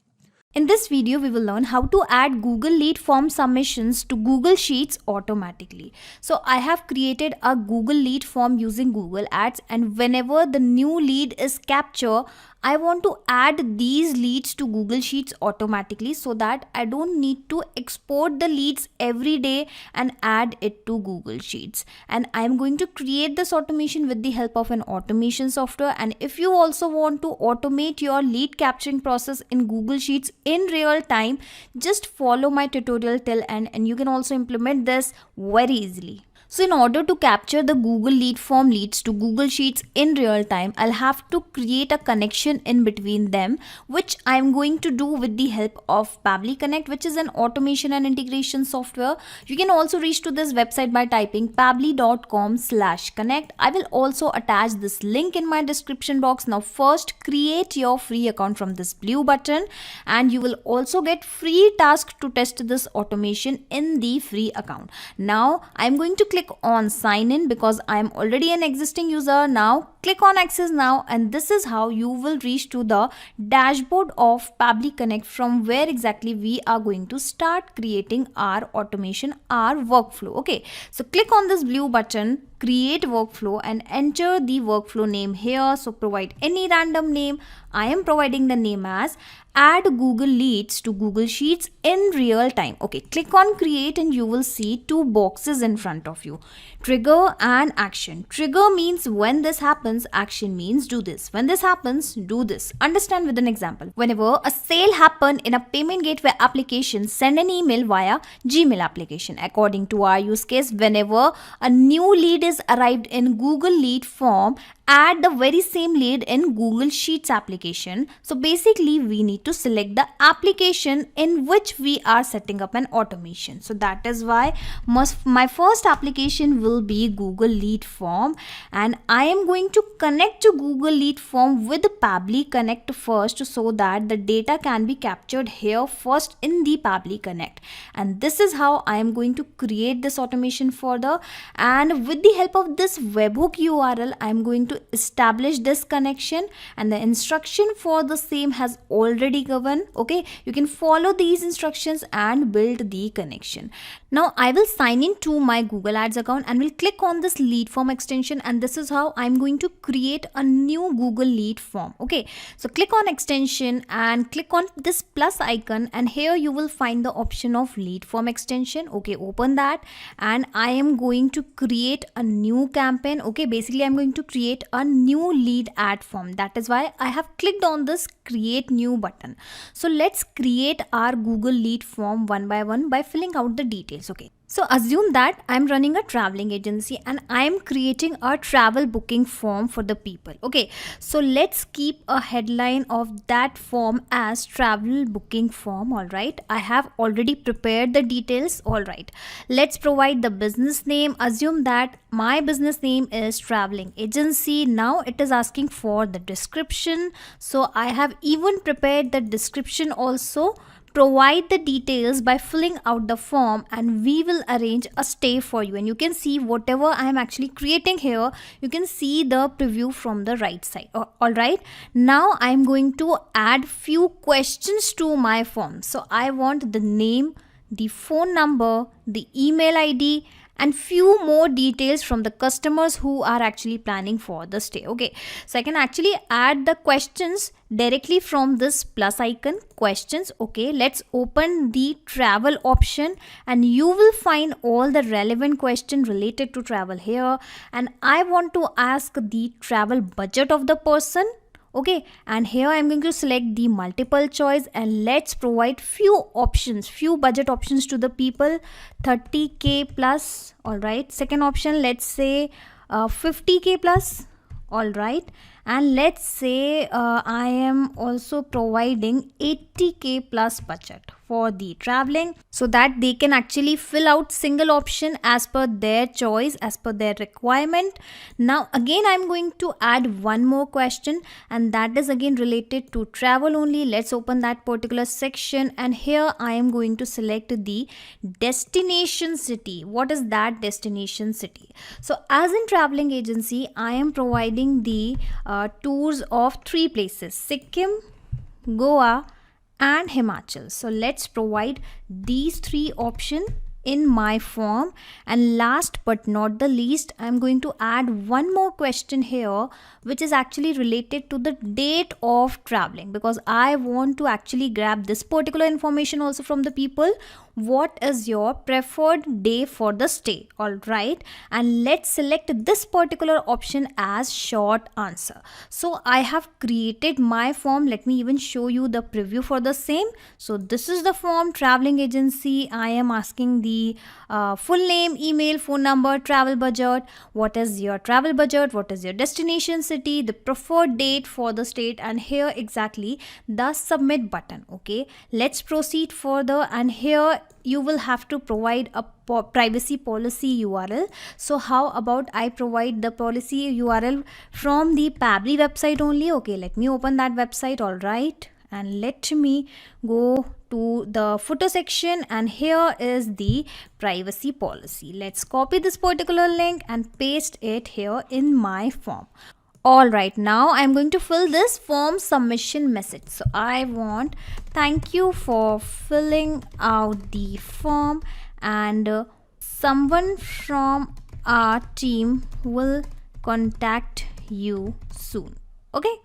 In this video, we will learn how to add Google Lead form submissions to Google Sheets automatically. So I have created a Google Lead form using Google Ads, and whenever the new lead is captured, I want to add these leads to Google Sheets automatically so that I don't need to export the leads every day and add it to Google Sheets. And I'm going to create this automation with the help of an automation software. And if you also want to automate your lead capturing process in Google Sheets in real time, just follow my tutorial till end and you can also implement this very easily. So in order to capture the Google Lead form leads to Google Sheets in real time, I'll have to create a connection in between them, which I'm going to do with the help of Pabbly Connect, which is an automation and integration software. You can also reach to this website by typing pabbly.com/connect. I will also attach this link in my description box. Now first, create your free account from this blue button, and you will also get free task to test this automation in the free account. Now I'm going to click on sign in because I am already an existing user. Now click on access now, and this is how you will reach to the dashboard of Pabbly Connect, from where exactly we are going to start creating our automation, our workflow. Okay, so click on this blue button, create workflow, and enter the workflow name here. So provide any random name. I am providing the name as add Google Leads to Google Sheets in real time. Okay, click on create and you will see two boxes in front of you, trigger and action. Trigger means when this happens, action means do this. When this happens, do this. Understand with an example. Whenever a sale happen in a payment gateway application, send an email via Gmail application. According to our use case, whenever a new lead is arrived in Google Lead form, add the very same lead in Google Sheets application. So basically we need to select the application in which we are setting up an automation. So that is why my first application will be Google Lead form, and I am going to connect to Google Lead form with Pabbly Connect first, so that the data can be captured here first in the Pabbly Connect. And this is how I am going to create this automation further, and with the help of this webhook URL, I am going to establish this connection, and the instruction for the same has already given. Okay, you can follow these instructions and build the connection. Now I will sign in to my Google Ads account and will click on this lead form extension, and this is how I'm going to create a new Google Lead form. Okay, so click on extension and click on this plus icon, and here you will find the option of lead form extension. Okay, open that, and I am going to create a new campaign. Okay, basically I'm going to create a new lead ad form. That is why I have clicked on this create new button. So let's create our Google Lead form one by one by filling out the details. Okay, so assume that I'm running a traveling agency and I'm creating a travel booking form for the people. Okay, so let's keep a headline of that form as travel booking form. All right, I have already prepared the details. All right, let's provide the business name. Assume that my business name is traveling agency. Now it is asking for the description, so I have even prepared the description also. Provide the details by filling out the form, and we will arrange a stay for you. And you can see whatever I am actually creating here, you can see the preview from the right side. All right, now I am going to add few questions to my form. So I want the name, the phone number, the email ID, and few more details from the customers who are actually planning for the stay. Okay, so I can actually add the questions directly from this plus icon, questions. Okay, let's open the travel option, and you will find all the relevant questions related to travel here. And I want to ask the travel budget of the person. Okay, and here I'm going to select the multiple choice, and let's provide few options, few budget options to the people. 30k plus. All right, second option, let's say 50k plus. All right, and let's say I am also providing 80k plus budget. for the traveling, so that they can actually fill out single option as per their choice, as per their requirement. Now again I'm going to add one more question, and that is again related to travel only. Let's open that particular section, and here I am going to select the destination city. What is that destination city? So as in traveling agency, I am providing the tours of 3 places: Sikkim, Goa and Himachal. So let's provide these 3 options in my form. And last but not the least, I'm going to add one more question here, which is actually related to the date of traveling, because I want to actually grab this particular information also from the people. What is your preferred day for the stay? All right, and let's select this particular option as short answer. So I have created my form. Let me even show you the preview for the same. So this is the form, traveling agency. I am asking the full name, email, phone number, travel budget. What is your travel budget? What is your destination city? The preferred date for the state, and here exactly the submit button. Okay, let's proceed further, and here you will have to provide a privacy policy URL. So how about I provide the policy URL from the Pabbly website only? Okay, let me open that website. All right, and let me go to the footer section, and here is the privacy policy. Let's copy this particular link and paste it here in my form. Alright, now I'm going to fill this form submission message. So I want, thank you for filling out the form, and someone from our team will contact you soon. Okay,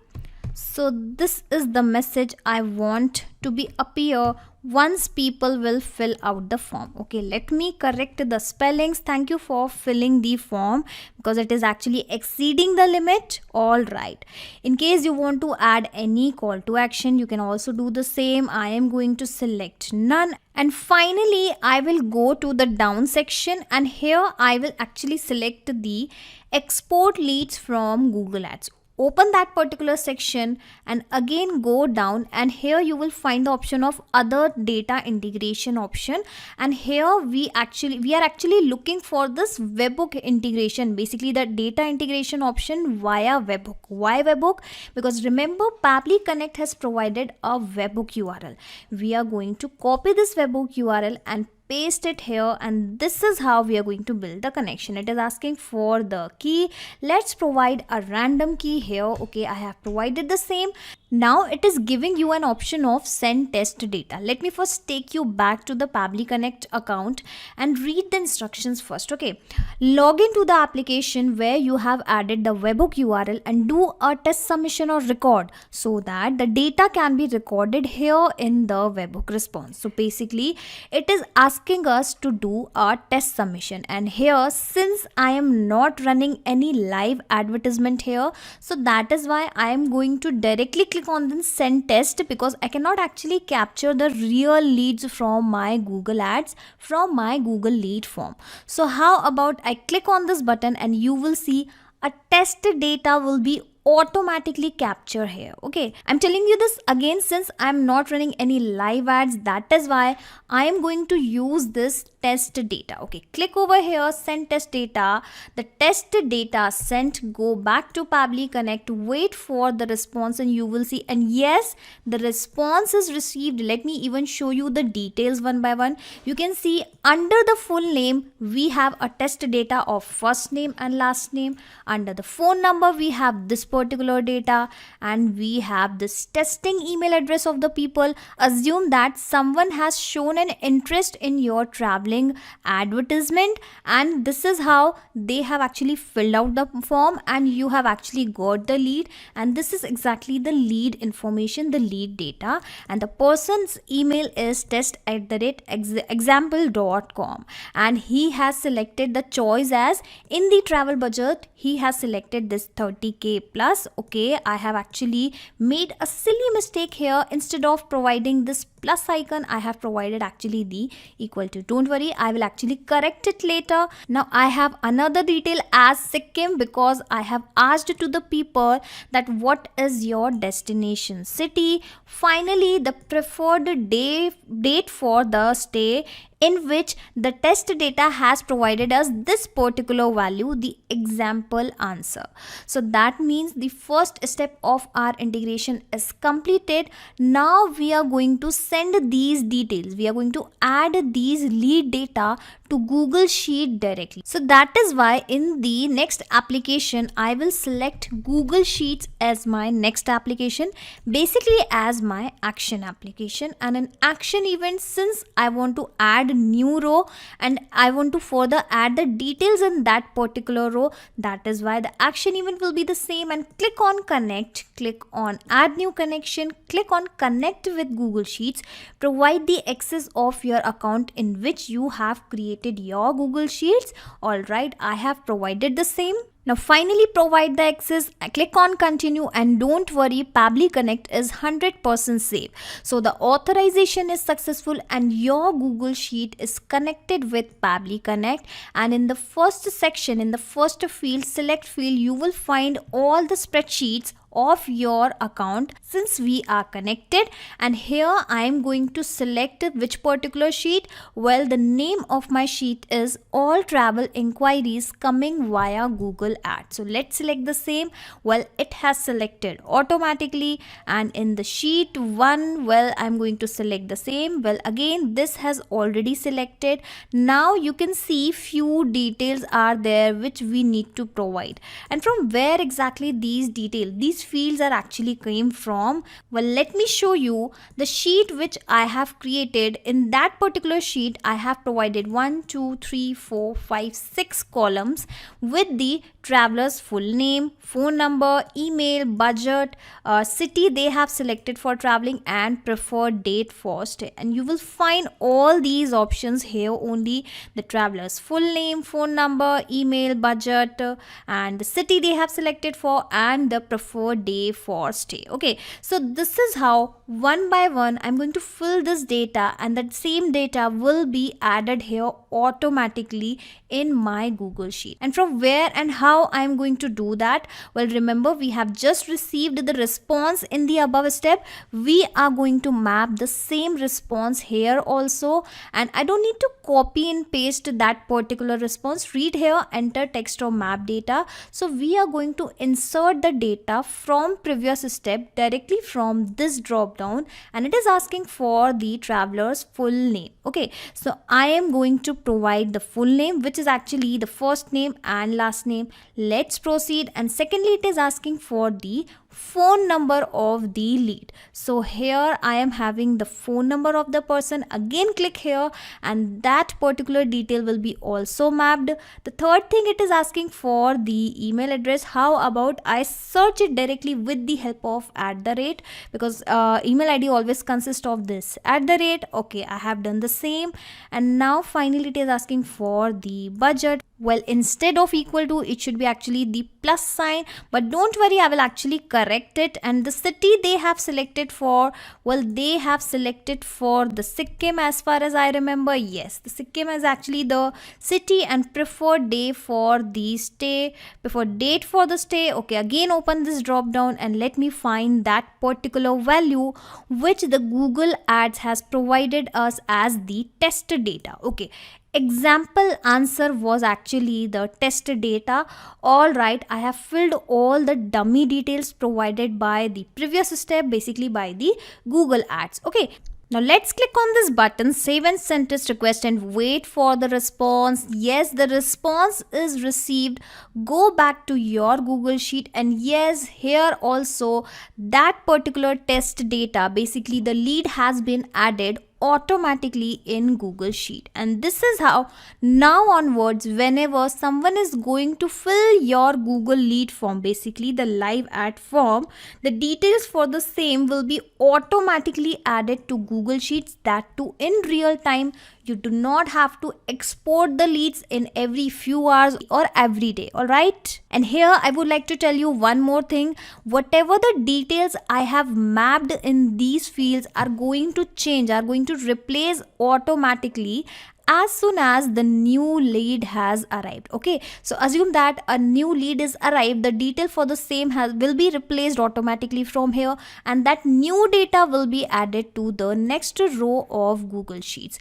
so this is the message I want to be appear once people will fill out the form. Okay, let me correct the spellings. Thank you for filling the form, because it is actually exceeding the limit. All right, in case you want to add any call to action, you can also do the same. I am going to select none, and finally I will go to the down section, and here I will actually select the export leads from Google Ads. Open that particular section and again go down, and here you will find the option of other data integration option, and here we are actually looking for this webhook integration, basically the data integration option via webhook. Why webhook? Because remember, Pabbly Connect has provided a webhook URL. We are going to copy this webhook URL and paste it here, and this is how we are going to build the connection. It is asking for the key. Let's provide a random key here. Okay, I have provided the same. Now it is giving you an option of send test data. Let me first take you back to the Pabbly Connect account and read the instructions first. Okay, log into the application where you have added the webhook URL and do a test submission or record, so that the data can be recorded here in the webhook response. So basically it is asking us to do a test submission, and here since I am not running any live advertisement here, so that is why I am going to directly click on the send test, because I cannot actually capture the real leads from my Google Ads, from my Google lead form. So how about I click on this button, and you will see a test data will be automatically capture here. Okay, I'm telling you this again, since I'm not running any live ads, that is why I am going to use this test data. Okay, click over here, send test data. The test data sent, go back to Pabbly Connect, wait for the response, and you will see, and yes, the response is received. Let me even show you the details one by one. You can see under the full name we have a test data of first name and last name. Under the phone number we have this particular data, and we have this testing email address of the people. Assume that someone has shown an interest in your traveling advertisement, and this is how they have actually filled out the form, and you have actually got the lead, and this is exactly the lead information, the lead data, and the person's email is test@example.com, and he has selected the choice as in the travel budget. He has selected this 30K plus plus. Okay, I have actually made a silly mistake here. Instead of providing this plus icon, I have provided actually the equal to. Don't worry, I will actually correct it later. Now I have another detail as Sikkim because I have asked to the people that what is your destination city. Finally, the preferred date for the stay, in which the test data has provided us this particular value, the example answer. So that means the first step of our integration is completed. Now we are going to send these details. We are going to add these lead data to Google Sheet directly. So that is why in the next application, I will select Google Sheets as my next application, basically as my action application. And an action event, since I want to add new row and I want to further add the details in that particular row, that is why the action event will be the same. And click on connect, click on add new connection, click on connect with Google Sheets, provide the access of your account in which you have created your Google Sheets. Alright, I have provided the same. Now finally provide the access, click on continue, and don't worry, Pabbly Connect is 100% safe. So the authorization is successful and your Google Sheet is connected with Pabbly Connect. And in the first section, in the first field, select field, you will find all the spreadsheets of your account since we are connected. And here I am going to select which particular sheet. Well, the name of my sheet is all travel inquiries coming via Google Ads. So let's select the same. Well, it has selected automatically. And in the sheet 1, well, I'm going to select the same. Well, again, this has already selected. Now you can see few details are there which we need to provide. And from where exactly these details, these fields are actually came from? Well, let me show you the sheet which I have created. In that particular sheet, I have provided 1, 2, 3, 4, 5, 6 columns with the traveler's full name, phone number, email, budget, city they have selected for traveling, and preferred date for stay. And you will find all these options here only: the traveler's full name, phone number, email, budget, and the city they have selected for, and the preferred day for stay. Okay, so this is how one by one I'm going to fill this data, and that same data will be added here automatically in my Google Sheet. And from where and how I'm going to do that? Well, remember, we have just received the response in the above step. We are going to map the same response here also, and I don't need to copy and paste that particular response. Read here, enter text or map data. So we are going to insert the data from previous step directly from this drop down, and it is asking for the traveler's full name. Okay, so I am going to provide the full name, which is actually the first name and last name. Let's proceed. And secondly, it is asking for the phone number of the lead. So here I am having the phone number of the person. Again, click here, and that particular detail will be also mapped. The third thing, it is asking for the email address. How about I search it directly with the help of @ because email ID always consists of this @. Okay, I have done the same. And now finally it is asking for the budget. Well, instead of equal to, it should be actually the plus sign, but don't worry, I will actually correct it. And the city they have selected for, well, they have selected for the Sikkim as far as I remember. Yes, the Sikkim is actually the city, and preferred day for the stay, preferred date for the stay. Okay, again open this drop down and let me find that particular value which the Google Ads has provided us as the test data. Okay, example answer was actually the test data. All right, I have filled all the dummy details provided by the previous step, basically by the Google Ads. Okay, now let's click on this button, save and send test request, and wait for the response. Yes, the response is received. Go back to your Google Sheet, and yes, here also that particular test data, basically the lead, has been added automatically in Google Sheet. And this is how now onwards, whenever someone is going to fill your Google lead form, basically the live ad form, the details for the same will be automatically added to Google Sheets. That too in real time, You do not have to export the leads in every few hours or every day, alright? And here I would like to tell you one more thing. Whatever the details I have mapped in these fields are going to change, are going to replace automatically as soon as the new lead has arrived. Okay, so assume that a new lead is arrived, the detail for the same will be replaced automatically from here, and that new data will be added to the next row of Google Sheets.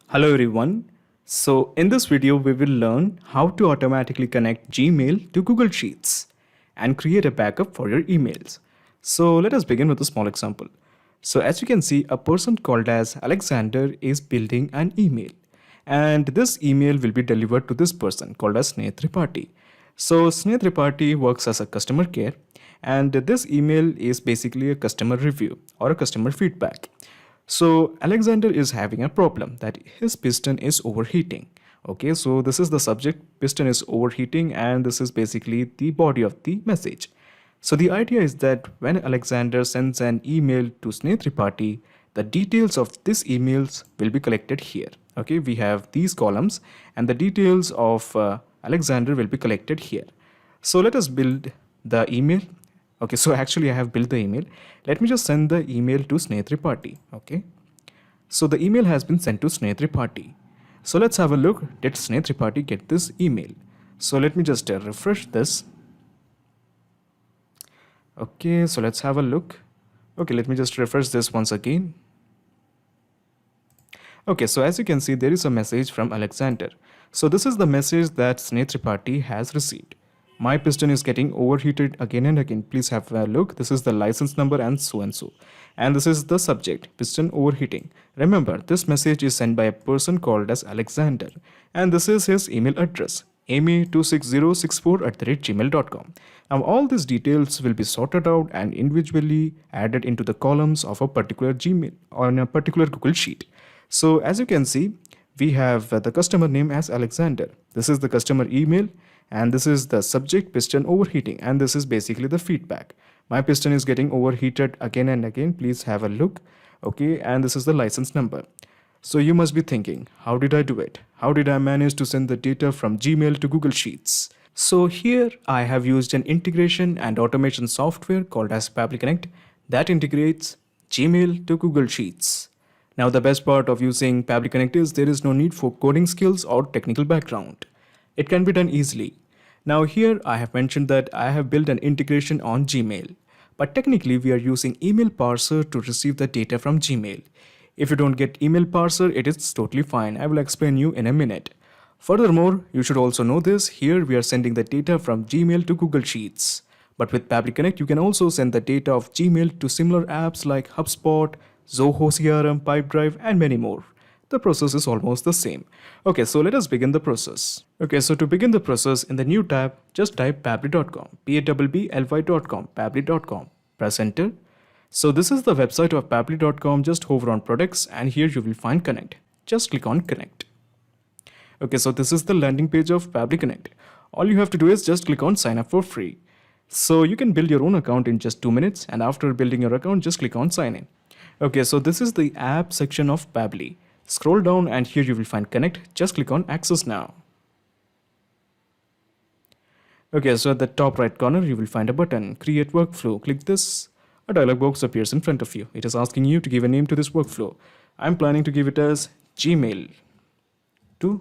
Hello everyone. So in this video we will learn how to automatically connect Gmail to Google Sheets and create a backup for your emails. So let us begin with a small example. So as you can see, a person called as Alexander is building an email, and this email will be delivered to this person called as Sneh Tripathi. So Sneh Tripathi works as a customer care, and this email is basically a customer review or a customer feedback. So Alexander is having a problem that his piston is overheating. Okay, so this is the subject, piston is overheating, and this is basically the body of the message. So the idea is that when Alexander sends an email to Sneh Tripathi, the details of these emails will be collected here. Okay, we have these columns and the details of Alexander will be collected here. So let us build the email. Okay, so actually I have built the email. Let me just send the email to Sneh Tripathi. Okay, so the email has been sent to Sneh Tripathi. So let's have a look. Did Sneh Tripathi get this email? So let me just refresh this. Okay, so let's have a look. Okay, let me just refresh this once again. Okay, so as you can see, there is a message from Alexander. So this is the message that Sneh Tripathi has received. My piston is getting overheated again and again. Please have a look. This is the license number and so and so. And this is the subject, piston overheating. Remember, this message is sent by a person called as Alexander. And this is his email address, amy26064@gmail.com. Now all these details will be sorted out and individually added into the columns of a particular Gmail or in a particular Google Sheet. So as you can see, we have the customer name as Alexander. This is the customer email, and this is the subject, piston overheating, and this is basically the feedback. My piston is getting overheated again and again. Please have a look. Okay, and this is the license number. So you must be thinking, how did I do it? How did I manage to send the data from Gmail to Google Sheets? So here I have used an integration and automation software called as Pabbly Connect that integrates Gmail to Google Sheets. Now the best part of using Pabbly Connect is there is no need for coding skills or technical background. It can be done easily. Now here I have mentioned that I have built an integration on Gmail, but technically we are using email parser to receive the data from Gmail. If you don't get email parser, it is totally fine. I will explain you in a minute. Furthermore, you should also know this. Here we are sending the data from Gmail to Google Sheets. But with Pabbly Connect, you can also send the data of Gmail to similar apps like HubSpot, Zoho CRM, Pipedrive, and many more. The process is almost the same. Okay, so let us begin the process. Okay, so to begin the process, in the new tab, just type pabbly.com, pabbly.com, pabbly.com. Press enter. So this is the website of pabbly.com. Just hover on products and here you will find Connect. Just click on Connect. Okay, so this is the landing page of Pabbly Connect. All you have to do is just click on sign up for free. So you can build your own account in just 2 minutes, and after building your account, just click on sign in. Okay, so this is the app section of Pabbly. Scroll down and here you will find Connect. Just click on Access Now. Okay, so at the top right corner, you will find a button, Create Workflow. Click this. A dialog box appears in front of you. It is asking you to give a name to this workflow. I'm planning to give it as Gmail to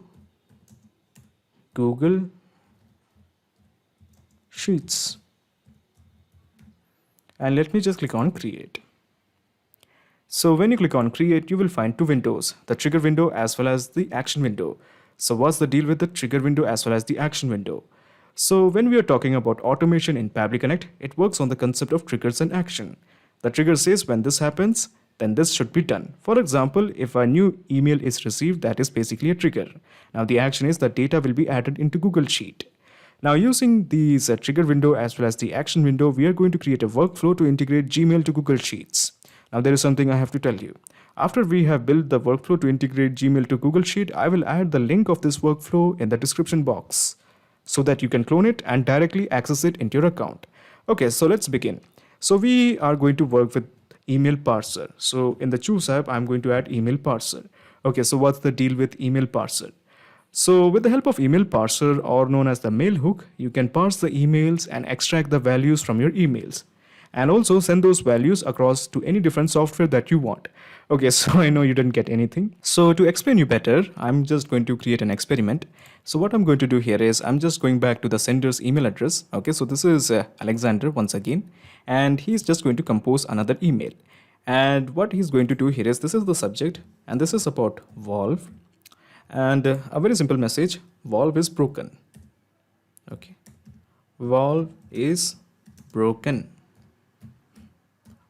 Google Sheets. And let me just click on Create. So when you click on Create, you will find 2 windows, the trigger window as well as the action window. So what's the deal with the trigger window as well as the action window? So when we are talking about automation in Pabbly Connect, it works on the concept of triggers and action. The trigger says when this happens, then this should be done. For example, if a new email is received, that is basically a trigger. Now the action is that data will be added into Google Sheet. Now using these trigger window as well as the action window, we are going to create a workflow to integrate Gmail to Google Sheets. Now there is something I have to tell you. After we have built the workflow to integrate Gmail to Google Sheet, I will add the link of this workflow in the description box so that you can clone it and directly access it into your account. Okay, so let's begin. So we are going to work with email parser. So in the Choose app, I'm going to add email parser. Okay, so what's the deal with email parser? So with the help of email parser, or known as the mail hook, you can parse the emails and extract the values from your emails, and also send those values across to any different software that you want. Okay, so I know you didn't get anything. So to explain you better, I'm just going to create an experiment. So what I'm going to do here is I'm just going back to the sender's email address. Okay, so this is Alexander once again, and he's just going to compose another email. And what he's going to do here is, this is the subject and this is about Valve, and a very simple message: Valve is broken. Okay, Valve is broken.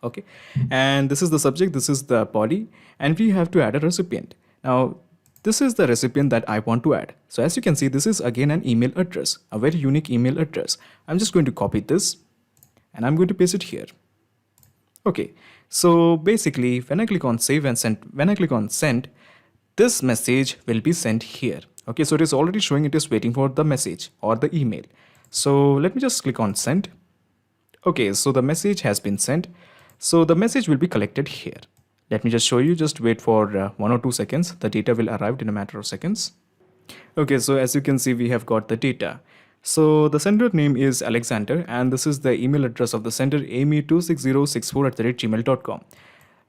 Okay, and this is the subject, this is the body, and we have to add a recipient. Now this is the recipient that I want to add. So as you can see, this is again an email address, a very unique email address. I'm just going to copy this and I'm going to paste it here. Okay, so basically when I click on save and send, when I click on send, this message will be sent here. Okay, so it is already showing it is waiting for the message or the email. So let me just click on send. Okay, so the message has been sent. So the message will be collected here. Let me just show you, just wait for 1 or 2 seconds. The data will arrive in a matter of seconds. Okay, so as you can see, we have got the data. So the sender name is Alexander, and this is the email address of the sender, amy26064@gmail.com.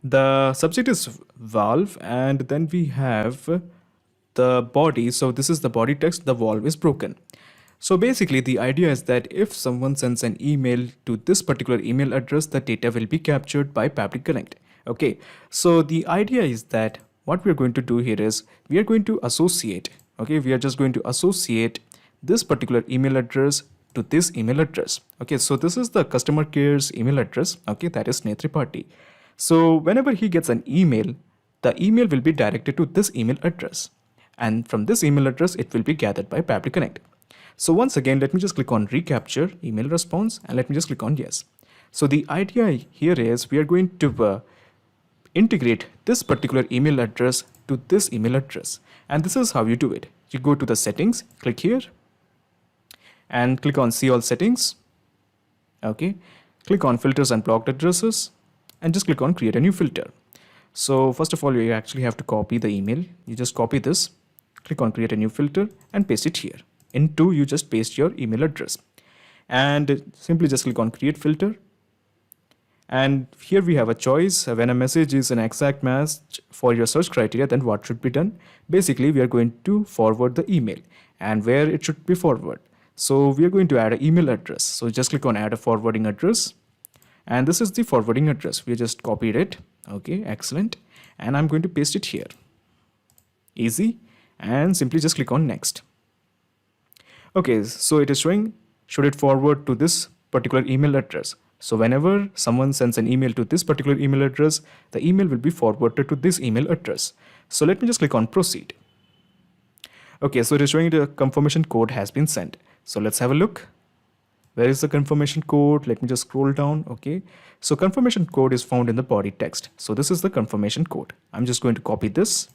The subject is Valve, and then we have the body. So this is the body text: the valve is broken. So basically the idea is that if someone sends an email to this particular email address, the data will be captured by Pabbly Connect. Okay, so the idea is that what we're going to do here is we are going to associate, okay, we are just going to associate this particular email address to this email address. Okay, so this is the customer care's email address. Okay, that is Netriparty. So whenever he gets an email, the email will be directed to this email address, and from this email address it will be gathered by Pabbly Connect. So once again, let me just click on recapture email response and let me just click on yes. So the idea here is we are going to integrate this particular email address to this email address, and this is how you do it. You go to the settings, click here and click on see all settings. Okay, click on filters and blocked addresses and just click on create a new filter. So first of all, you actually have to copy the email. You just copy this, click on create a new filter and paste it here. Into you just paste your email address and simply just click on create filter. And here we have a choice. When a message is an exact match for your search criteria, then what should be done? Basically, we are going to forward the email and where it should be forwarded. So we are going to add an email address. So just click on add a forwarding address. And this is the forwarding address. We just copied it. Okay, excellent. And I'm going to paste it here. Easy. And simply just click on next. Okay, so it is showing should it forward to this particular email address. So whenever someone sends an email to this particular email address, the email will be forwarded to this email address. So let me just click on proceed. Okay, so it is showing the confirmation code has been sent. So let's have a look. Where is the confirmation code? Let me just scroll down. Okay, so confirmation code is found in the body text. So this is the confirmation code. I'm just going to copy this.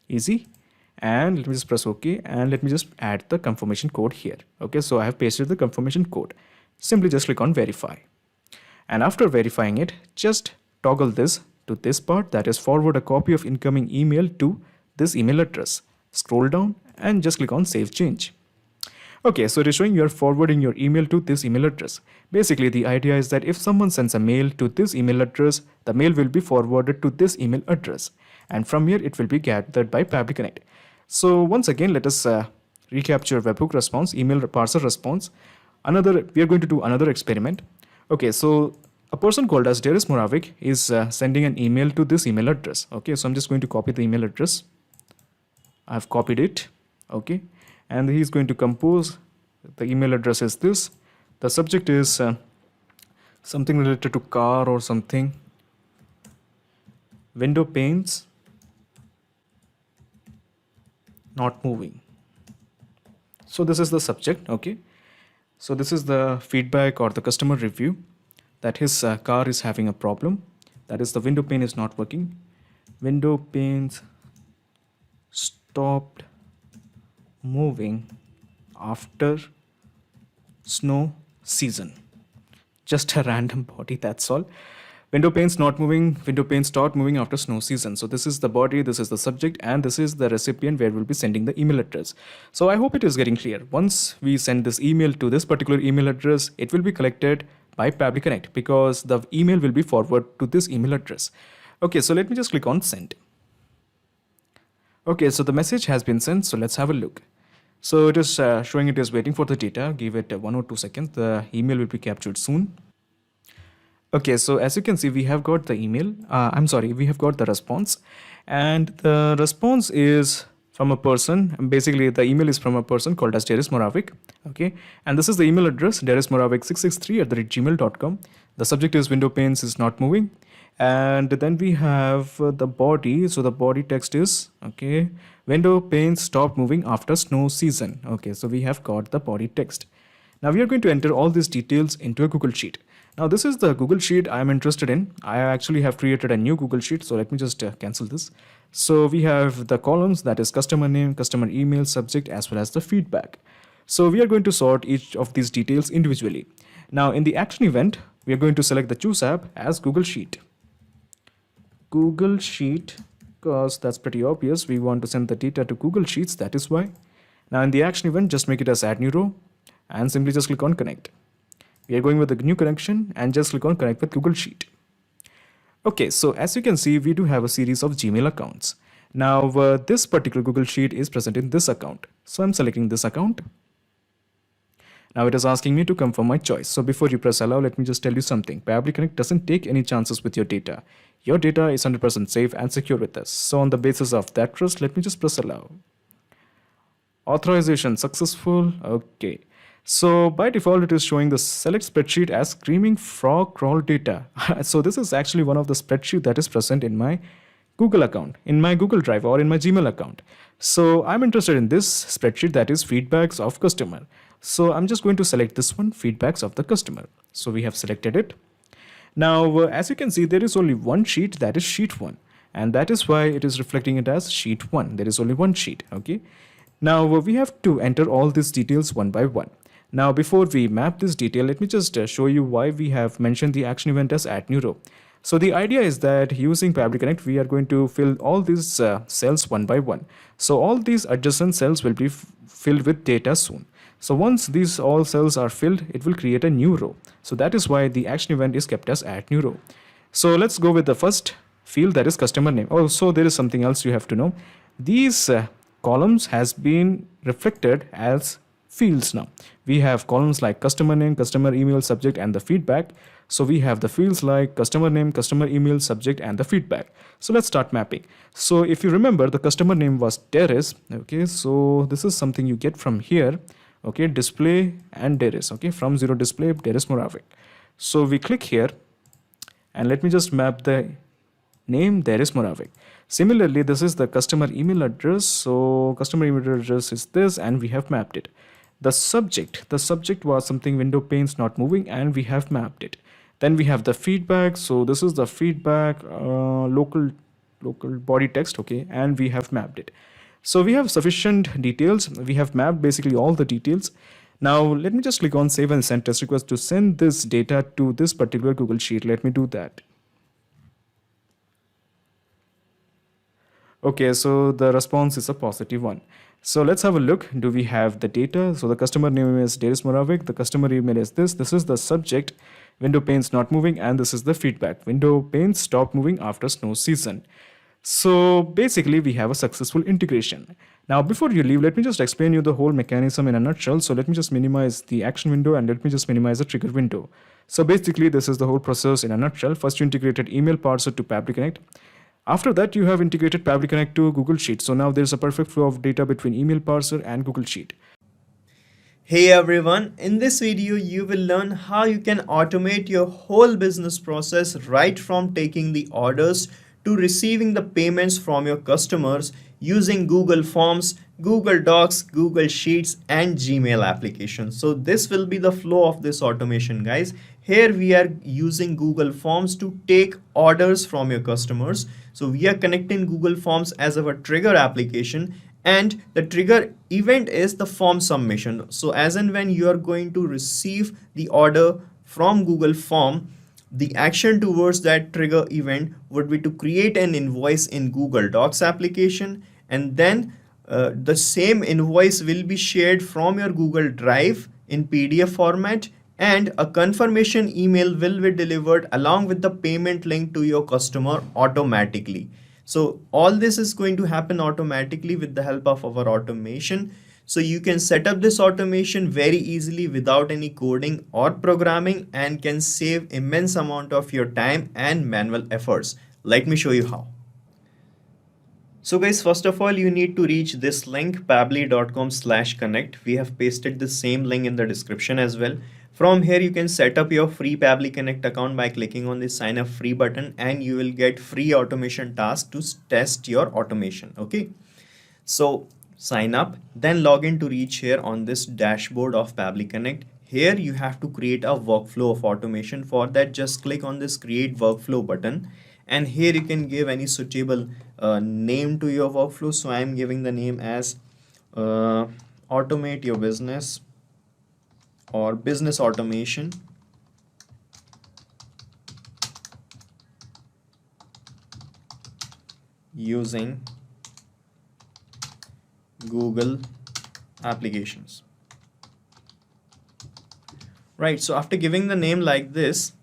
Easy. And let me just press OK, and let me just add the confirmation code here. Okay, so I have pasted the confirmation code. Simply just click on verify. And after verifying it, just toggle this to this part, that is forward a copy of incoming email to this email address. Scroll down and just click on save change. Okay, so it is showing you are forwarding your email to this email address. Basically, the idea is that if someone sends a mail to this email address, the mail will be forwarded to this email address. And from here, it will be gathered by Pabbly Connect. So once again, let us recapture webhook response, email parser response. We are going to do another experiment. Okay, so a person called as Darius Moravik is sending an email to this email address. Okay, so I'm just going to copy the email address. I've copied it. Okay, and he's going to compose. The email address is this. The subject is something related to car or something. Window panes not moving. So this is the subject. Okay, so this is the feedback or the customer review that his car is having a problem. That is, the window pane is not working. Window panes stopped moving after snow season. Just a random body, that's all. window panes not moving, window panes start moving after snow season. So this is the body, this is the subject, and this is the recipient where we'll be sending the email address. So I hope it is getting clear. Once we send this email to this particular email address, it will be collected by Pabbly Connect because the email will be forwarded to this email address. Okay, so let me just click on send. Okay, so the message has been sent. So let's have a look. So it is showing it is waiting for the data. Give it 1 or 2 seconds. The email will be captured soon. Okay, so as you can see, we have got the email. We have got the response, and the response is from a person. Basically, the email is from a person called as Darius Moravik. Okay, and this is the email address, dariusmoravik663@gmail.com. The subject is window panes is not moving, and then we have the body. So the body text is okay. Window panes stop moving after snow season. Okay, so we have got the body text. Now we are going to enter all these details into a Google Sheet. Now this is the Google Sheet I am interested in. I actually have created a new Google Sheet. So let me just cancel this. So we have the columns, that is customer name, customer email, subject, as well as the feedback. So we are going to sort each of these details individually. Now in the action event, we are going to select the choose app as Google Sheet. Google Sheet, because that's pretty obvious. We want to send the data to Google Sheets, that is why. Now in the action event, just make it as add new row and simply just click on connect. We are going with the new connection and just click on connect with Google Sheet. Okay, so as you can see, we do have a series of Gmail accounts. Now this particular Google Sheet is present in this account. So I'm selecting this account. Now it is asking me to confirm my choice. So before you press allow, let me just tell you something. Pabbly Connect doesn't take any chances with your data. Your data is 100% safe and secure with us. So on the basis of that trust, let me just press allow. Authorization successful. Okay. So by default, it is showing the select spreadsheet as screaming frog crawl data. So this is actually one of the spreadsheet that is present in my Google account, in my Google Drive or in my Gmail account. So I'm interested in this spreadsheet, that is feedbacks of customer. So I'm just going to select this one, feedbacks of the customer. So we have selected it. Now, as you can see, there is only one sheet, that is sheet 1. And that is why it is reflecting it as sheet 1. There is only one sheet. Okay. Now we have to enter all these details one by one. Now, before we map this detail, let me just show you why we have mentioned the action event as add new row. So the idea is that using Pabbly Connect, we are going to fill all these cells one by one. So all these adjacent cells will be filled with data soon. So once these all cells are filled, it will create a new row. So that is why the action event is kept as add new row. So let's go with the first field, that is customer name. Also, there is something else you have to know. These columns has been reflected as fields now. We have columns like customer name, customer email, subject, and the feedback. So we have the fields like customer name, customer email, subject, and the feedback. So let's start mapping. So if you remember, the customer name was Darius. Okay, so this is something you get from here. Okay, display and Darius. Okay, from zero display, Darius Moravik. So we click here and let me just map the name Darius Moravik. Similarly, this is the customer email address. So customer email address is this, and we have mapped it. The subject was something window panes not moving, and we have mapped it. Then we have the feedback. So this is the feedback, local body text. Okay, and we have mapped it. So we have sufficient details. We have mapped basically all the details. Now let me just click on save and send test request to send this data to this particular Google Sheet. Let me do that. Okay, so the response is a positive one. So let's have a look. Do we have the data? So the customer name is Darius Moravik. The customer email is this. This is the subject, window panes not moving, and this is the feedback. Window panes stop moving after snow season. So basically we have a successful integration. Now before you leave, let me just explain you the whole mechanism in a nutshell. So let me just minimize the action window and let me just minimize the trigger window. So basically this is the whole process in a nutshell. First you integrated email parser to Pabbly Connect. After that, you have integrated Pabbly Connect to Google Sheet. So now there's a perfect flow of data between email parser and Google Sheet. Hey everyone, in this video you will learn how you can automate your whole business process right from taking the orders to receiving the payments from your customers using Google Forms, Google Docs, Google Sheets, and Gmail applications. So this will be the flow of this automation, guys. Here we are using Google Forms to take orders from your customers. So we are connecting Google Forms as our trigger application, and the trigger event is the form submission. So as and when you are going to receive the order from Google Form, The action towards that trigger event would be to create an invoice in Google Docs application, and then the same invoice will be shared from your Google Drive in PDF format, and a confirmation email will be delivered along with the payment link to your customer automatically. So all this is going to happen automatically with the help of our automation. So you can set up this automation very easily without any coding or programming, and can save immense amount of your time and manual efforts. Let me show you how. So guys, first of all, you need to reach this link, pabbly.com/connect. We have pasted the same link in the description as well. From here, you can set up your free Pabbly Connect account by clicking on the sign up free button, and you will get free automation task to test your automation. Okay. So sign up, then log in to reach here on this dashboard of Pabbly Connect. Here you have to create a workflow of automation. For that, just click on this create workflow button, and here you can give any suitable name to your workflow. So I am giving the name as automate your business, or business automation using Google applications. Right, so after giving the name like this,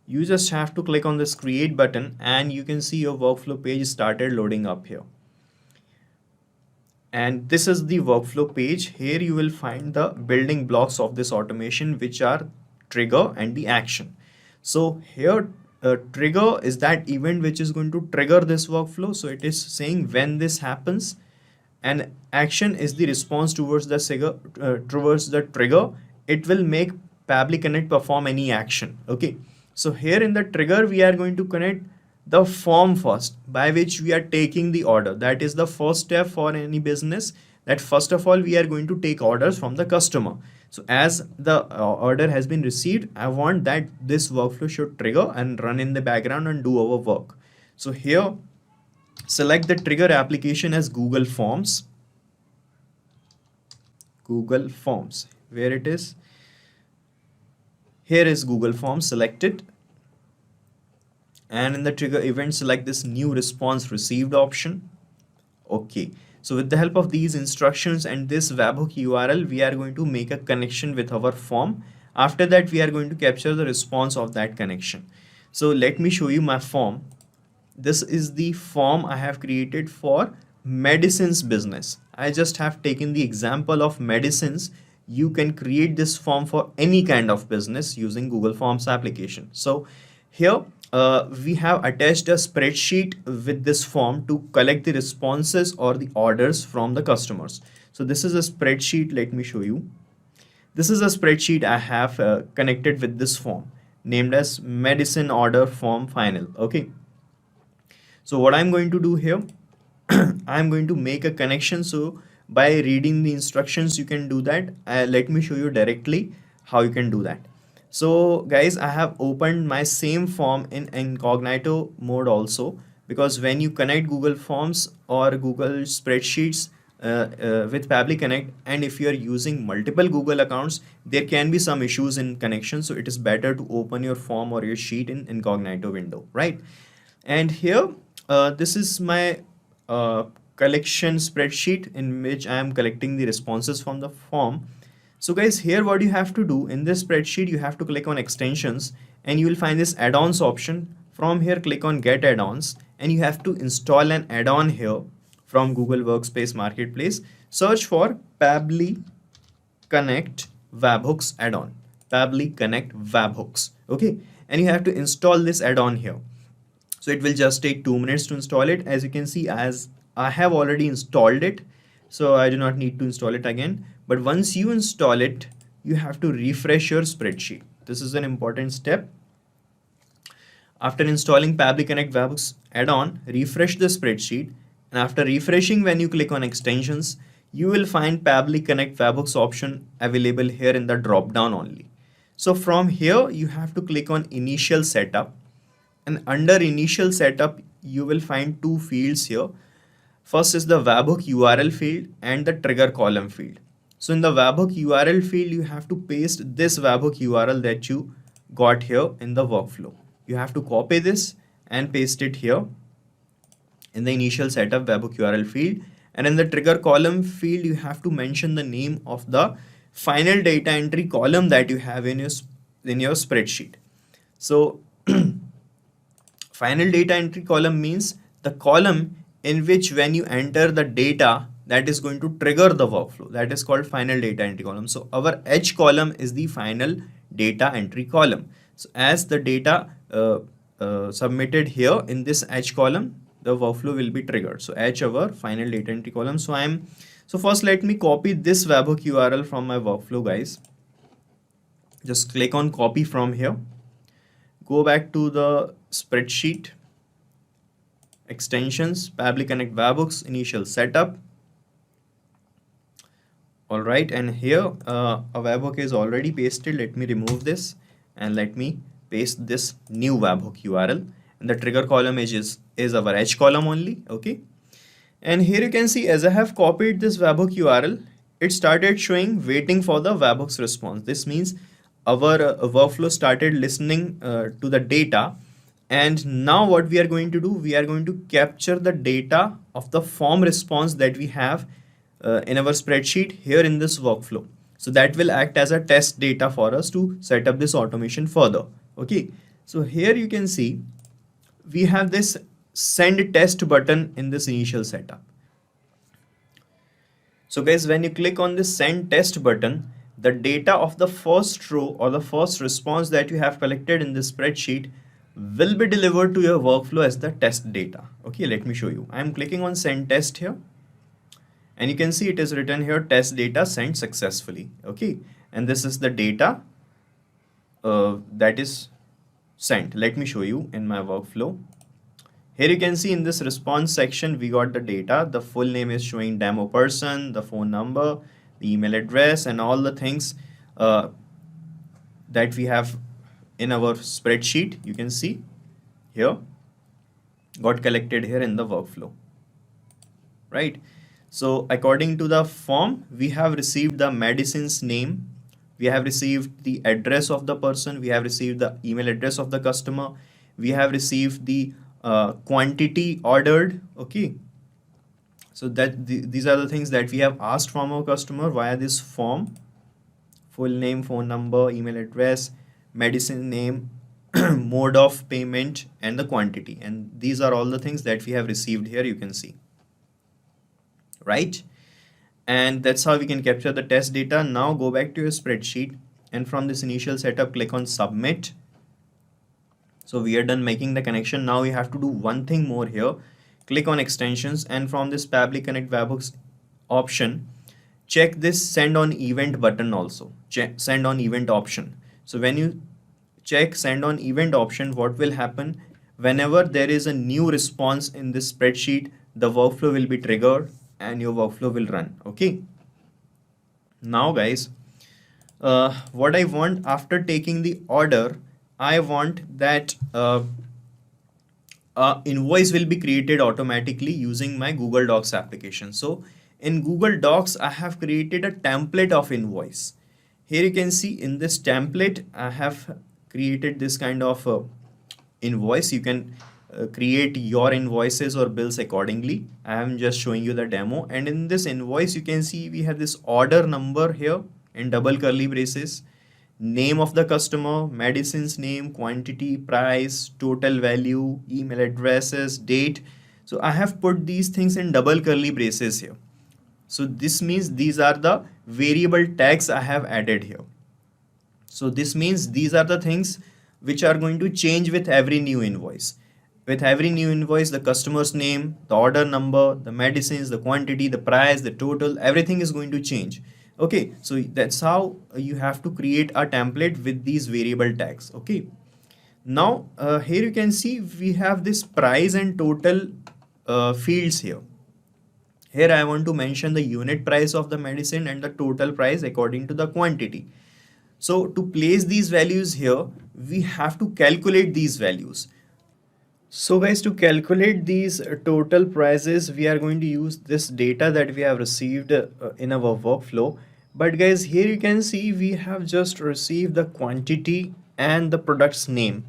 you just have to click on this create button, and you can see your workflow page started loading up here. And this is the workflow page. Here you will find the building blocks of this automation, which are trigger and the action. So here trigger is that event which is going to trigger this workflow. So it is saying when this happens, and action is the response towards the trigger. It will make Pabbly Connect perform any action. Okay. So here in the trigger, we are going to connect the form first by which we are taking the order. That is the first step for any business, that first of all we are going to take orders from the customer. So as the order has been received, I want that this workflow should trigger and run in the background and do our work. So here select the trigger application as Google Forms. Google Forms, where it is? Here is Google Forms, select it. And in the trigger event, select this new response received option. Okay. So with the help of these instructions and this webhook URL, we are going to make a connection with our form. After that, we are going to capture the response of that connection. So let me show you my form. This is the form I have created for medicines business. I just have taken the example of medicines. You can create this form for any kind of business using Google Forms application. So here we have attached a spreadsheet with this form to collect the responses or the orders from the customers. So this is a spreadsheet. Let me show you. This is a spreadsheet I have connected with this form named as medicine order form final. Okay. So what I'm going to do here, I'm going to make a connection. So by reading the instructions, you can do that. Let me show you directly how you can do that. So guys, I have opened my same form in incognito mode also, because when you connect Google Forms or Google Spreadsheets with Pabbly Connect, and if you are using multiple Google accounts, there can be some issues in connection. So it is better to open your form or your sheet in incognito window, right? And here, this is my collection spreadsheet in which I am collecting the responses from the form. So guys, here what you have to do in this spreadsheet, you have to click on extensions, and you will find this add-ons option. From here, click on get add-ons, and you have to install an add-on here from Google Workspace Marketplace. Search for Pabbly Connect Webhooks add-on, Pabbly Connect Webhooks. Okay, and you have to install this add-on here. So it will just take 2 minutes to install it. As you can see, as I have already installed it, so I do not need to install it again. But once you install it, you have to refresh your spreadsheet. This is an important step. After installing Pabbly Connect Webhooks add-on, refresh the spreadsheet. And after refreshing, when you click on extensions, you will find Pabbly Connect Webhooks option available here in the drop down only. So from here, you have to click on initial setup. And under initial setup, you will find 2 fields here. First is the webhook URL field and the trigger column field. So in the webhook URL field, you have to paste this webhook URL that you got here in the workflow. You have to copy this and paste it here in the initial setup webhook URL field, and in the trigger column field you have to mention the name of the final data entry column that you have in your spreadsheet. So final data entry column means the column in which when you enter the data that is going to trigger the workflow, that is called final data entry column. So our H column is the final data entry column. So as the data submitted here in this H column, the workflow will be triggered. So H our final data entry column. So first let me copy this webhook URL from my workflow, guys. Just click on copy from here. Go back to the spreadsheet, extensions, Pabbly Connect webhooks, initial setup. Alright, and here a webhook is already pasted. Let me remove this and let me paste this new webhook URL. And the trigger column is our H column only. Okay. And here you can see, as I have copied this webhook URL, it started showing waiting for the webhook's response. This means our workflow started listening to the data. And now what we are going to do, we are going to capture the data of the form response that we have in our spreadsheet here in this workflow. So that will act as a test data for us to set up this automation further. Okay. So here you can see we have this send test button in this initial setup. So guys, when you click on this send test button, the data of the first row or the first response that you have collected in this spreadsheet will be delivered to your workflow as the test data. Okay, let me show you. I am clicking on send test here, and you can see it is written here test data sent successfully. Okay, and this is the data that is sent. Let me show you in my workflow. Here you can see in this response section we got the data. The full name is showing demo person, the phone number, the email address, and all the things that we have in our spreadsheet. You can see here got collected here in the workflow, right? So according to the form, we have received the medicine's name, we have received the address of the person, we have received the email address of the customer, we have received the quantity ordered. Okay, so that these are the things that we have asked from our customer via this form: full name, phone number, email address, medicine name, mode of payment, and the quantity. And these are all the things that we have received here, you can see, right? And that's how we can capture the test data. Now go back to your spreadsheet, and from this initial setup, click on submit. So we are done making the connection. Now we have to do one thing more here. Click on extensions, and from this Pabbly Connect webhooks option, check this send on event button also. Check send on event option. So when you check send on event option, what will happen? Whenever there is a new response in this spreadsheet, the workflow will be triggered and your workflow will run. Okay. Now guys, what I want after taking the order, I want that invoice will be created automatically using my Google Docs application. So in Google Docs, I have created a template of invoice. Here you can see in this template, I have created this kind of invoice. You can create your invoices or bills accordingly. I am just showing you the demo. And in this invoice, you can see we have this order number here in double curly braces, name of the customer, medicine's name, quantity, price, total value, email addresses, date. So I have put these things in double curly braces here. So this means these are the variable tags I have added here. So this means these are the things which are going to change with every new invoice. With every new invoice, the customer's name, the order number, the medicines, the quantity, the price, the total, everything is going to change. Okay, so that's how you have to create a template with these variable tags. Okay, now here you can see we have this price and total fields here. Here I want to mention the unit price of the medicine and the total price according to the quantity. So to place these values here, we have to calculate these values. So guys, to calculate these total prices, we are going to use this data that we have received in our workflow. But guys, here you can see we have just received the quantity and the product's name.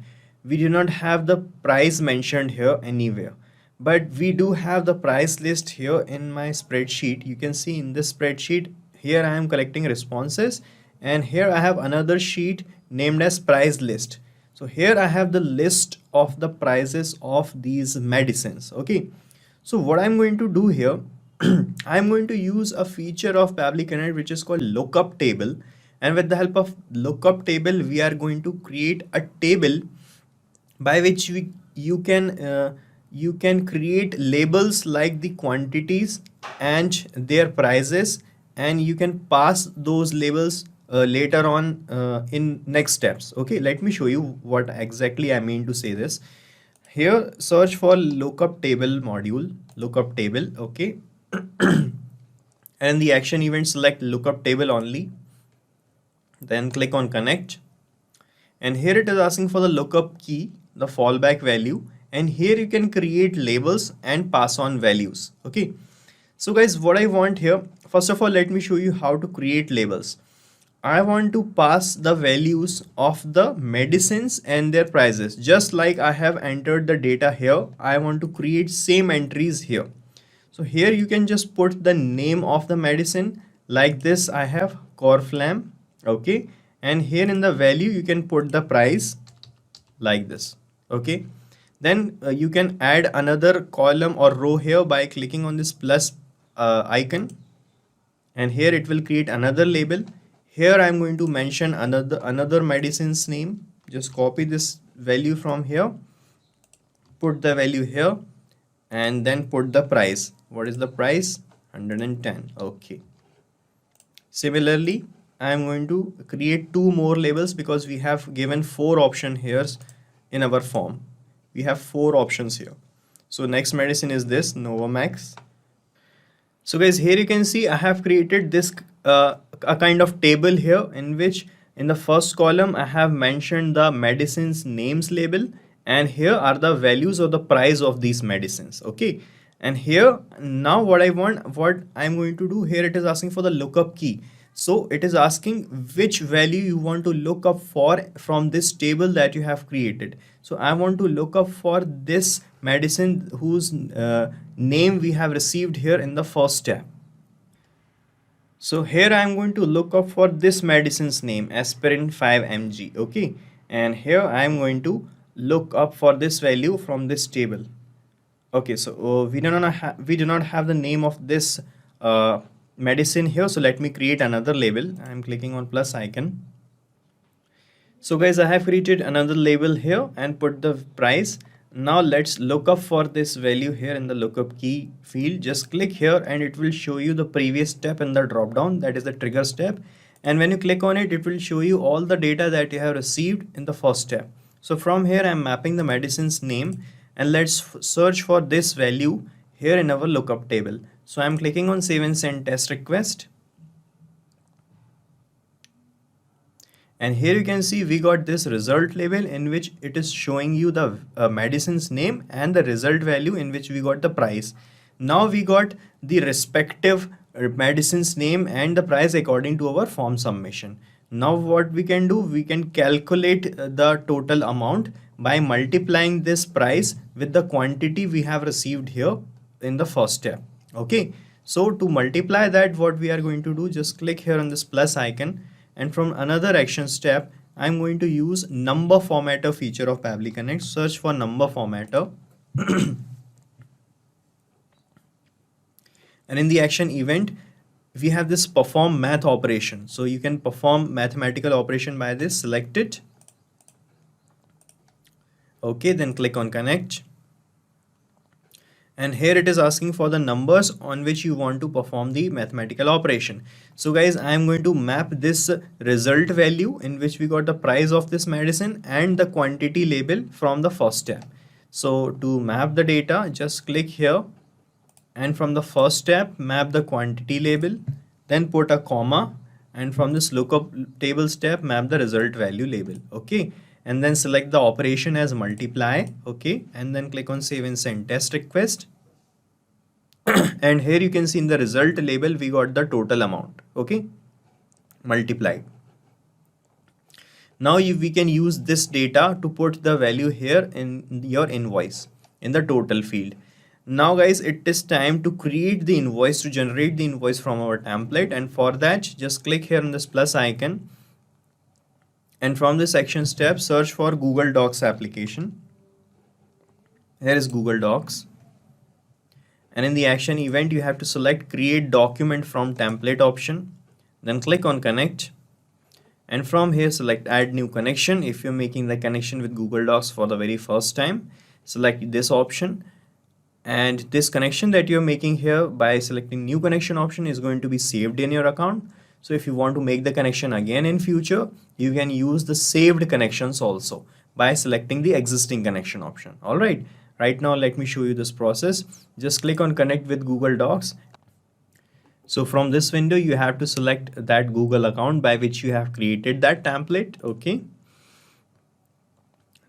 We do not have the price mentioned here anywhere, but we do have the price list here in my spreadsheet. You can see in this spreadsheet here I am collecting responses, and here I have another sheet named as price list. So here I have the list of the prices of these medicines. Okay, so what I'm going to do here, I'm going to use a feature of Pabbly Connect which is called lookup table, and with the help of lookup table we are going to create a table by which you can create labels like the quantities and their prices, and you can pass those labels later on in next steps. Okay, let me show you what exactly I mean to say this. Here search for lookup table module, lookup table. Okay, and the action event select lookup table only, then click on connect, and here it is asking for the lookup key, the fallback value, and here you can create labels and pass on values. Okay, so guys, what I want here, first of all let me show you how to create labels. I want to pass the values of the medicines and their prices. Just like I have entered the data here, I want to create same entries here. So here you can just put the name of the medicine like this. I have Corflam. Okay, and here in the value you can put the price like this. Okay, then you can add another column or row here by clicking on this plus icon, and here it will create another label. Here I am going to mention another medicine's name. Just copy this value from here, put the value here, and then put the price. What is the price? 110. Okay, similarly I am going to create two more labels because we have given 4 options here in our form. We have 4 options here. So next medicine is this Novamax. So guys, here you can see I have created this a kind of table here in which in the first column I have mentioned the medicines names label, and here are the values or the price of these medicines. Okay, and here now what I'm going to do here, it is asking for the lookup key. So it is asking which value you want to look up for from this table that you have created. So I want to look up for this medicine whose name we have received here in the first step. So here I am going to look up for this medicine's name, aspirin 5 mg. Okay, and here I am going to look up for this value from this table. Okay, so we do not have the name of this medicine here, so let me create another label. I am clicking on plus icon. So guys, I have created another label here and put the price. Now let's look up for this value here in the lookup key field. Just click here and it will show you the previous step in the drop down, that is the trigger step, and when you click on it, it will show you all the data that you have received in the first step. So from here I am mapping the medicine's name, and let's search for this value here in our lookup table. So I'm clicking on save and send test request, and here you can see we got this result label in which it is showing you the medicine's name and the result value in which we got the price. Now we got the respective medicine's name and the price according to our form submission. Now what we can do, we can calculate the total amount by multiplying this price with the quantity we have received here in the first step. Okay, so to multiply that, what we are going to do, just click here on this plus icon, and from another action step I'm going to use number formatter feature of Pabbly Connect. Search for number formatter and in the action event we have this perform math operation. So you can perform mathematical operation by this, select it. Okay, then click on connect, and here it is asking for the numbers on which you want to perform the mathematical operation. So guys, I am going to map this result value in which we got the price of this medicine and the quantity label from the first step. So to map the data, just click here, and from the first step map the quantity label, then put a comma, and from this lookup table step map the result value label. Okay, and then select the operation as multiply. Okay, and then click on save and send test request, and here you can see in the result label we got the total amount. Okay, multiplied. Now we can use this data to put the value here in your invoice in the total field. Now guys, it is time to create the invoice, to generate the invoice from our template, and for that just click here on this plus icon, and from this action step search for Google Docs application. Here is Google Docs, and in the action event you have to select create document from template option, then click on connect, and from here select add new connection. If you're making the connection with Google Docs for the very first time, select this option, and this connection that you're making here by selecting new connection option is going to be saved in your account. So if you want to make the connection again in future, you can use the saved connections also by selecting the existing connection option. All right, right now let me show you this process. Just click on connect with Google Docs. So from this window you have to select that Google account by which you have created that template. Okay,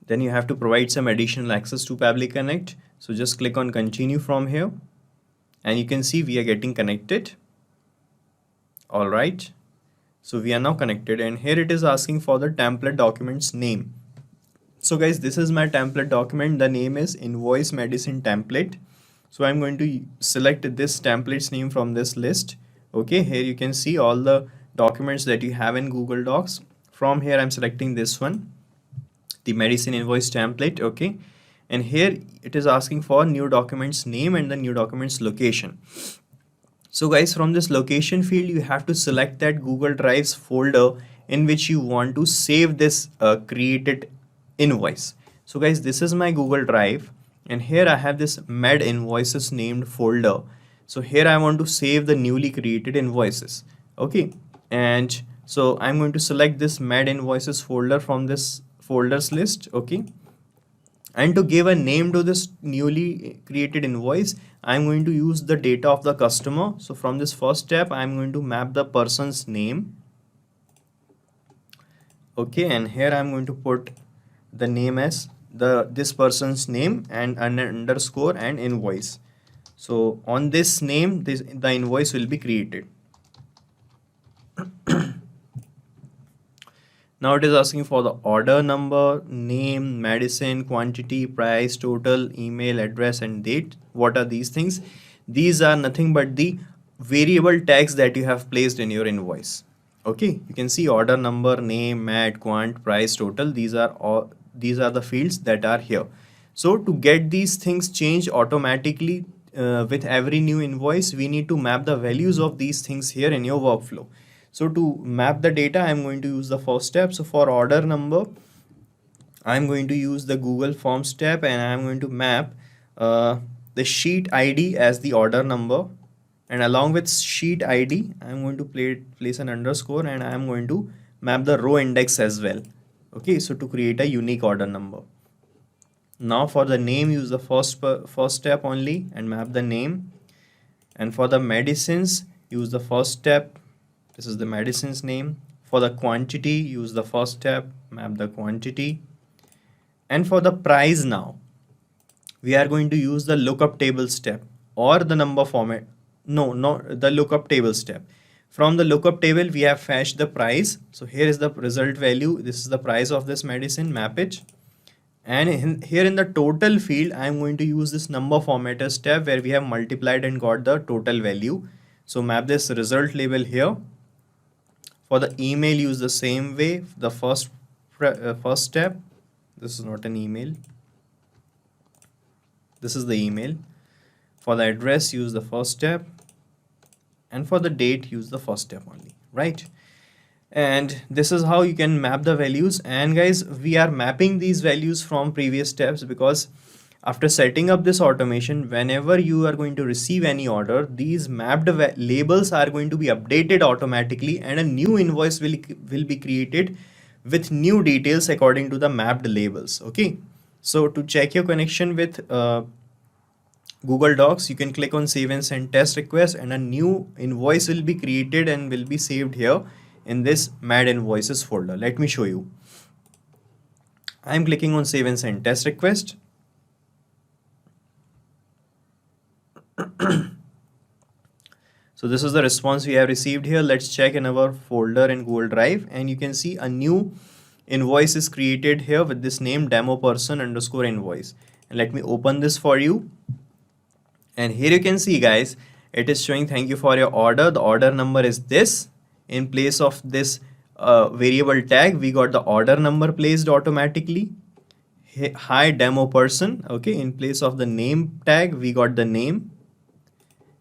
then you have to provide some additional access to Pabbly Connect. So just click on continue from here, and you can see we are getting connected. All right, so we are now connected, and here it is asking for the template document's name. So guys, this is my template document. The name is invoice medicine template. So I'm going to select this template's name from this list. Okay, here you can see all the documents that you have in Google Docs. From here I'm selecting this one, the medicine invoice template. Okay, and here it is asking for new document's name and the new document's location. So guys, from this location field you have to select that Google Drive's folder in which you want to save this created invoice. So guys, this is my Google Drive, and here I have this med invoices named folder. So here I want to save the newly created invoices. Okay, and so I'm going to select this med invoices folder from this folders list. Okay, and to give a name to this newly created invoice, I'm going to use the data of the customer. So from this first step I'm going to map the person's name. Okay, and here I'm going to put the name as this person's name and an underscore and invoice. So on this name the invoice will be created. Now it is asking for the order number, name, medicine, quantity, price, total, email, address, and date. What are these things? These are nothing but the variable tags that you have placed in your invoice. Okay, you can see order number, name, med, quant, price, total. These are the fields that are here. So to get these things changed automatically with every new invoice, we need to map the values of these things here in your workflow. So to map the data, I'm going to use the first step. So for order number, I'm going to use the Google Forms tab, and I'm going to map the sheet ID as the order number, and along with sheet ID, I'm going to place an underscore, and I'm going to map the row index as well. Okay, so to create a unique order number. Now for the name, use the first step only and map the name, and for the medicines, use the first step. This is the medicine's name. For the quantity, use the first step, map the quantity. And for the price now, we are going to use the lookup table step or the number format. No, the lookup table step. From the lookup table, we have fetched the price. So here is the result value. This is the price of this medicine, map it. And here in the total field, I'm going to use this number formatter step where we have multiplied and got the total value. So map this result label here. For the email, use the same way. The first step. This is not an email. This is the email. For the address, use the first step. And for the date, use the first step only, right? And this is how you can map the values. And guys, we are mapping these values from previous steps because after setting up this automation, whenever you are going to receive any order, these mapped labels are going to be updated automatically, and a new invoice will be created with new details according to the mapped labels. Okay, so to check your connection with Google Docs, you can click on save and send test request, and a new invoice will be created and will be saved here in this mad invoices folder. Let me show you. I'm clicking on save and send test request. So this is the response we have received here. Let's check in our folder in Google Drive, and you can see a new invoice is created here with this name demo person underscore invoice. And let me open this for you. And here you can see, guys, it is showing thank you for your order. The order number is this. In place of this variable tag, we got the order number placed automatically. Hi demo person. Okay, in place of the name tag, we got the name.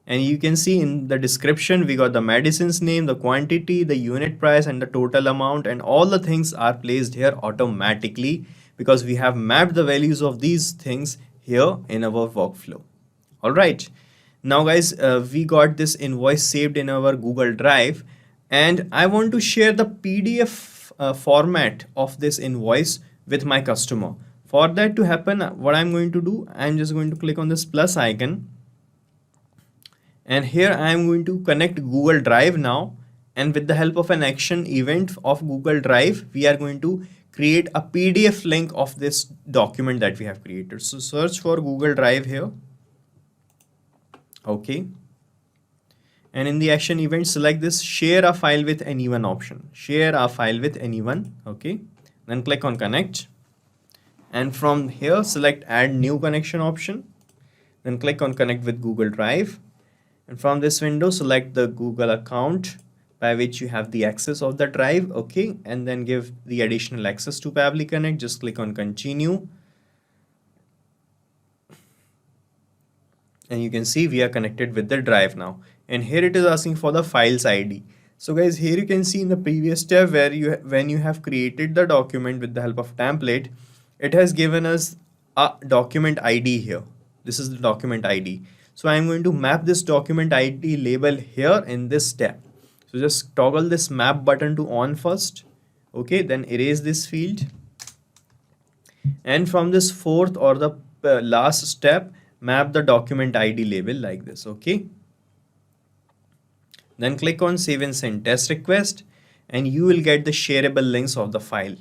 And you can see in the description, we got the medicine's name, the quantity, the unit price, and the total amount, and all the things are placed here automatically because we have mapped the values of these things here in our workflow. All right. Now, guys, we got this invoice saved in our Google Drive, and I want to share the PDF format of this invoice with my customer. For that to happen, what I'm going to do, I'm just going to click on this plus icon. And here I am going to connect Google Drive now, and with the help of an action event of Google Drive, we are going to create a PDF link of this document that we have created. So search for Google Drive here. Okay. And in the action event, select this share a file with anyone option. Share a file with anyone. Okay. Then click on connect. And from here, select add new connection option. Then click on connect with Google Drive. And from this window, select the Google account by which you have the access of the drive. Okay. And then give the additional access to Pabbly Connect. Just click on continue. And you can see we are connected with the drive now. And here it is asking for the files ID. So guys, here you can see in the previous step where when you have created the document with the help of template, it has given us a document ID here. This is the document ID. So I'm going to map this document ID label here in this step. So just toggle this map button to on first. Okay, then erase this field. And from this fourth or the last step, map the document ID label like this. Okay. Then click on save and send test request, and you will get the shareable links of the file.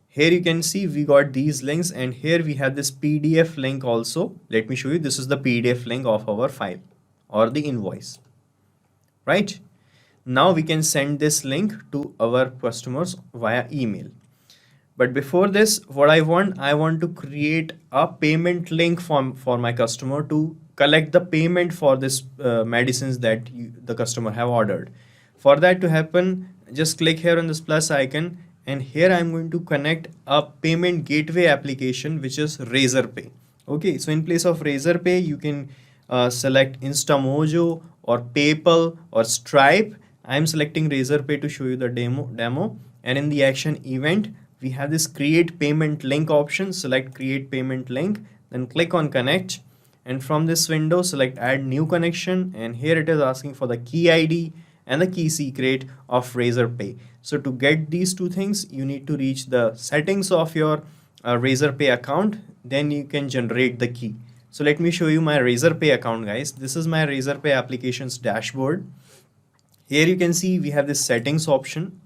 Here you can see we got these links, and here we have this PDF link also. Let me show you. This is the PDF link of our file or the invoice, right? Now we can send this link to our customers via email. But before this, what I want to create a payment link for my customer to collect the payment for this medicines that the customer have ordered. For that to happen, just click here on this plus icon, and here I'm going to connect a payment gateway application, which is Razorpay. Okay, so in place of Razorpay, you can select Instamojo or PayPal or Stripe. I'm selecting Razorpay to show you the demo. And in the action event, we have this create payment link option. Select create payment link, then click on connect. And from this window, select add new connection. And here it is asking for the key ID and the key secret of Razorpay. So to get these two things, you need to reach the settings of your Razorpay account. Then you can generate the key. So let me show you my Razorpay account, guys. This is my Razorpay applications dashboard. Here you can see we have this settings option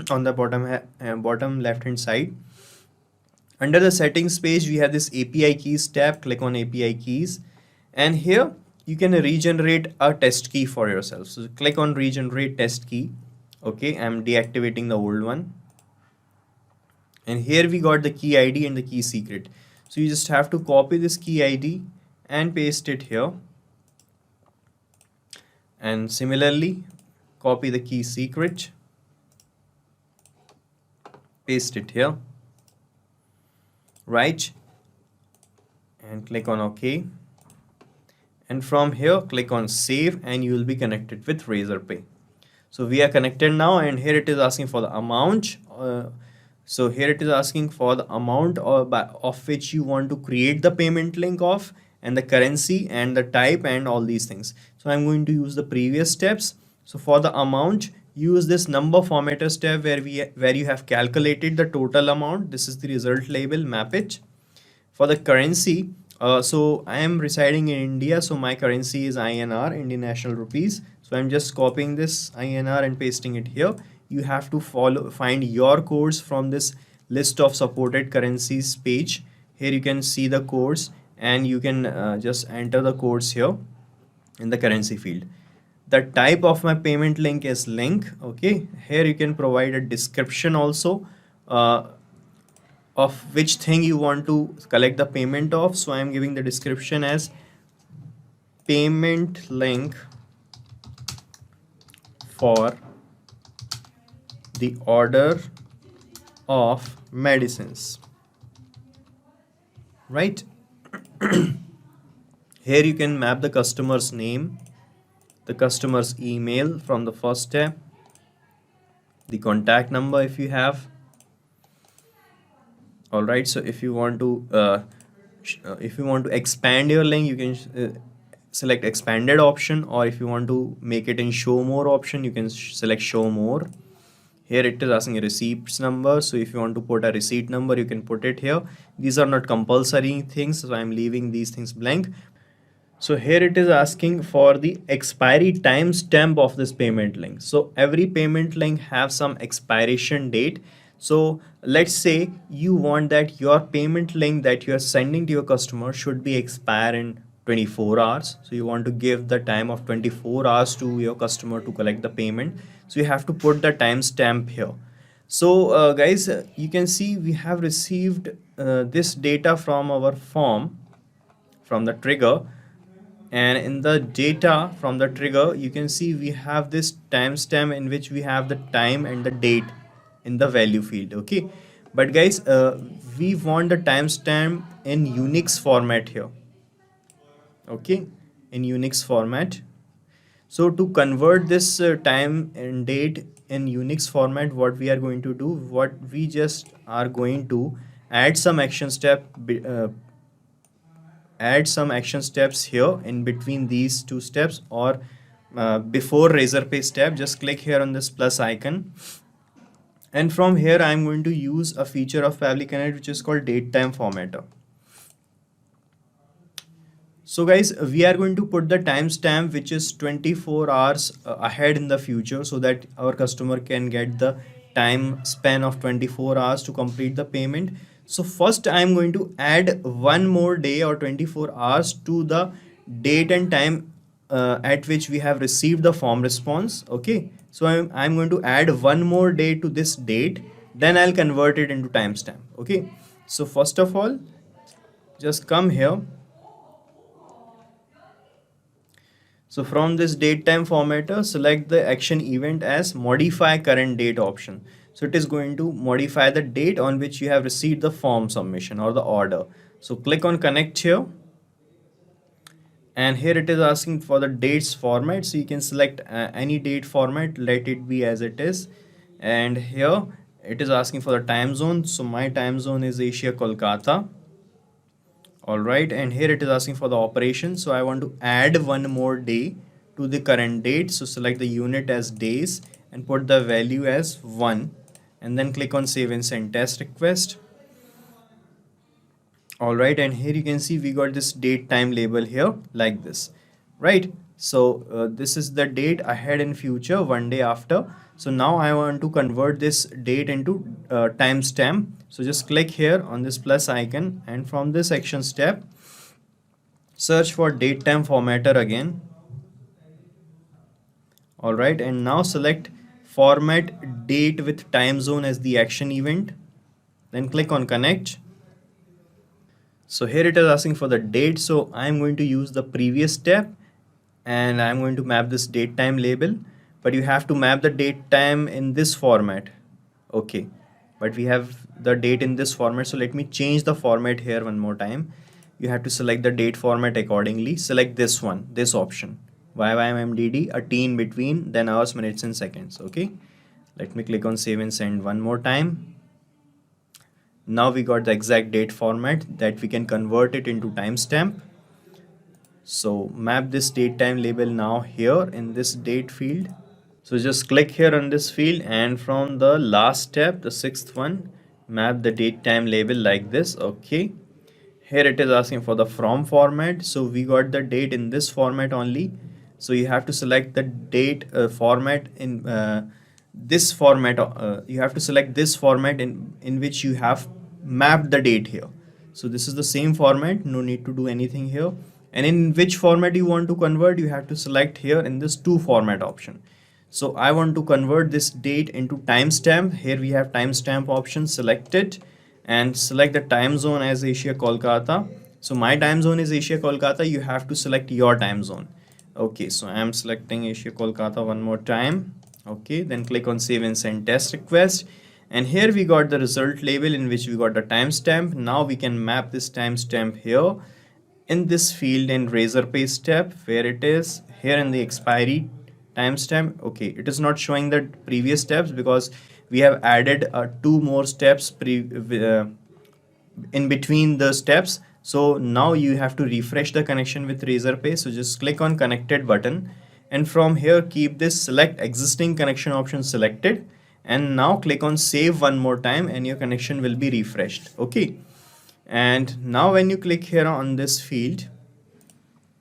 on the bottom left hand side. Under the settings page, we have this API keys tab. Click on API keys, and here you can regenerate a test key for yourself. So click on regenerate test key. Okay, I'm deactivating the old one. And here we got the key ID and the key secret. So you just have to copy this key ID and paste it here. And similarly, copy the key secret, paste it here, right? And click on OK. And from here, click on save, and you will be connected with Razorpay. So we are connected now, and here it is asking for the amount. So here it is asking for the amount of which you want to create the payment link of, and the currency and the type and all these things. So I'm going to use the previous steps. So for the amount, use this number formatter step where you have calculated the total amount. This is the result label, map it. For the currency, so I am residing in India, so my currency is INR, Indian National Rupees. So I'm just copying this INR and pasting it here. You have to find your codes from this list of supported currencies page. Here you can see the codes, and you can just enter the codes here in the currency field. The type of my payment link is link. Okay, here you can provide a description also. of which thing you want to collect the payment of. So I'm giving the description as payment link for the order of medicines, right? Here you can map the customer's name, the customer's email from the first step, the contact number if you have. All right, so if you want to expand your link, you can select expanded option, or if you want to make it in show more option, you can select show more. Here it is asking a receipts number, so if you want to put a receipt number, you can put it here. These are not compulsory things, so I'm leaving these things blank. So here it is asking for the expiry timestamp of this payment link. So every payment link have some expiration date. So let's say you want that your payment link that you are sending to your customer should be expire in 24 hours. So you want to give the time of 24 hours to your customer to collect the payment. So you have to put the timestamp here. So guys, you can see we have received this data from our form, from the trigger. And in the data from the trigger, you can see we have this timestamp in which we have the time and the date in the value field. Okay, but guys, we want the timestamp in Unix format here. Okay, in Unix format. So to convert this time and date in Unix format, what we are going to do, what we just are going to add some action steps here in between these two steps, or before razor pay step. Just click here on this plus icon, and from here I'm going to use a feature of Pabbly Connect which is called date time formatter. So guys, we are going to put the timestamp which is 24 hours ahead in the future, so that our customer can get the time span of 24 hours to complete the payment. So first I'm going to add one more day or 24 hours to the date and time at which we have received the form response. Okay, so I'm going to add one more day to this date, then I'll convert it into timestamp. Okay, so first of all, just come here. So from this date time formatter, select the action event as modify current date option. So it is going to modify the date on which you have received the form submission or the order. So click on connect here, and here it is asking for the dates format. So you can select any date format, let it be as it is. And here it is asking for the time zone. So my time zone is Asia Kolkata. All right, and here it is asking for the operation. So I want to add one more day to the current date. So select the unit as days and put the value as 1, and then click on save and send test request. All right, and here you can see we got this date time label here like this, right? So this is the date ahead and future, one day after. So now I want to convert this date into timestamp. So just click here on this plus icon, and from this action step, search for date time formatter again. All right, and now select format date with time zone as the action event. Then click on connect. So here it is asking for the date. So I'm going to use the previous step, and I'm going to map this date time label, but you have to map the date time in this format. Okay, but we have the date in this format. So let me change the format here one more time. You have to select the date format accordingly. Select this one, this option, YYMMDD, a T in between, then hours, minutes and seconds. Okay, let me click on save and send one more time. Now we got the exact date format that we can convert it into timestamp. So map this date time label now here in this date field. So just click here on this field, and from the last step, the sixth one, map the date time label like this. Okay, here it is asking for the from format. So we got the date in this format only. So you have to select the date format in this format. You have to select this format in which you have mapped the date here. So this is the same format, no need to do anything here. And in which format you want to convert, you have to select here in this to format option. So I want to convert this date into timestamp. Here we have timestamp option selected, and select the time zone as Asia Kolkata. So my time zone is Asia Kolkata. You have to select your time zone. Okay, so I'm selecting Asia Kolkata one more time. Okay, then click on save and send test request. And here we got the result label in which we got the timestamp. Now we can map this timestamp here in this field in Razorpay step, where it is here in the expiry timestamp. Okay, it is not showing the previous steps because we have added 2 more steps in between the steps. So now you have to refresh the connection with Razorpay. So just click on connected button, and from here keep this select existing connection option selected, and now click on save one more time and your connection will be refreshed. Okay, and now when you click here on this field,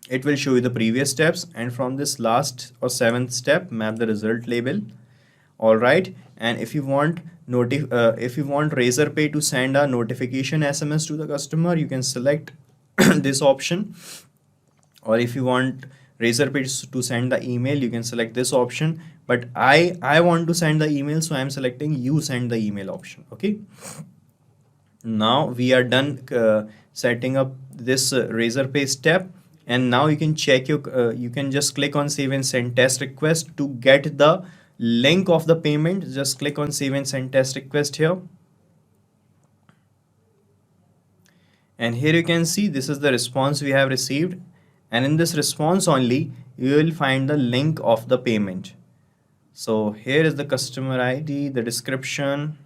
it will show you the previous steps, and from this last or 7th step map the result label. All right, and if you want Razorpay to send a notification SMS to the customer, you can select this option, or if you want Razorpay to send the email, you can select this option. But I want to send the email, so I'm selecting you send the email option. Okay, now we are done setting up this Razorpay step, and now you can check your you can just click on save and send test request to get the link of the payment. Just click on save and send test request here, and here you can see this is the response we have received, and in this response only you will find the link of the payment. So here is the customer ID, the description,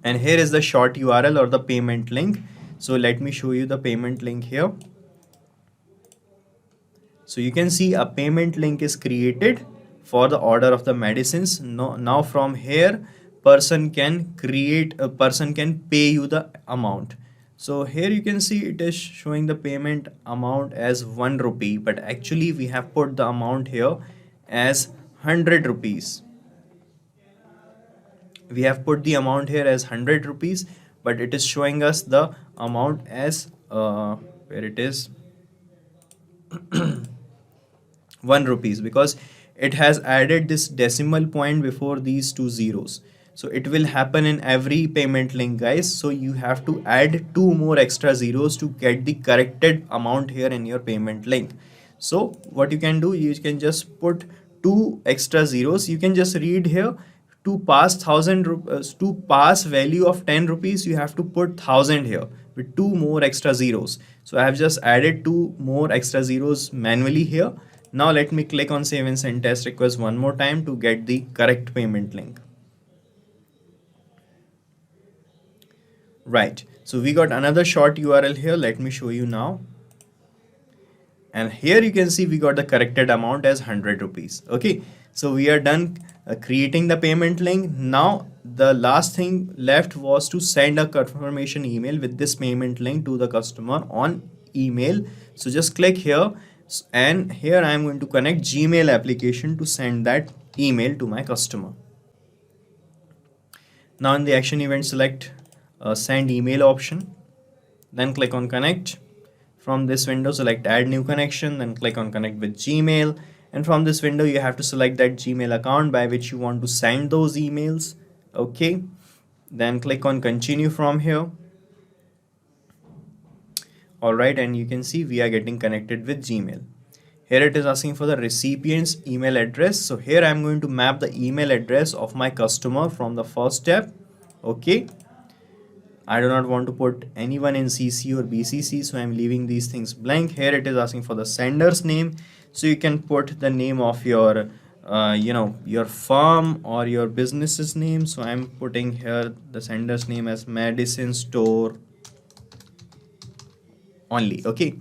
and here is the short URL or the payment link. So let me show you the payment link here. So you can see a payment link is created for the order of the medicines. Now from here person can pay you the amount. So here you can see it is showing the payment amount as 1 rupee, but actually we have put the amount here as 100 rupees. We have put the amount here as 100 rupees, but it is showing us the amount as where it is 1 rupees, because it has added this decimal point before these 2 zeros. So it will happen in every payment link, guys. So you have to add 2 more extra zeros to get the corrected amount here in your payment link. So what you can do, you can just put 2 extra zeros. You can just read here, to pass to pass value of 10 rupees, you have to put 1000 here with 2 more extra zeros. So I have just added 2 more extra zeros manually here. Now let me click on save and send test request one more time to get the correct payment link. Right, so we got another short URL here. Let me show you now. And here you can see we got the corrected amount as 100 rupees. Okay, so we are done creating the payment link. Now the last thing left was to send a confirmation email with this payment link to the customer on email. So just click here, and here I am going to connect Gmail application to send that email to my customer. Now in the action event, select send email option, then click on connect. From this window, select add new connection, then click on connect with Gmail, and from this window you have to select that Gmail account by which you want to send those emails. Okay, then click on continue from here. Alright, and you can see we are getting connected with Gmail. Here it is asking for the recipient's email address. So here I am going to map the email address of my customer from the first step. Okay, I do not want to put anyone in CC or BCC, so I am leaving these things blank. Here it is asking for the sender's name, so you can put the name of your your firm or your business's name. So I am putting here the sender's name as Medicine Store only. Okay,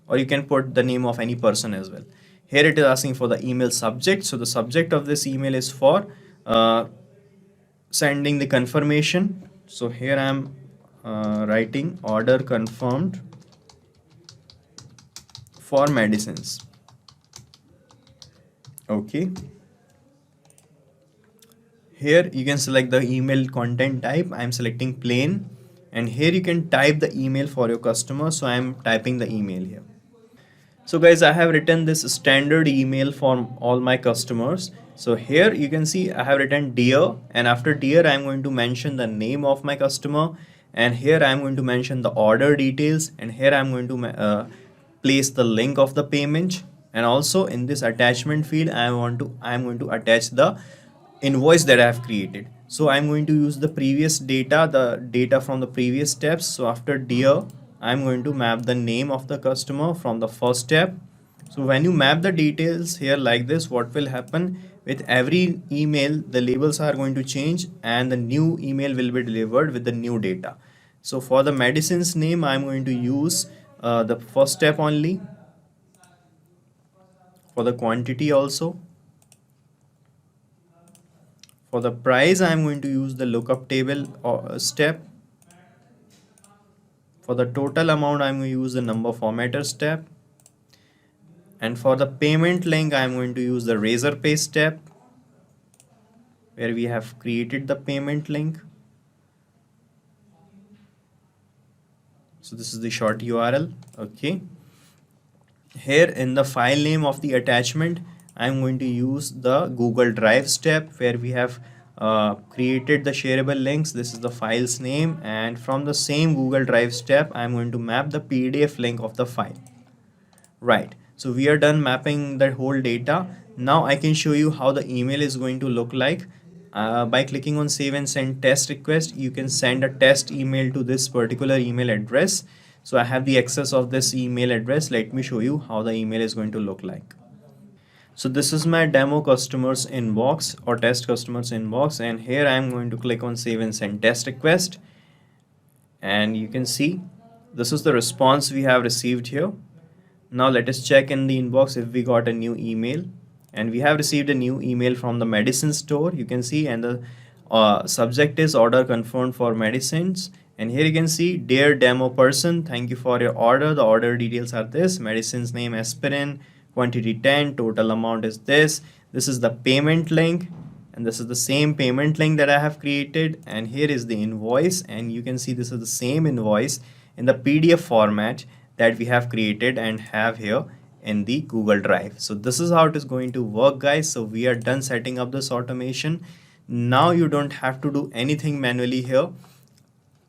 or you can put the name of any person as well. Here it is asking for the email subject. So the subject of this email is for sending the confirmation. So here I am writing order confirmed for medicines. Okay, here you can select the email content type. I am selecting plain, and here you can type the email for your customer. So I am typing the email here. So guys, I have written this standard email for all my customers. So here you can see I have written dear, and after dear I am going to mention the name of my customer, and here I am going to mention the order details, and here I am going to place the link of the payment, and also in this attachment field I am going to attach the invoice that I have created. So I'm going to use the previous data, the data from the previous steps. So after dear, I'm going to map the name of the customer from the first step. So when you map the details here like this, what will happen with every email, the labels are going to change and the new email will be delivered with the new data. So for the medicine's name, I'm going to use the first step only. For the quantity also. For the price, I am going to use the lookup table step. For the total amount, I am going to use the number formatter step. And for the payment link, I am going to use the razor pay step, where we have created the payment link. So this is the short URL. Okay. Here in the file name of the attachment, I'm going to use the Google Drive step, where we have created the shareable links. This is the file's name, and from the same Google Drive step, I'm going to map the PDF link of the file. Right, so we are done mapping the whole data. Now I can show you how the email is going to look like. By clicking on save and send test request, you can send a test email to this particular email address. So I have the access of this email address. Let me show you how the email is going to look like. So this is my demo customers inbox or test customers inbox, and here I am going to click on save and send test request, and you can see this is the response we have received here. Now let us check in the inbox if we got a new email, and we have received a new email from the medicine store, you can see, and the subject is order confirmed for medicines. And here you can see, dear demo person, thank you for your order. The order details are this: medicine's name aspirin, quantity 10, total amount is this. This is the payment link, and this is the same payment link that I have created, and here is the invoice, and you can see this is the same invoice in the PDF format that we have created and have here in the Google Drive. So this is how it is going to work, guys. So we are done setting up this automation. Now you don't have to do anything manually here.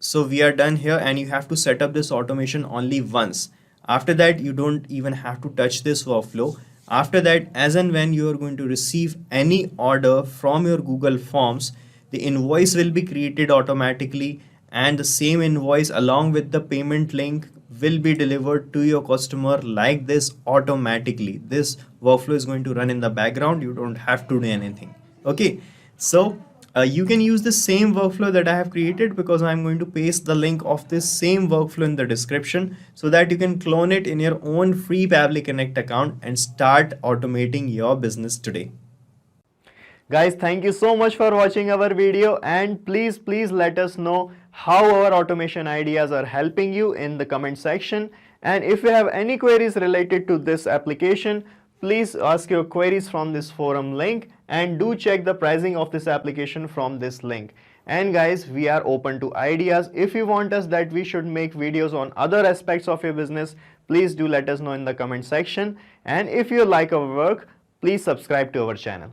So we are done here, and you have to set up this automation only once. After that, you don't even have to touch this workflow. After that, as and when you are going to receive any order from your Google Forms, the invoice will be created automatically, and the same invoice along with the payment link will be delivered to your customer like this automatically. This workflow is going to run in the background. You don't have to do anything. Okay, so you can use the same workflow that I have created, because I'm going to paste the link of this same workflow in the description so that you can clone it in your own free Pabbly Connect account and start automating your business today. Guys, thank you so much for watching our video, and please let us know how our automation ideas are helping you in the comment section. And if you have any queries related to this application, please ask your queries from this forum link, and do check the pricing of this application from this link. And guys, we are open to ideas. If you want us that we should make videos on other aspects of your business, please do let us know in the comment section. And if you like our work, please subscribe to our channel.